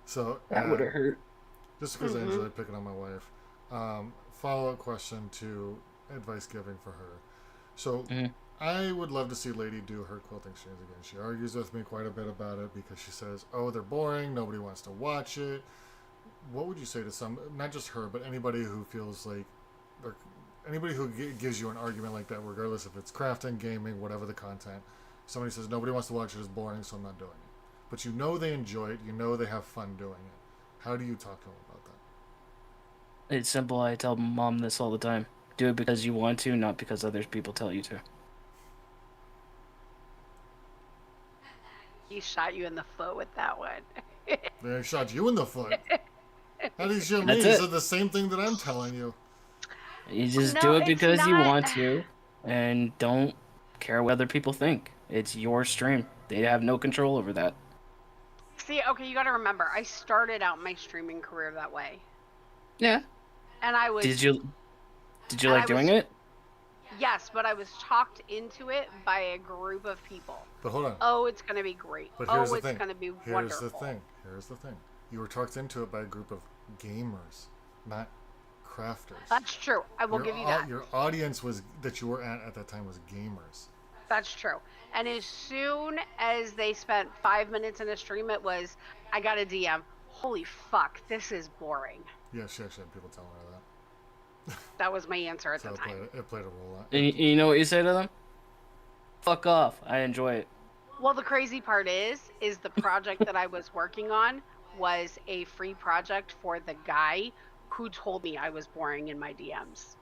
So That would have hurt. just because I enjoy picking on my wife. Follow-up question to advice giving for her. So I would love to see Lady do her quilting streams again. She argues with me quite a bit about it because she says, "Oh, they're boring. Nobody wants to watch it." What would you say to some, not just her, but anybody who feels like, anybody who gives you an argument like that, regardless if it's crafting, gaming, whatever the content? Somebody says nobody wants to watch it, it's boring, so I'm not doing it. But they enjoy it, they have fun doing it. How do you talk to them about that? It's simple. I tell mom this all the time. Do it because you want to, not because other people tell you to. He shot you in the foot with that one. They shot you in the foot. How do you shoot me? That's You it. said the same thing that I'm telling you. You just No, do it it's because you not. want to, and don't care what other people think. It's your stream. They have no control over that. See, okay, you gotta remember, I started out my streaming career that way. Yeah. And I was... Did you and like I doing was- it? Yes, but I was talked into it by a group of people. But hold on. Oh, it's gonna be great. But Oh, here's the it's thing. gonna be Here's wonderful. Here's the thing. You were talked into it by a group of gamers, not crafters. That's true. I will give you that. Your audience that you were at that time was gamers. That's true. And as soon as they spent 5 minutes in a stream, it was, I got a DM. Holy fuck, this is boring. Yeah, she actually had people telling her that. That was my answer at So the time. it played a role. And you know what you say to them? Fuck off. I enjoy it. Well, the crazy part is the project that I was working on was a free project for the guy who told me I was boring in my DMs.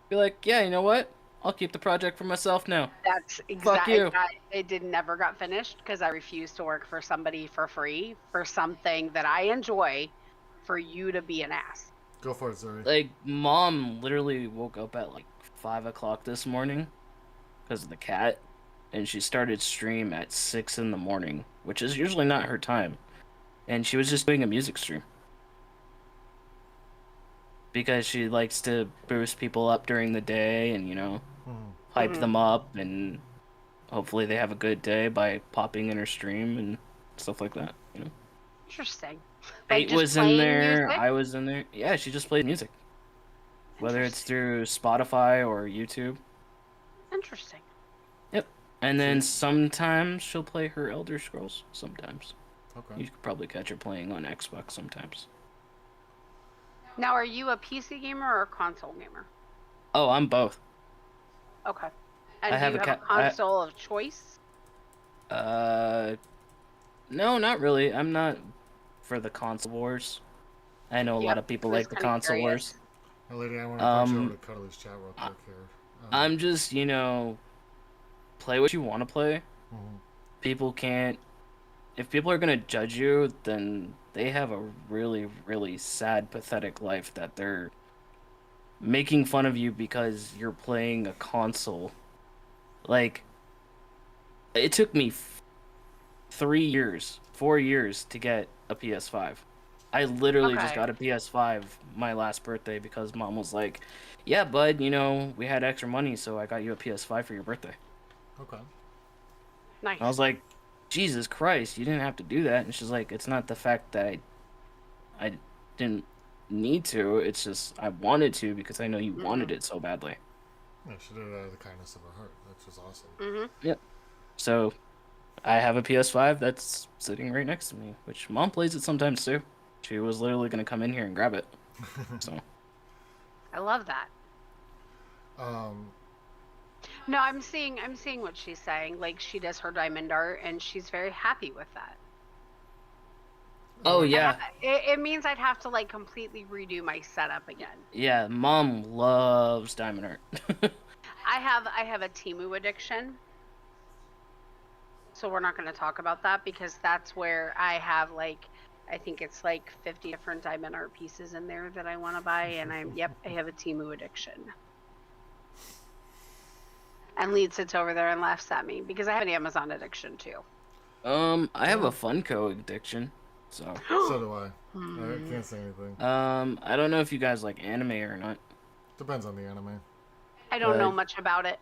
Be like, yeah, you know what? I'll keep the project for myself now. That's Fuck you. It never got finished because I refused to work for somebody for free for something that I enjoy for you to be an ass. Go for it, Zuri. Like, mom literally woke up at like 5 o'clock this morning because of the cat, and she started stream at 6 in the morning, which is usually not her time. And she was just doing a music stream. Because she likes to boost people up during the day and, hype them up, and hopefully they have a good day by popping in her stream and stuff like that, Interesting. Kate just was in playing there, music? I was in there. Yeah, she just played music. whether it's Interesting. through Spotify or YouTube. Interesting. Yep. And then sometimes she'll play her Elder Scrolls. Sometimes. Okay. You could probably catch her playing on Xbox sometimes. Now, are you a PC gamer or a console gamer? Oh, I'm both. Okay. I And do have you a have a console of choice? Uh, no, not really. I'm not for the console wars. I know a lot Yep. of people I was like the kind of console curious. wars. Hey, lady, I want to punch you over Um, to Cuddly's chat real quick here. I'm just, play what you want to play. Mhm. People can't. If people are gonna judge you, then they have a really, really sad, pathetic life that they're making fun of you because you're playing a console. Like, it took me 3 years, 4 years to get a PS5. I literally just Okay. got a PS5 my last birthday because mom was like, "Yeah, bud, we had extra money, so I got you a PS5 for your birthday." Okay. Nice. I was like, "Jesus Christ, you didn't have to do that." And she's like, "It's not the fact that I didn't need to. It's just I wanted to because I know you wanted it so badly." Yeah, she did it out of the kindness of her heart, which is awesome. Mm-hmm. Yep. So I have a PS5 that's sitting right next to me, which mom plays it sometimes too. She was literally gonna come in here and grab it. So I love that. Um, No, I'm seeing what she's saying. Like she does her diamond art and she's very happy with that. oh yeah, It means I'd have to like completely redo my setup again. yeah. Mom loves diamond art. I have a Timu addiction. So we're not going to talk about that because that's where I have like I think it's like 50 different diamond art pieces in there that I want to buy and I have a Timu addiction. And Lead sits over there and laughs at me because I have an Amazon addiction too. I have a Funko addiction. So so do I. I can't say anything. I don't know if you guys like anime or not. Depends on the anime. I don't know much about it.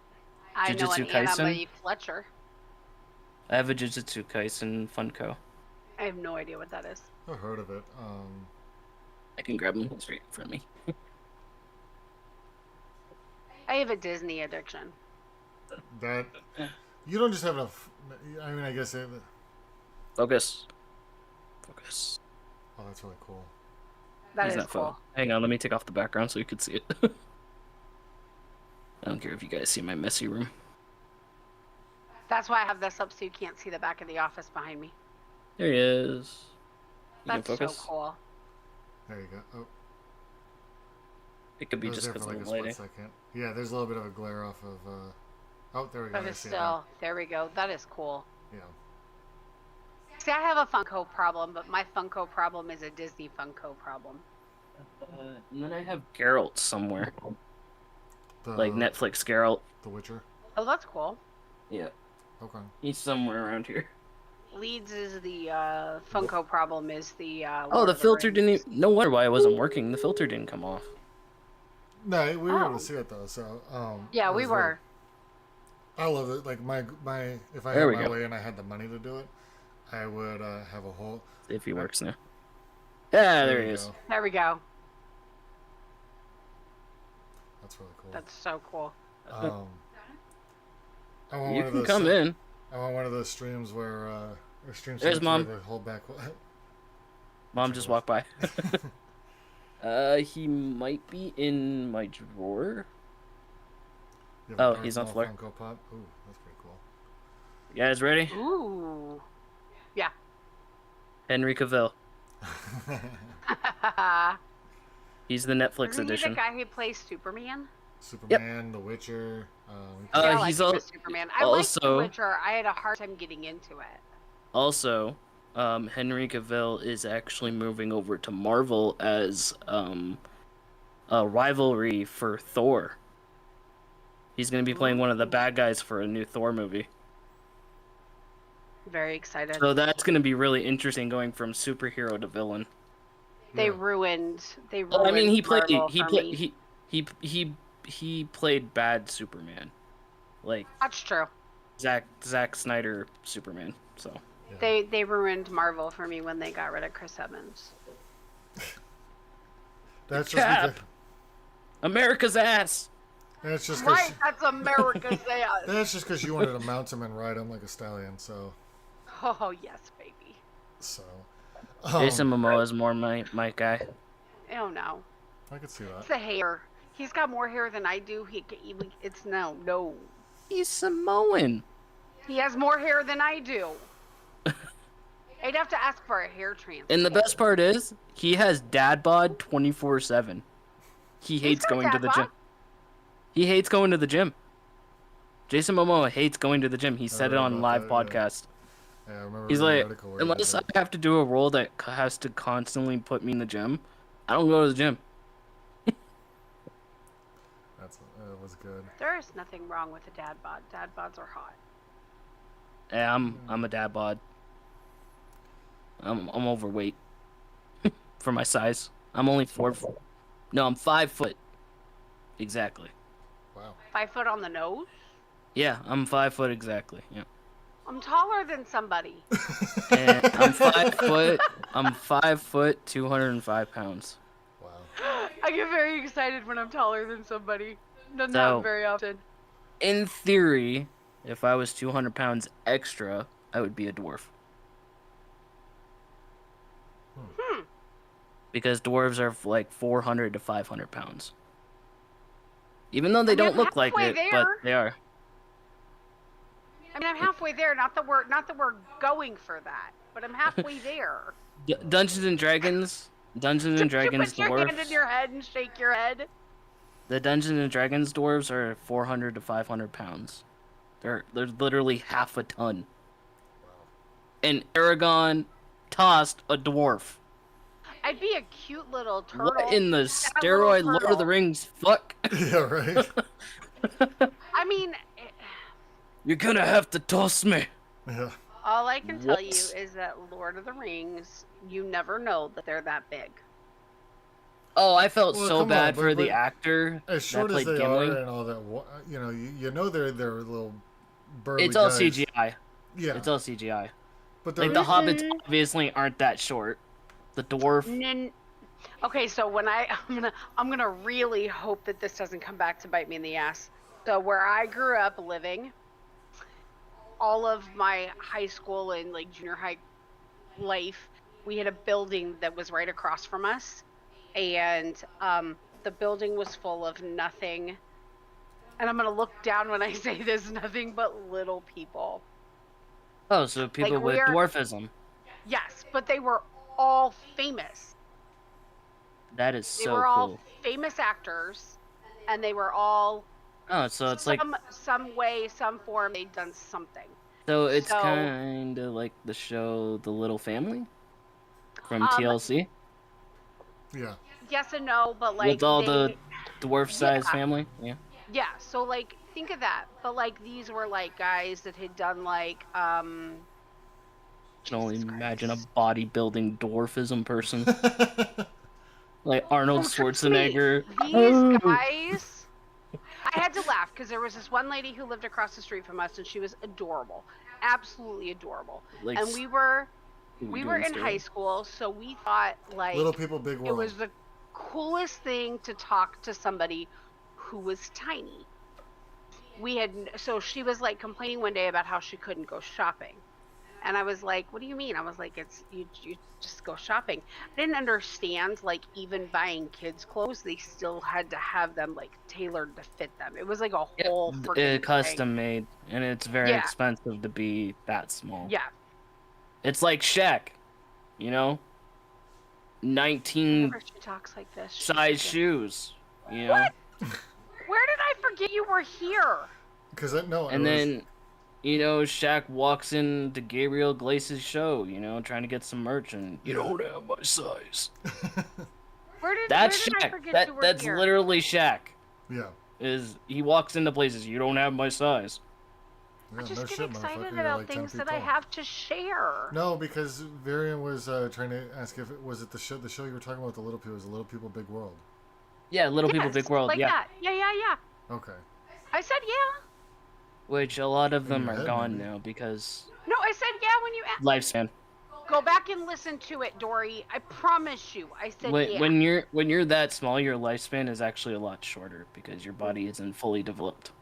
I know an Jujutsu Kaisen? Anime Fletcher. I have a Jujutsu Kaisen Funko. I have no idea what that is. I've heard of it. I can grab them straight in front of me. I have a Disney addiction. That you don't just have enough. I mean, I guess. Focus. Focus. Oh, that's really cool. That Use is that cool. photo. Hang on, let me take off the background so you can see it. I don't care if you guys see my messy room. That's why I have this up so you can't see the back of the office behind me. There he is. You That's can so focus. cool. There you go. Oh, It could be it was just there because for of like the a lighting. split second. Yeah, there's a little bit of a glare off of. Oh, there we go. But I it's see it still, there we go. That is cool. now. See, I have a Funko problem, but my Funko problem is a Disney Funko problem. And then I have Geralt somewhere. Yeah. Like Netflix Geralt. The Witcher. Oh, that's cool. Yeah. Okay. He's somewhere around here. Leeds is the Funko problem is the Oh, Lord the of filter Rings. didn't even... No wonder why it wasn't working. The filter didn't come off. No, we were able Oh. to see it though. So. Yeah, it we was were. I love it. Like my if I There had we my go. way and I had the money to do it, I would have a whole. See if he works now. Yeah, there he you is. go. There we go. That's really cool. That's so cool. I want You one of can those. come in. I want one of those streams where or stream There's sets Mom. where they hold back. Mom just walked by. He might be in my drawer. You have a Oh, Darth he's on Maul floor. Funko Pop. Ooh, that's pretty cool. You guys ready? Ooh. Yeah. Henry Cavill. He's the Netflix Isn't he edition. the guy who plays Superman? Superman, The Witcher. Yeah, I like he's him al- as Superman. I liked The also- Witcher. I had a hard time getting into it. Also, Henry Cavill is actually moving over to Marvel as a rivalry for Thor. He's going to be playing one of the bad guys for a new Thor movie. Very excited. So that's going to be really interesting going from superhero to villain. They Yeah. ruined. They ruined. Well, I mean, he Marvel for me. he played bad Superman, like That's true. Zack Snyder Superman. So They ruined Marvel for me when they got rid of Chris Evans. That's just Cap. because, America's ass. That's just Right, that's America's ass. that's just because you wanted to mount him and ride him like a stallion. So, Oh yes, baby. so. Jason Momoa is more my guy. Oh no, I could see it's that. the hair. He's got more hair than I do. It's no. He's Samoan. He has more hair than I do. I'd have to ask for a hair transplant. And the best part is, he has dad bod 24/7. He hates got going to dad the bod? gym. He hates going to the gym. Jason Momoa hates going to the gym. He said it read on about live that, yeah. podcast. Yeah, I remember He's reading an like, article where he did unless I that. have to do a role that has to constantly put me in the gym, I don't go to the gym. That was good. There is nothing wrong with a dad bod. Dad bods are hot. Yeah, I'm a dad bod. I'm overweight for my size. I'm only 4. No, I'm 5 foot. Exactly. Wow. 5 foot on the nose. Yeah, I'm 5 foot exactly. Yeah. I'm taller than somebody. And I'm 5 foot. I'm 5 foot, 205 pounds. Wow. I get very excited when I'm taller than somebody. Doesn't So- happen very often. In theory, if I was 200 pounds extra, I would be a dwarf. Because dwarves are like 400 to 500 pounds. Even though they I mean, don't I'm look like halfway it, but there. they are. I mean, I'm halfway there. Not that we're going for that, but I'm halfway there. Dungeons and Dragons. Dungeons and Dragons Put your hand in dwarves. your head and shake your head. The Dungeons and Dragons dwarves are 400 to 500 pounds. They're literally half a ton. And Aragon tossed a dwarf. I'd be a cute little turtle. What in the a little steroid Lord of the turtle. Rings fuck? Yeah, right. I mean, You're gonna have to toss me. Yeah. all I can tell you What? is that Lord of the Rings, you never know that they're that big. Oh, I felt Well, so come bad on, for but- the but actor As that short as played they Gimli. are and all that, you know they're little burly It's all guys. CGI. Yeah. It's all CGI. But Like they're the hobbits obviously aren't that short. The dwarf. Okay, so when I'm gonna really hope that this doesn't come back to bite me in the ass. So where I grew up living, all of my high school and like junior high life, we had a building that was right across from us, and the building was full of nothing. And I'm gonna look down when I say this, nothing but little people. Oh, so people Like, with we're- dwarfism. Yes, but they were all famous. That is They so were all cool. famous actors, and they were all Oh, so it's like some way, some form, they'd done something. it's so- kind of like the show The Little Family from Um, TLC yeah. Yes and no, but like with all they, the dwarf-sized Yeah. family. Yeah. yeah. So like think of that, but like these were like guys that had done like I can only Jesus imagine a Christ. bodybuilding dwarfism person like Arnold Oh, trust me, Schwarzenegger. These guys, I had to laugh because there was this one lady who lived across the street from us, and she was adorable, absolutely adorable. Like, And we were doing in steroids. high school, so we thought like Little people, big world. it was the coolest thing to talk to somebody who was tiny. So she was like complaining one day about how she couldn't go shopping. And I was like, what do you mean? I was like, it's you just go shopping. I didn't understand, like, even buying kids clothes, they still had to have them like tailored to fit them. It was like a whole freaking thing. Custom made, and it's very Yeah. expensive to be that small. Yeah. It's like Shaq, you know, 19 Whenever she talks like this. she's size like, shoes, you know, What? Where did I forget you were here? Because no, and then, you know, Shaq walks into Gabriel Glace's show, you know, trying to get some merch, and you don't have my size. Where did That's I Shaq. forget you were That's here? literally Shaq. yeah. Is he walks into places, you don't have my size. Yeah, I just no get shit, excited motherfucker, you're about like 10 things feet that I tall. have to share. No, because Varian was trying to ask if it was the show you were talking about, the Little People, was the Little People Big World. Yeah, Little People, Yes, Big World. like Yeah, that. Yeah. Okay. I said yeah. which a lot of them your are head, gone maybe. now because No, I said yeah when you asked. lifespan. Go back and listen to it, Dory. I promise you. I said yeah. When you're that small, your lifespan is actually a lot shorter because your body isn't fully developed.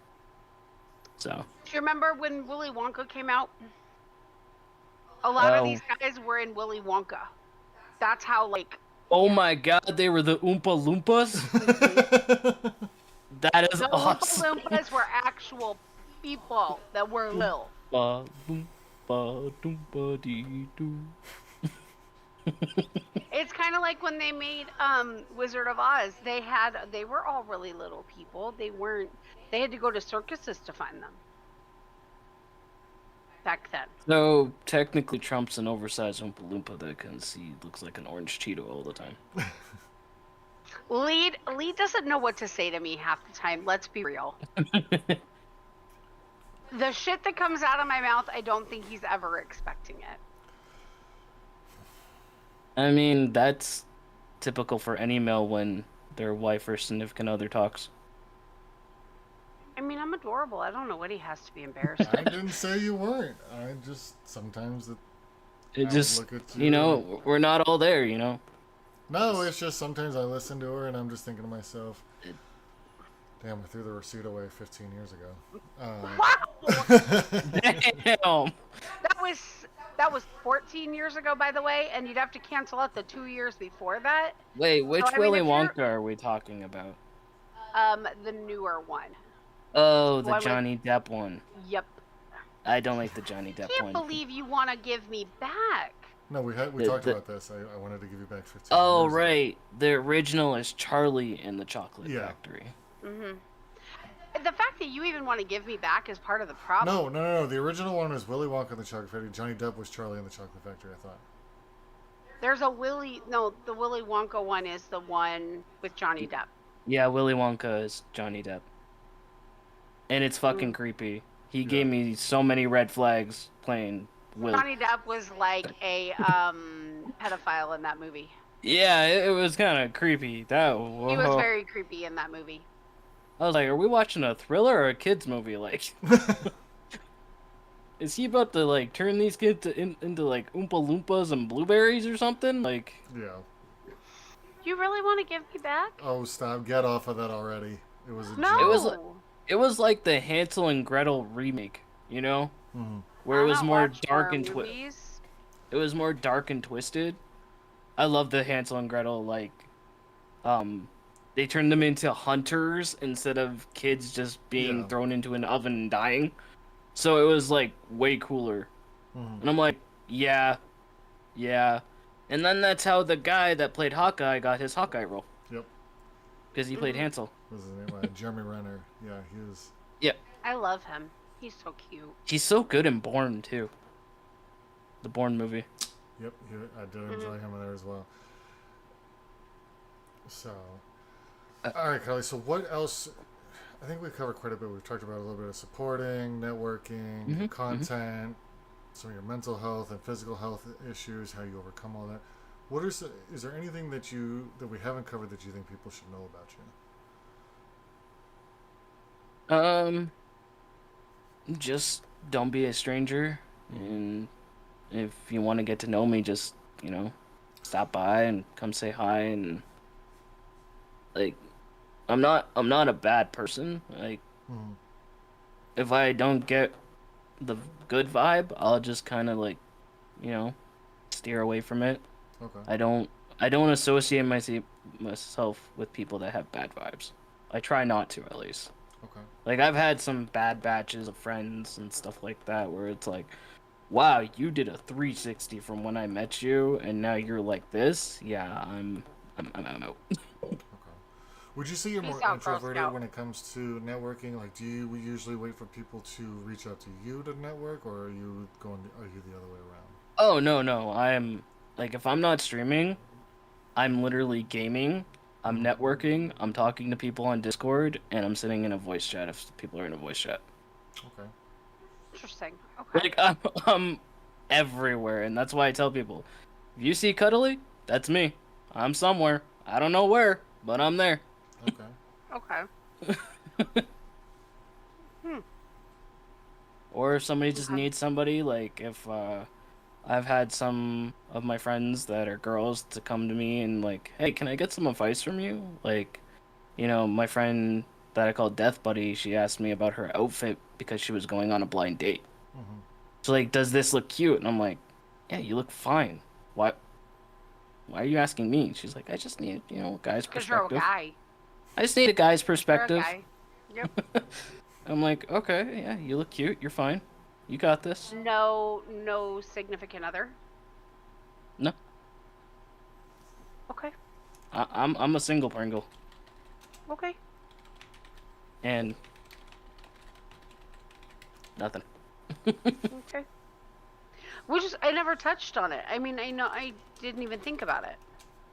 So. Do you remember when Willy Wonka came out? A lot of these guys were in Willy Wonka. That's how, like... Oh my god, they were the Oompa Loompas? That is awesome. The Oompa Loompas were actual people that were little. Oompa Loompa Doompa Dee Doo. It's kind of like when they made Wizard of Oz. They were all really little people. They had to go to circuses to find them. Back then. So technically, Trump's an oversized Oompa Loompa that can see looks like an orange Cheeto all the time. Lee doesn't know what to say to me half the time. Let's be real. The shit that comes out of my mouth, I don't think he's ever expecting it. I mean, that's typical for any male when their wife or significant other talks. I mean, I'm adorable. I don't know what he has to be embarrassed I didn't say you weren't. I just sometimes it just look at you know, we're not all there, you know. No, it's just sometimes I listen to her and I'm just thinking to myself, damn, I threw the receipt away 15 years ago. Wow! Damn. That was 14 years ago, by the way, and you'd have to cancel out the 2 years before that. Wait, which So, I mean, Willy if Wonka are we talking about? The newer one. Oh, the One with- Johnny Depp one. Yep. I don't like the Johnny Depp Can't one. believe you want to give me back. No, we talked about this. I wanted to give you back 15 Oh, years ago. right. The original is Charlie in the Chocolate Factory. Mm-hmm. The fact that you even want to give me back is part of the problem. No. The original one was Willy Wonka and the Chocolate Factory. Johnny Depp was Charlie in the Chocolate Factory, I thought. There's the Willy Wonka one is the one with Johnny Depp. Yeah, Willy Wonka is Johnny Depp. And it's fucking creepy. He gave me so many red flags playing Willy. Johnny Depp was like a pedophile in that movie. Yeah, it was kind of creepy. He was very creepy in that movie. I was like, are we watching a thriller or a kids movie? Like, is he about to like turn these kids into like Oompa Loompas and blueberries or something? Like, Yeah. You really want to give me back? Oh, stop. Get off of that already. It was a No. joke. it was like the Hansel and Gretel remake, you know, where I it was don't more watch dark horror and movies. It was more dark and twisted. I love the Hansel and Gretel, like, they turned them into hunters instead of kids just being thrown into an oven and dying. So it was, like, way cooler. And I'm like, yeah. And then that's how the guy that played Hawkeye got his Hawkeye role. Yep. Because he played Hansel. What was his name? Jeremy Renner. Yeah, he was. Yep. I love him. He's so cute. He's so good in Bourne, too. The Bourne movie. Yep, I did enjoy him in there as well. So, all right, Kelly. So, what else? I think we've covered quite a bit. We've talked about a little bit of supporting, networking, content, some of your mental health and physical health issues, how you overcome all that. Is there anything that we haven't covered that you think people should know about you? Just don't be a stranger, and if you want to get to know me, just, you know, stop by and come say hi. And like, I'm not a bad person. Like, if I don't get the good vibe, I'll just kind of, like, you know, steer away from it. Okay. I don't associate myself with people that have bad vibes. I try not to, at least. Okay. Like, I've had some bad batches of friends and stuff like that where it's like, wow, you did a 360 from when I met you, and now you're like this. Yeah, I'm out. Okay. Would you say you're more introverted when it comes to networking? Like, do you usually wait for people to reach out to you to network, or are you the other way around? Oh, no. I am, like, if I'm not streaming, I'm literally gaming, I'm networking, I'm talking to people on Discord, and I'm sitting in a voice chat if people are in a voice chat. Okay. Interesting. Okay. Like, I'm everywhere, and that's why I tell people, if you see Cuddly, that's me. I'm somewhere. I don't know where, but I'm there. Okay. Okay. Or if somebody just needs somebody, like, if I've had some of my friends that are girls to come to me and like, hey, can I get some advice from you? Like, my friend that I call Death Buddy, she asked me about her outfit because she was going on a blind date. Hmm. So like, does this look cute? And I'm like, yeah, you look fine. Why are you asking me? She's like, I just need, a guy's Because you're a perspective. guy. I just need a guy's You're a perspective. guy. Yep. I'm like, okay, yeah, you look cute. You're fine. You got this. No significant other. No, Okay. I'm a single Pringle, Okay. and nothing. Okay. I never touched on it. I mean, I know I didn't even think about it.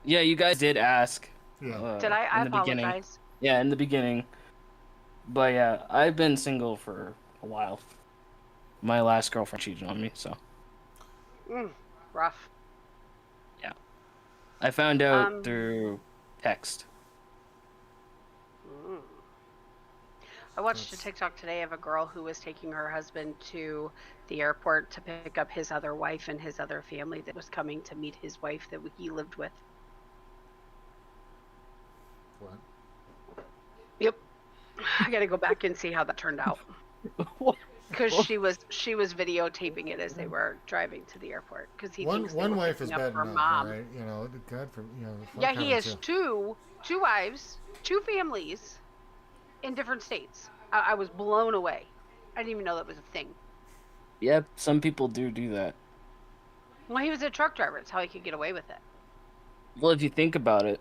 Yeah, you guys did ask. Yeah. Did I? I In the beginning. apologize. Yeah, in the beginning. But yeah, I've been single for a while. My last girlfriend cheated on me, so Rough. yeah. I found out Um. through text. mm. I watched a That's, TikTok today of a girl who was taking her husband to the airport to pick up his other wife and his other family that was coming to meet his wife that he lived with. what? Yep. I got to go back and see how that turned out. Because she was videotaping it as they were driving to the airport. Because he thinks they One were wife is picking up bad her enough, mom. right? God for fuck Yeah, he having has two wives, two families in different states. I was blown away. I didn't even know that was a thing. Yeah, some people do that. Well, he was a truck driver. That's how he could get away with it. Well, if you think about it,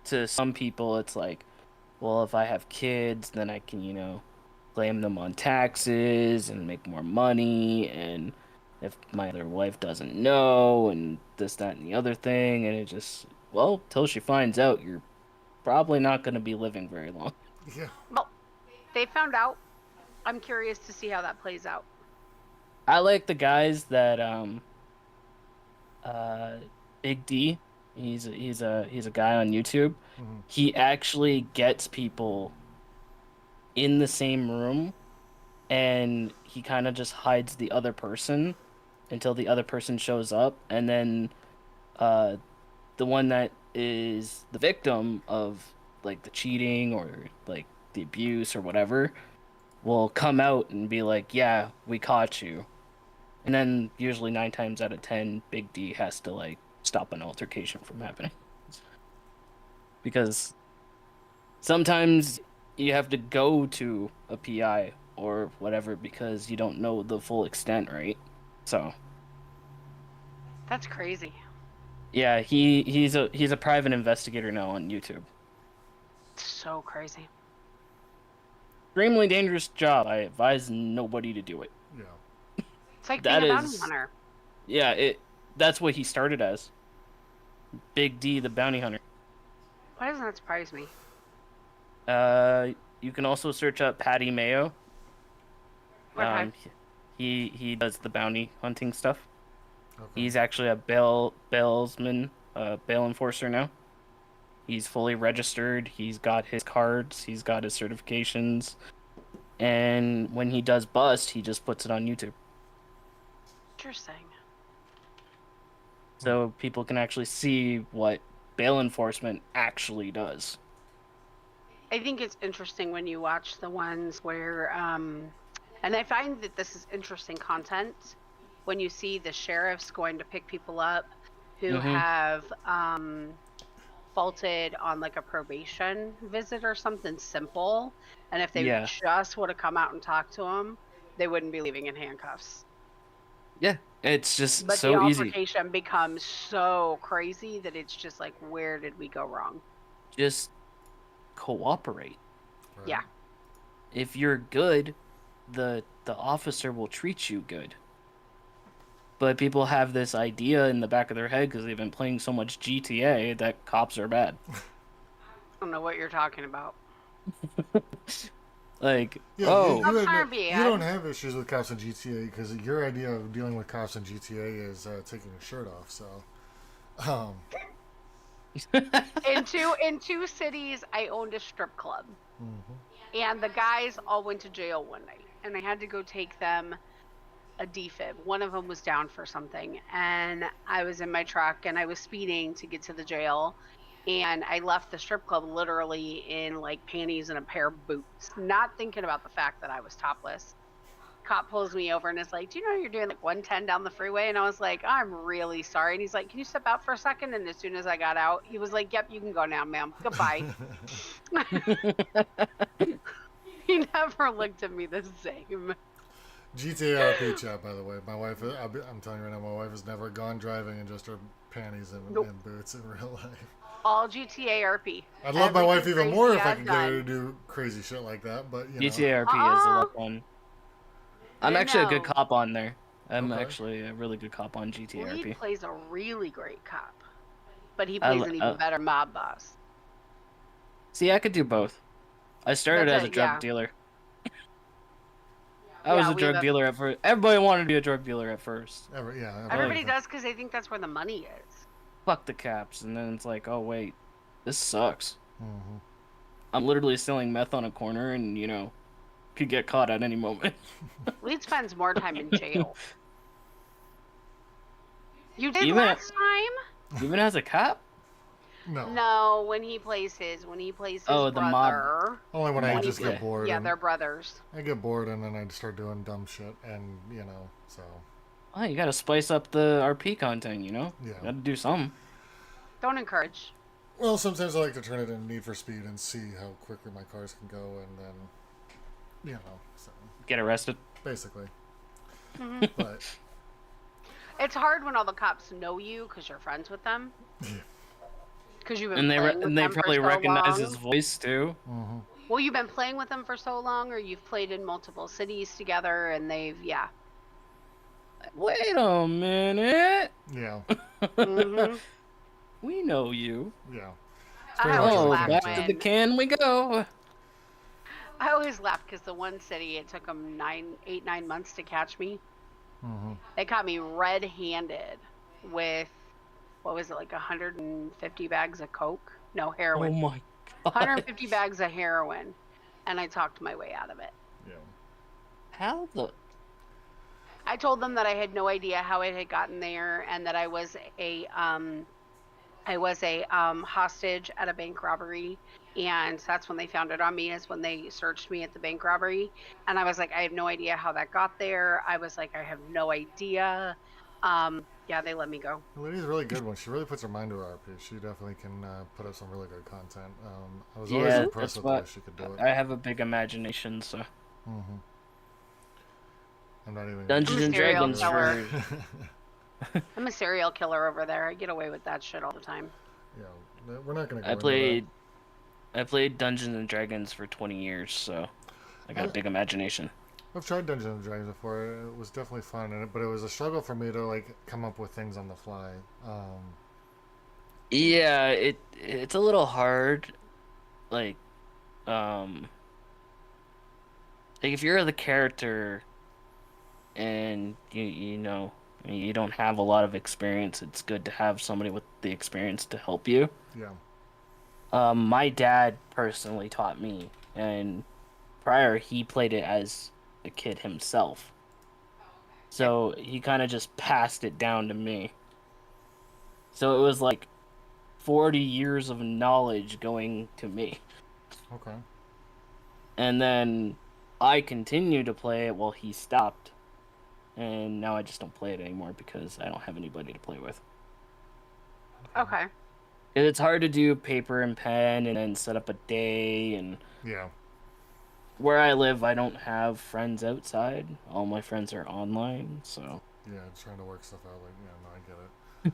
to some people it's like, well, if I have kids, then I can, claim them on taxes and make more money, and if my other wife doesn't know, and this, that, and the other thing, and it just, well, till she finds out, you're probably not going to be living very long. Yeah. Well, they found out. I'm curious to see how that plays out. I like the guys that uh Big D, he's a guy on YouTube. Hmm. He actually gets people in the same room, and he kind of just hides the other person until the other person shows up, and then uh the one that is the victim of like the cheating or like the abuse or whatever will come out and be like, yeah, we caught you. And then usually 9 times out of 10 Big D has to like stop an altercation from happening, because sometimes you have to go to a PI or whatever because you don't know the full extent, right? So That's crazy. yeah, he's a private investigator now on YouTube. So crazy. Extremely dangerous job. I advise nobody to do it. Yeah. It's like That being a bounty is, hunter. yeah, that's what he started as. Big D, the bounty hunter. Why doesn't that surprise me? Uh, you can also search up Patty Mayo. Okay. He does the bounty hunting stuff. Okay. He's actually a bailsman, bail enforcer now. He's fully registered. He's got his cards. He's got his certifications. And when he does bust, he just puts it on YouTube, Interesting. so people can actually see what bail enforcement actually does. I think it's interesting when you watch the ones where, and I find that this is interesting content when you see the sheriffs going to pick people up who Mhm. have faulted on like a probation visit or something simple, and if they Yeah. just would have come out and talked to them, they wouldn't be leaving in handcuffs. Yeah. It's just But the so easy. altercation becomes so crazy that it's just like, where did we go wrong? Just cooperate. Right. Yeah. If you're good, the officer will treat you good. But people have this idea in the back of their head because they've been playing so much GTA that cops are bad. I don't know what you're talking about. Like, Yeah, oh, Cops you aren't bad. don't have issues with cops in GTA because your idea of dealing with cops in GTA is taking your shirt off. So, um, In two cities, I owned a strip club, mhm. and the guys all went to jail one night, and I had to go take them a defib. One of them was down for something, and I was in my truck and I was speeding to get to the jail, and I left the strip club literally in like panties and a pair of boots, not thinking about the fact that I was topless. Cop pulls me over and is like, "Do you know you're doing like 110 down the freeway?" And I was like, "I'm really sorry." And he's like, "Can you step out for a second?" And as soon as I got out, he was like, "Yep, you can go now, ma'am. Goodbye." He never looked at me the same. GTA RP chat, by the way. My wife, I'm telling you right now, my wife has never gone driving in just her panties and, Nope. and boots in real life. All GTA RP. I'd love my wife Everything even more crazy if I I've could get her to done. do crazy shit like that, but you know. GTA RP is a lot of fun. I'm actually a good No. cop on there. I'm Okay. actually a really good cop on GTA Lee RP. plays a really great cop, but he I plays li- an even better mob boss. See, I could do both. I started That's as a it, drug yeah. dealer. I was Yeah, a we have drug dealer at first. Everybody wanted to be a drug dealer at first. Everybody does because they think that's where the money is. Fuck the caps, and then it's like, oh wait, this sucks. Mm-hmm. I'm literally selling meth on a corner, and could get caught at any moment. Lee spends more time in jail. You did Even last time? Even as a cop? No. No, when he plays his Oh, the mob. brother. Only when I Mob, just yeah. get bored. Yeah, and they're brothers. I get bored and then I start doing dumb shit, and so. Oh, you gotta spice up the RP content, Yeah. Gotta do something. Don't encourage. Well, sometimes I like to turn it into Need for Speed and see how quickly my cars can go, and then, so Get arrested. basically. Mm-hmm. But It's hard when all the cops know you because you're friends with them. Because you've been And playing with they them probably for so recognize long. his voice too. mm-hmm. Well, you've been playing with them for so long, or you've played in multiple cities together, and yeah. Wait a minute. Yeah, Mm-hmm. We know you. yeah. I always Oh, laugh back when to the can we go. I always laugh because the one city it took them 9 months to catch me. Mm-hmm. They caught me red-handed with what was it, like 150 bags of coke? No, Oh heroin. my god. 150 bags of heroin, and I talked my way out of it. Yeah. How the? I told them that I had no idea how it had gotten there, and that I was a hostage at a bank robbery, and that's when they found it on me, is when they searched me at the bank robbery. And I was like, I have no idea how that got there. I was like, I have no idea. Yeah, they let me go. The lady's really good when she really puts her mind to her RP. She definitely can put up some really good content. I was always Yeah, impressed that's with the way what she could do it. I have a big imagination, so Mm-hmm. I'm not even. Dungeons and serial Dragons killer. for I'm a serial killer over there. I get away with that shit all the time. Yeah, we're not gonna go I into played Dungeons and Dragons for 20 years, so I got a big imagination. that. I've tried Dungeons and Dragons before. It was definitely fun, but it was a struggle for me to like come up with things on the fly. Yeah, it's a little hard, like if you're the character and you don't have a lot of experience, it's good to have somebody with the experience to help you. Yeah. My dad personally taught me, and prior he played it as a kid himself. So he kind of just passed it down to me. So it was like 40 years of knowledge going to me. Okay. And then I continued to play it while he stopped. And now I just don't play it anymore because I don't have anybody to play with. Okay. It's hard to do paper and pen and then set up a day. And Yeah. where I live, I don't have friends outside. All my friends are online, so. Yeah, trying to work stuff out. Like, yeah, no, I get it.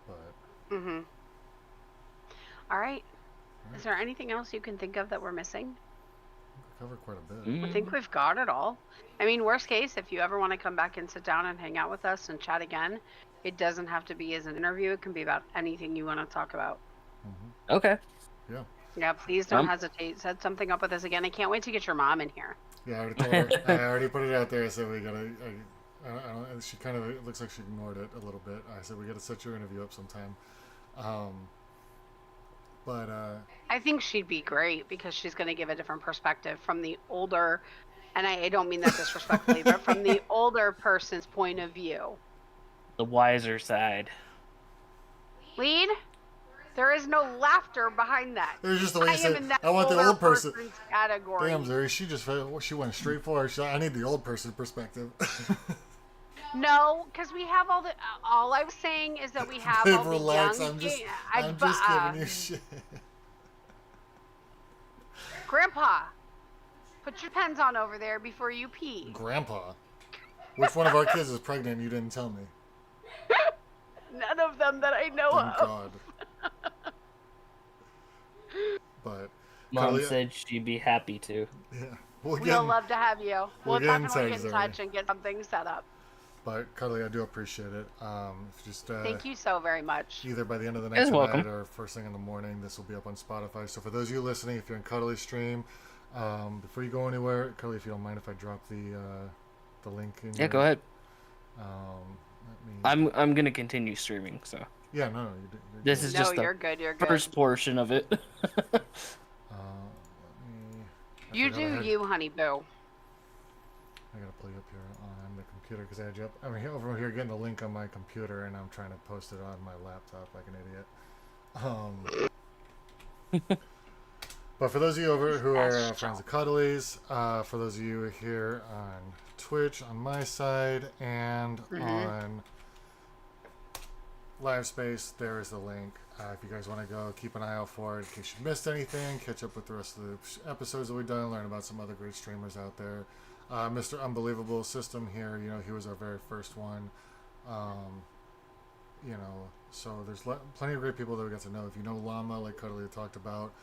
But Mm-hmm. All right. Is there anything else you can think of that we're missing? we covered quite a bit. I think we've got it all. I mean, worst case, if you ever want to come back and sit down and hang out with us and chat again, it doesn't have to be as an interview. It can be about anything you want to talk about. Mm-hmm. Okay. Yeah. Yeah, please don't hesitate. Set something up with us again. I can't wait to get your mom in here. Yeah, I already told her. I already put it out there. I said we gotta. I don't, she kind of, it looks like she ignored it a little bit. I said we gotta set your interview up sometime. But I think she'd be great because she's going to give a different perspective from the older and I don't mean that disrespectfully, but from the older person's point of view. The wiser side. Lead, there is no laughter behind that. It was just the way I you am said, in that I want the older old person. person's category. Damn, Zuri, she went straight for it. I need the old person perspective. No, because we have all the. All I was saying is that we have Babe, all the relax. young. I'm just giving you shit. Grandpa, put your pens on over there before you pee. Grandpa? Which one of our kids is pregnant? You didn't tell me. None of them that I know Thank of. God. But Mom Carly, said she'd be happy to. yeah, We'll love to have you. We'll get in definitely touch, get in touch and get something set up. But Carly, I do appreciate it. If you just Thank you so very much. either by the end of the night You're tonight welcome. or first thing in the morning, this will be up on Spotify. So for those of you listening, if you're in Cuddly's stream, before you go anywhere, Carly, if you don't mind if I drop the link in. Yeah, go ahead. Let me. I'm gonna continue streaming, so Yeah, no, this is just you're the good. You're good. first portion of it. Let me. You do you, honey boo. I gotta pull you up here on the computer because I had you up. I'm here, over here getting the link on my computer and I'm trying to post it on my laptop like an idiot. But for those of you over who are friends of Cuddlies, for those of you here on Twitch, on my side, and on Live Space, there is the link. If you guys want to go, keep an eye out for it in case you missed anything. Catch up with the rest of the episodes that we've done. Learn about some other great streamers out there. Mr. Unbelievable System here, he was our very first one. So there's plenty of great people that we got to know. If you know Llama, like Cuddly talked about,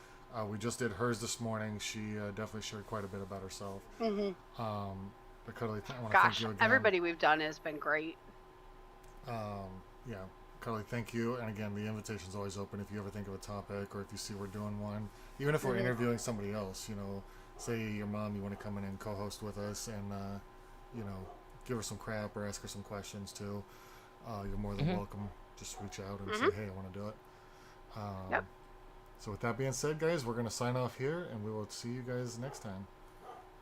we just did hers this morning. She definitely shared quite a bit about herself. But Cuddly, I want to thank you again. Everybody we've done has been great. Yeah, Cuddly, thank you. And again, the invitation's always open if you ever think of a topic or if you see we're doing one. Even if we're interviewing somebody else, say your mom, you want to come in and co-host with us and, give her some crap or ask her some questions too. You're more than welcome. Just reach out and say, hey, I want to do it. Yep. So with that being said, guys, we're going to sign off here and we will see you guys next time.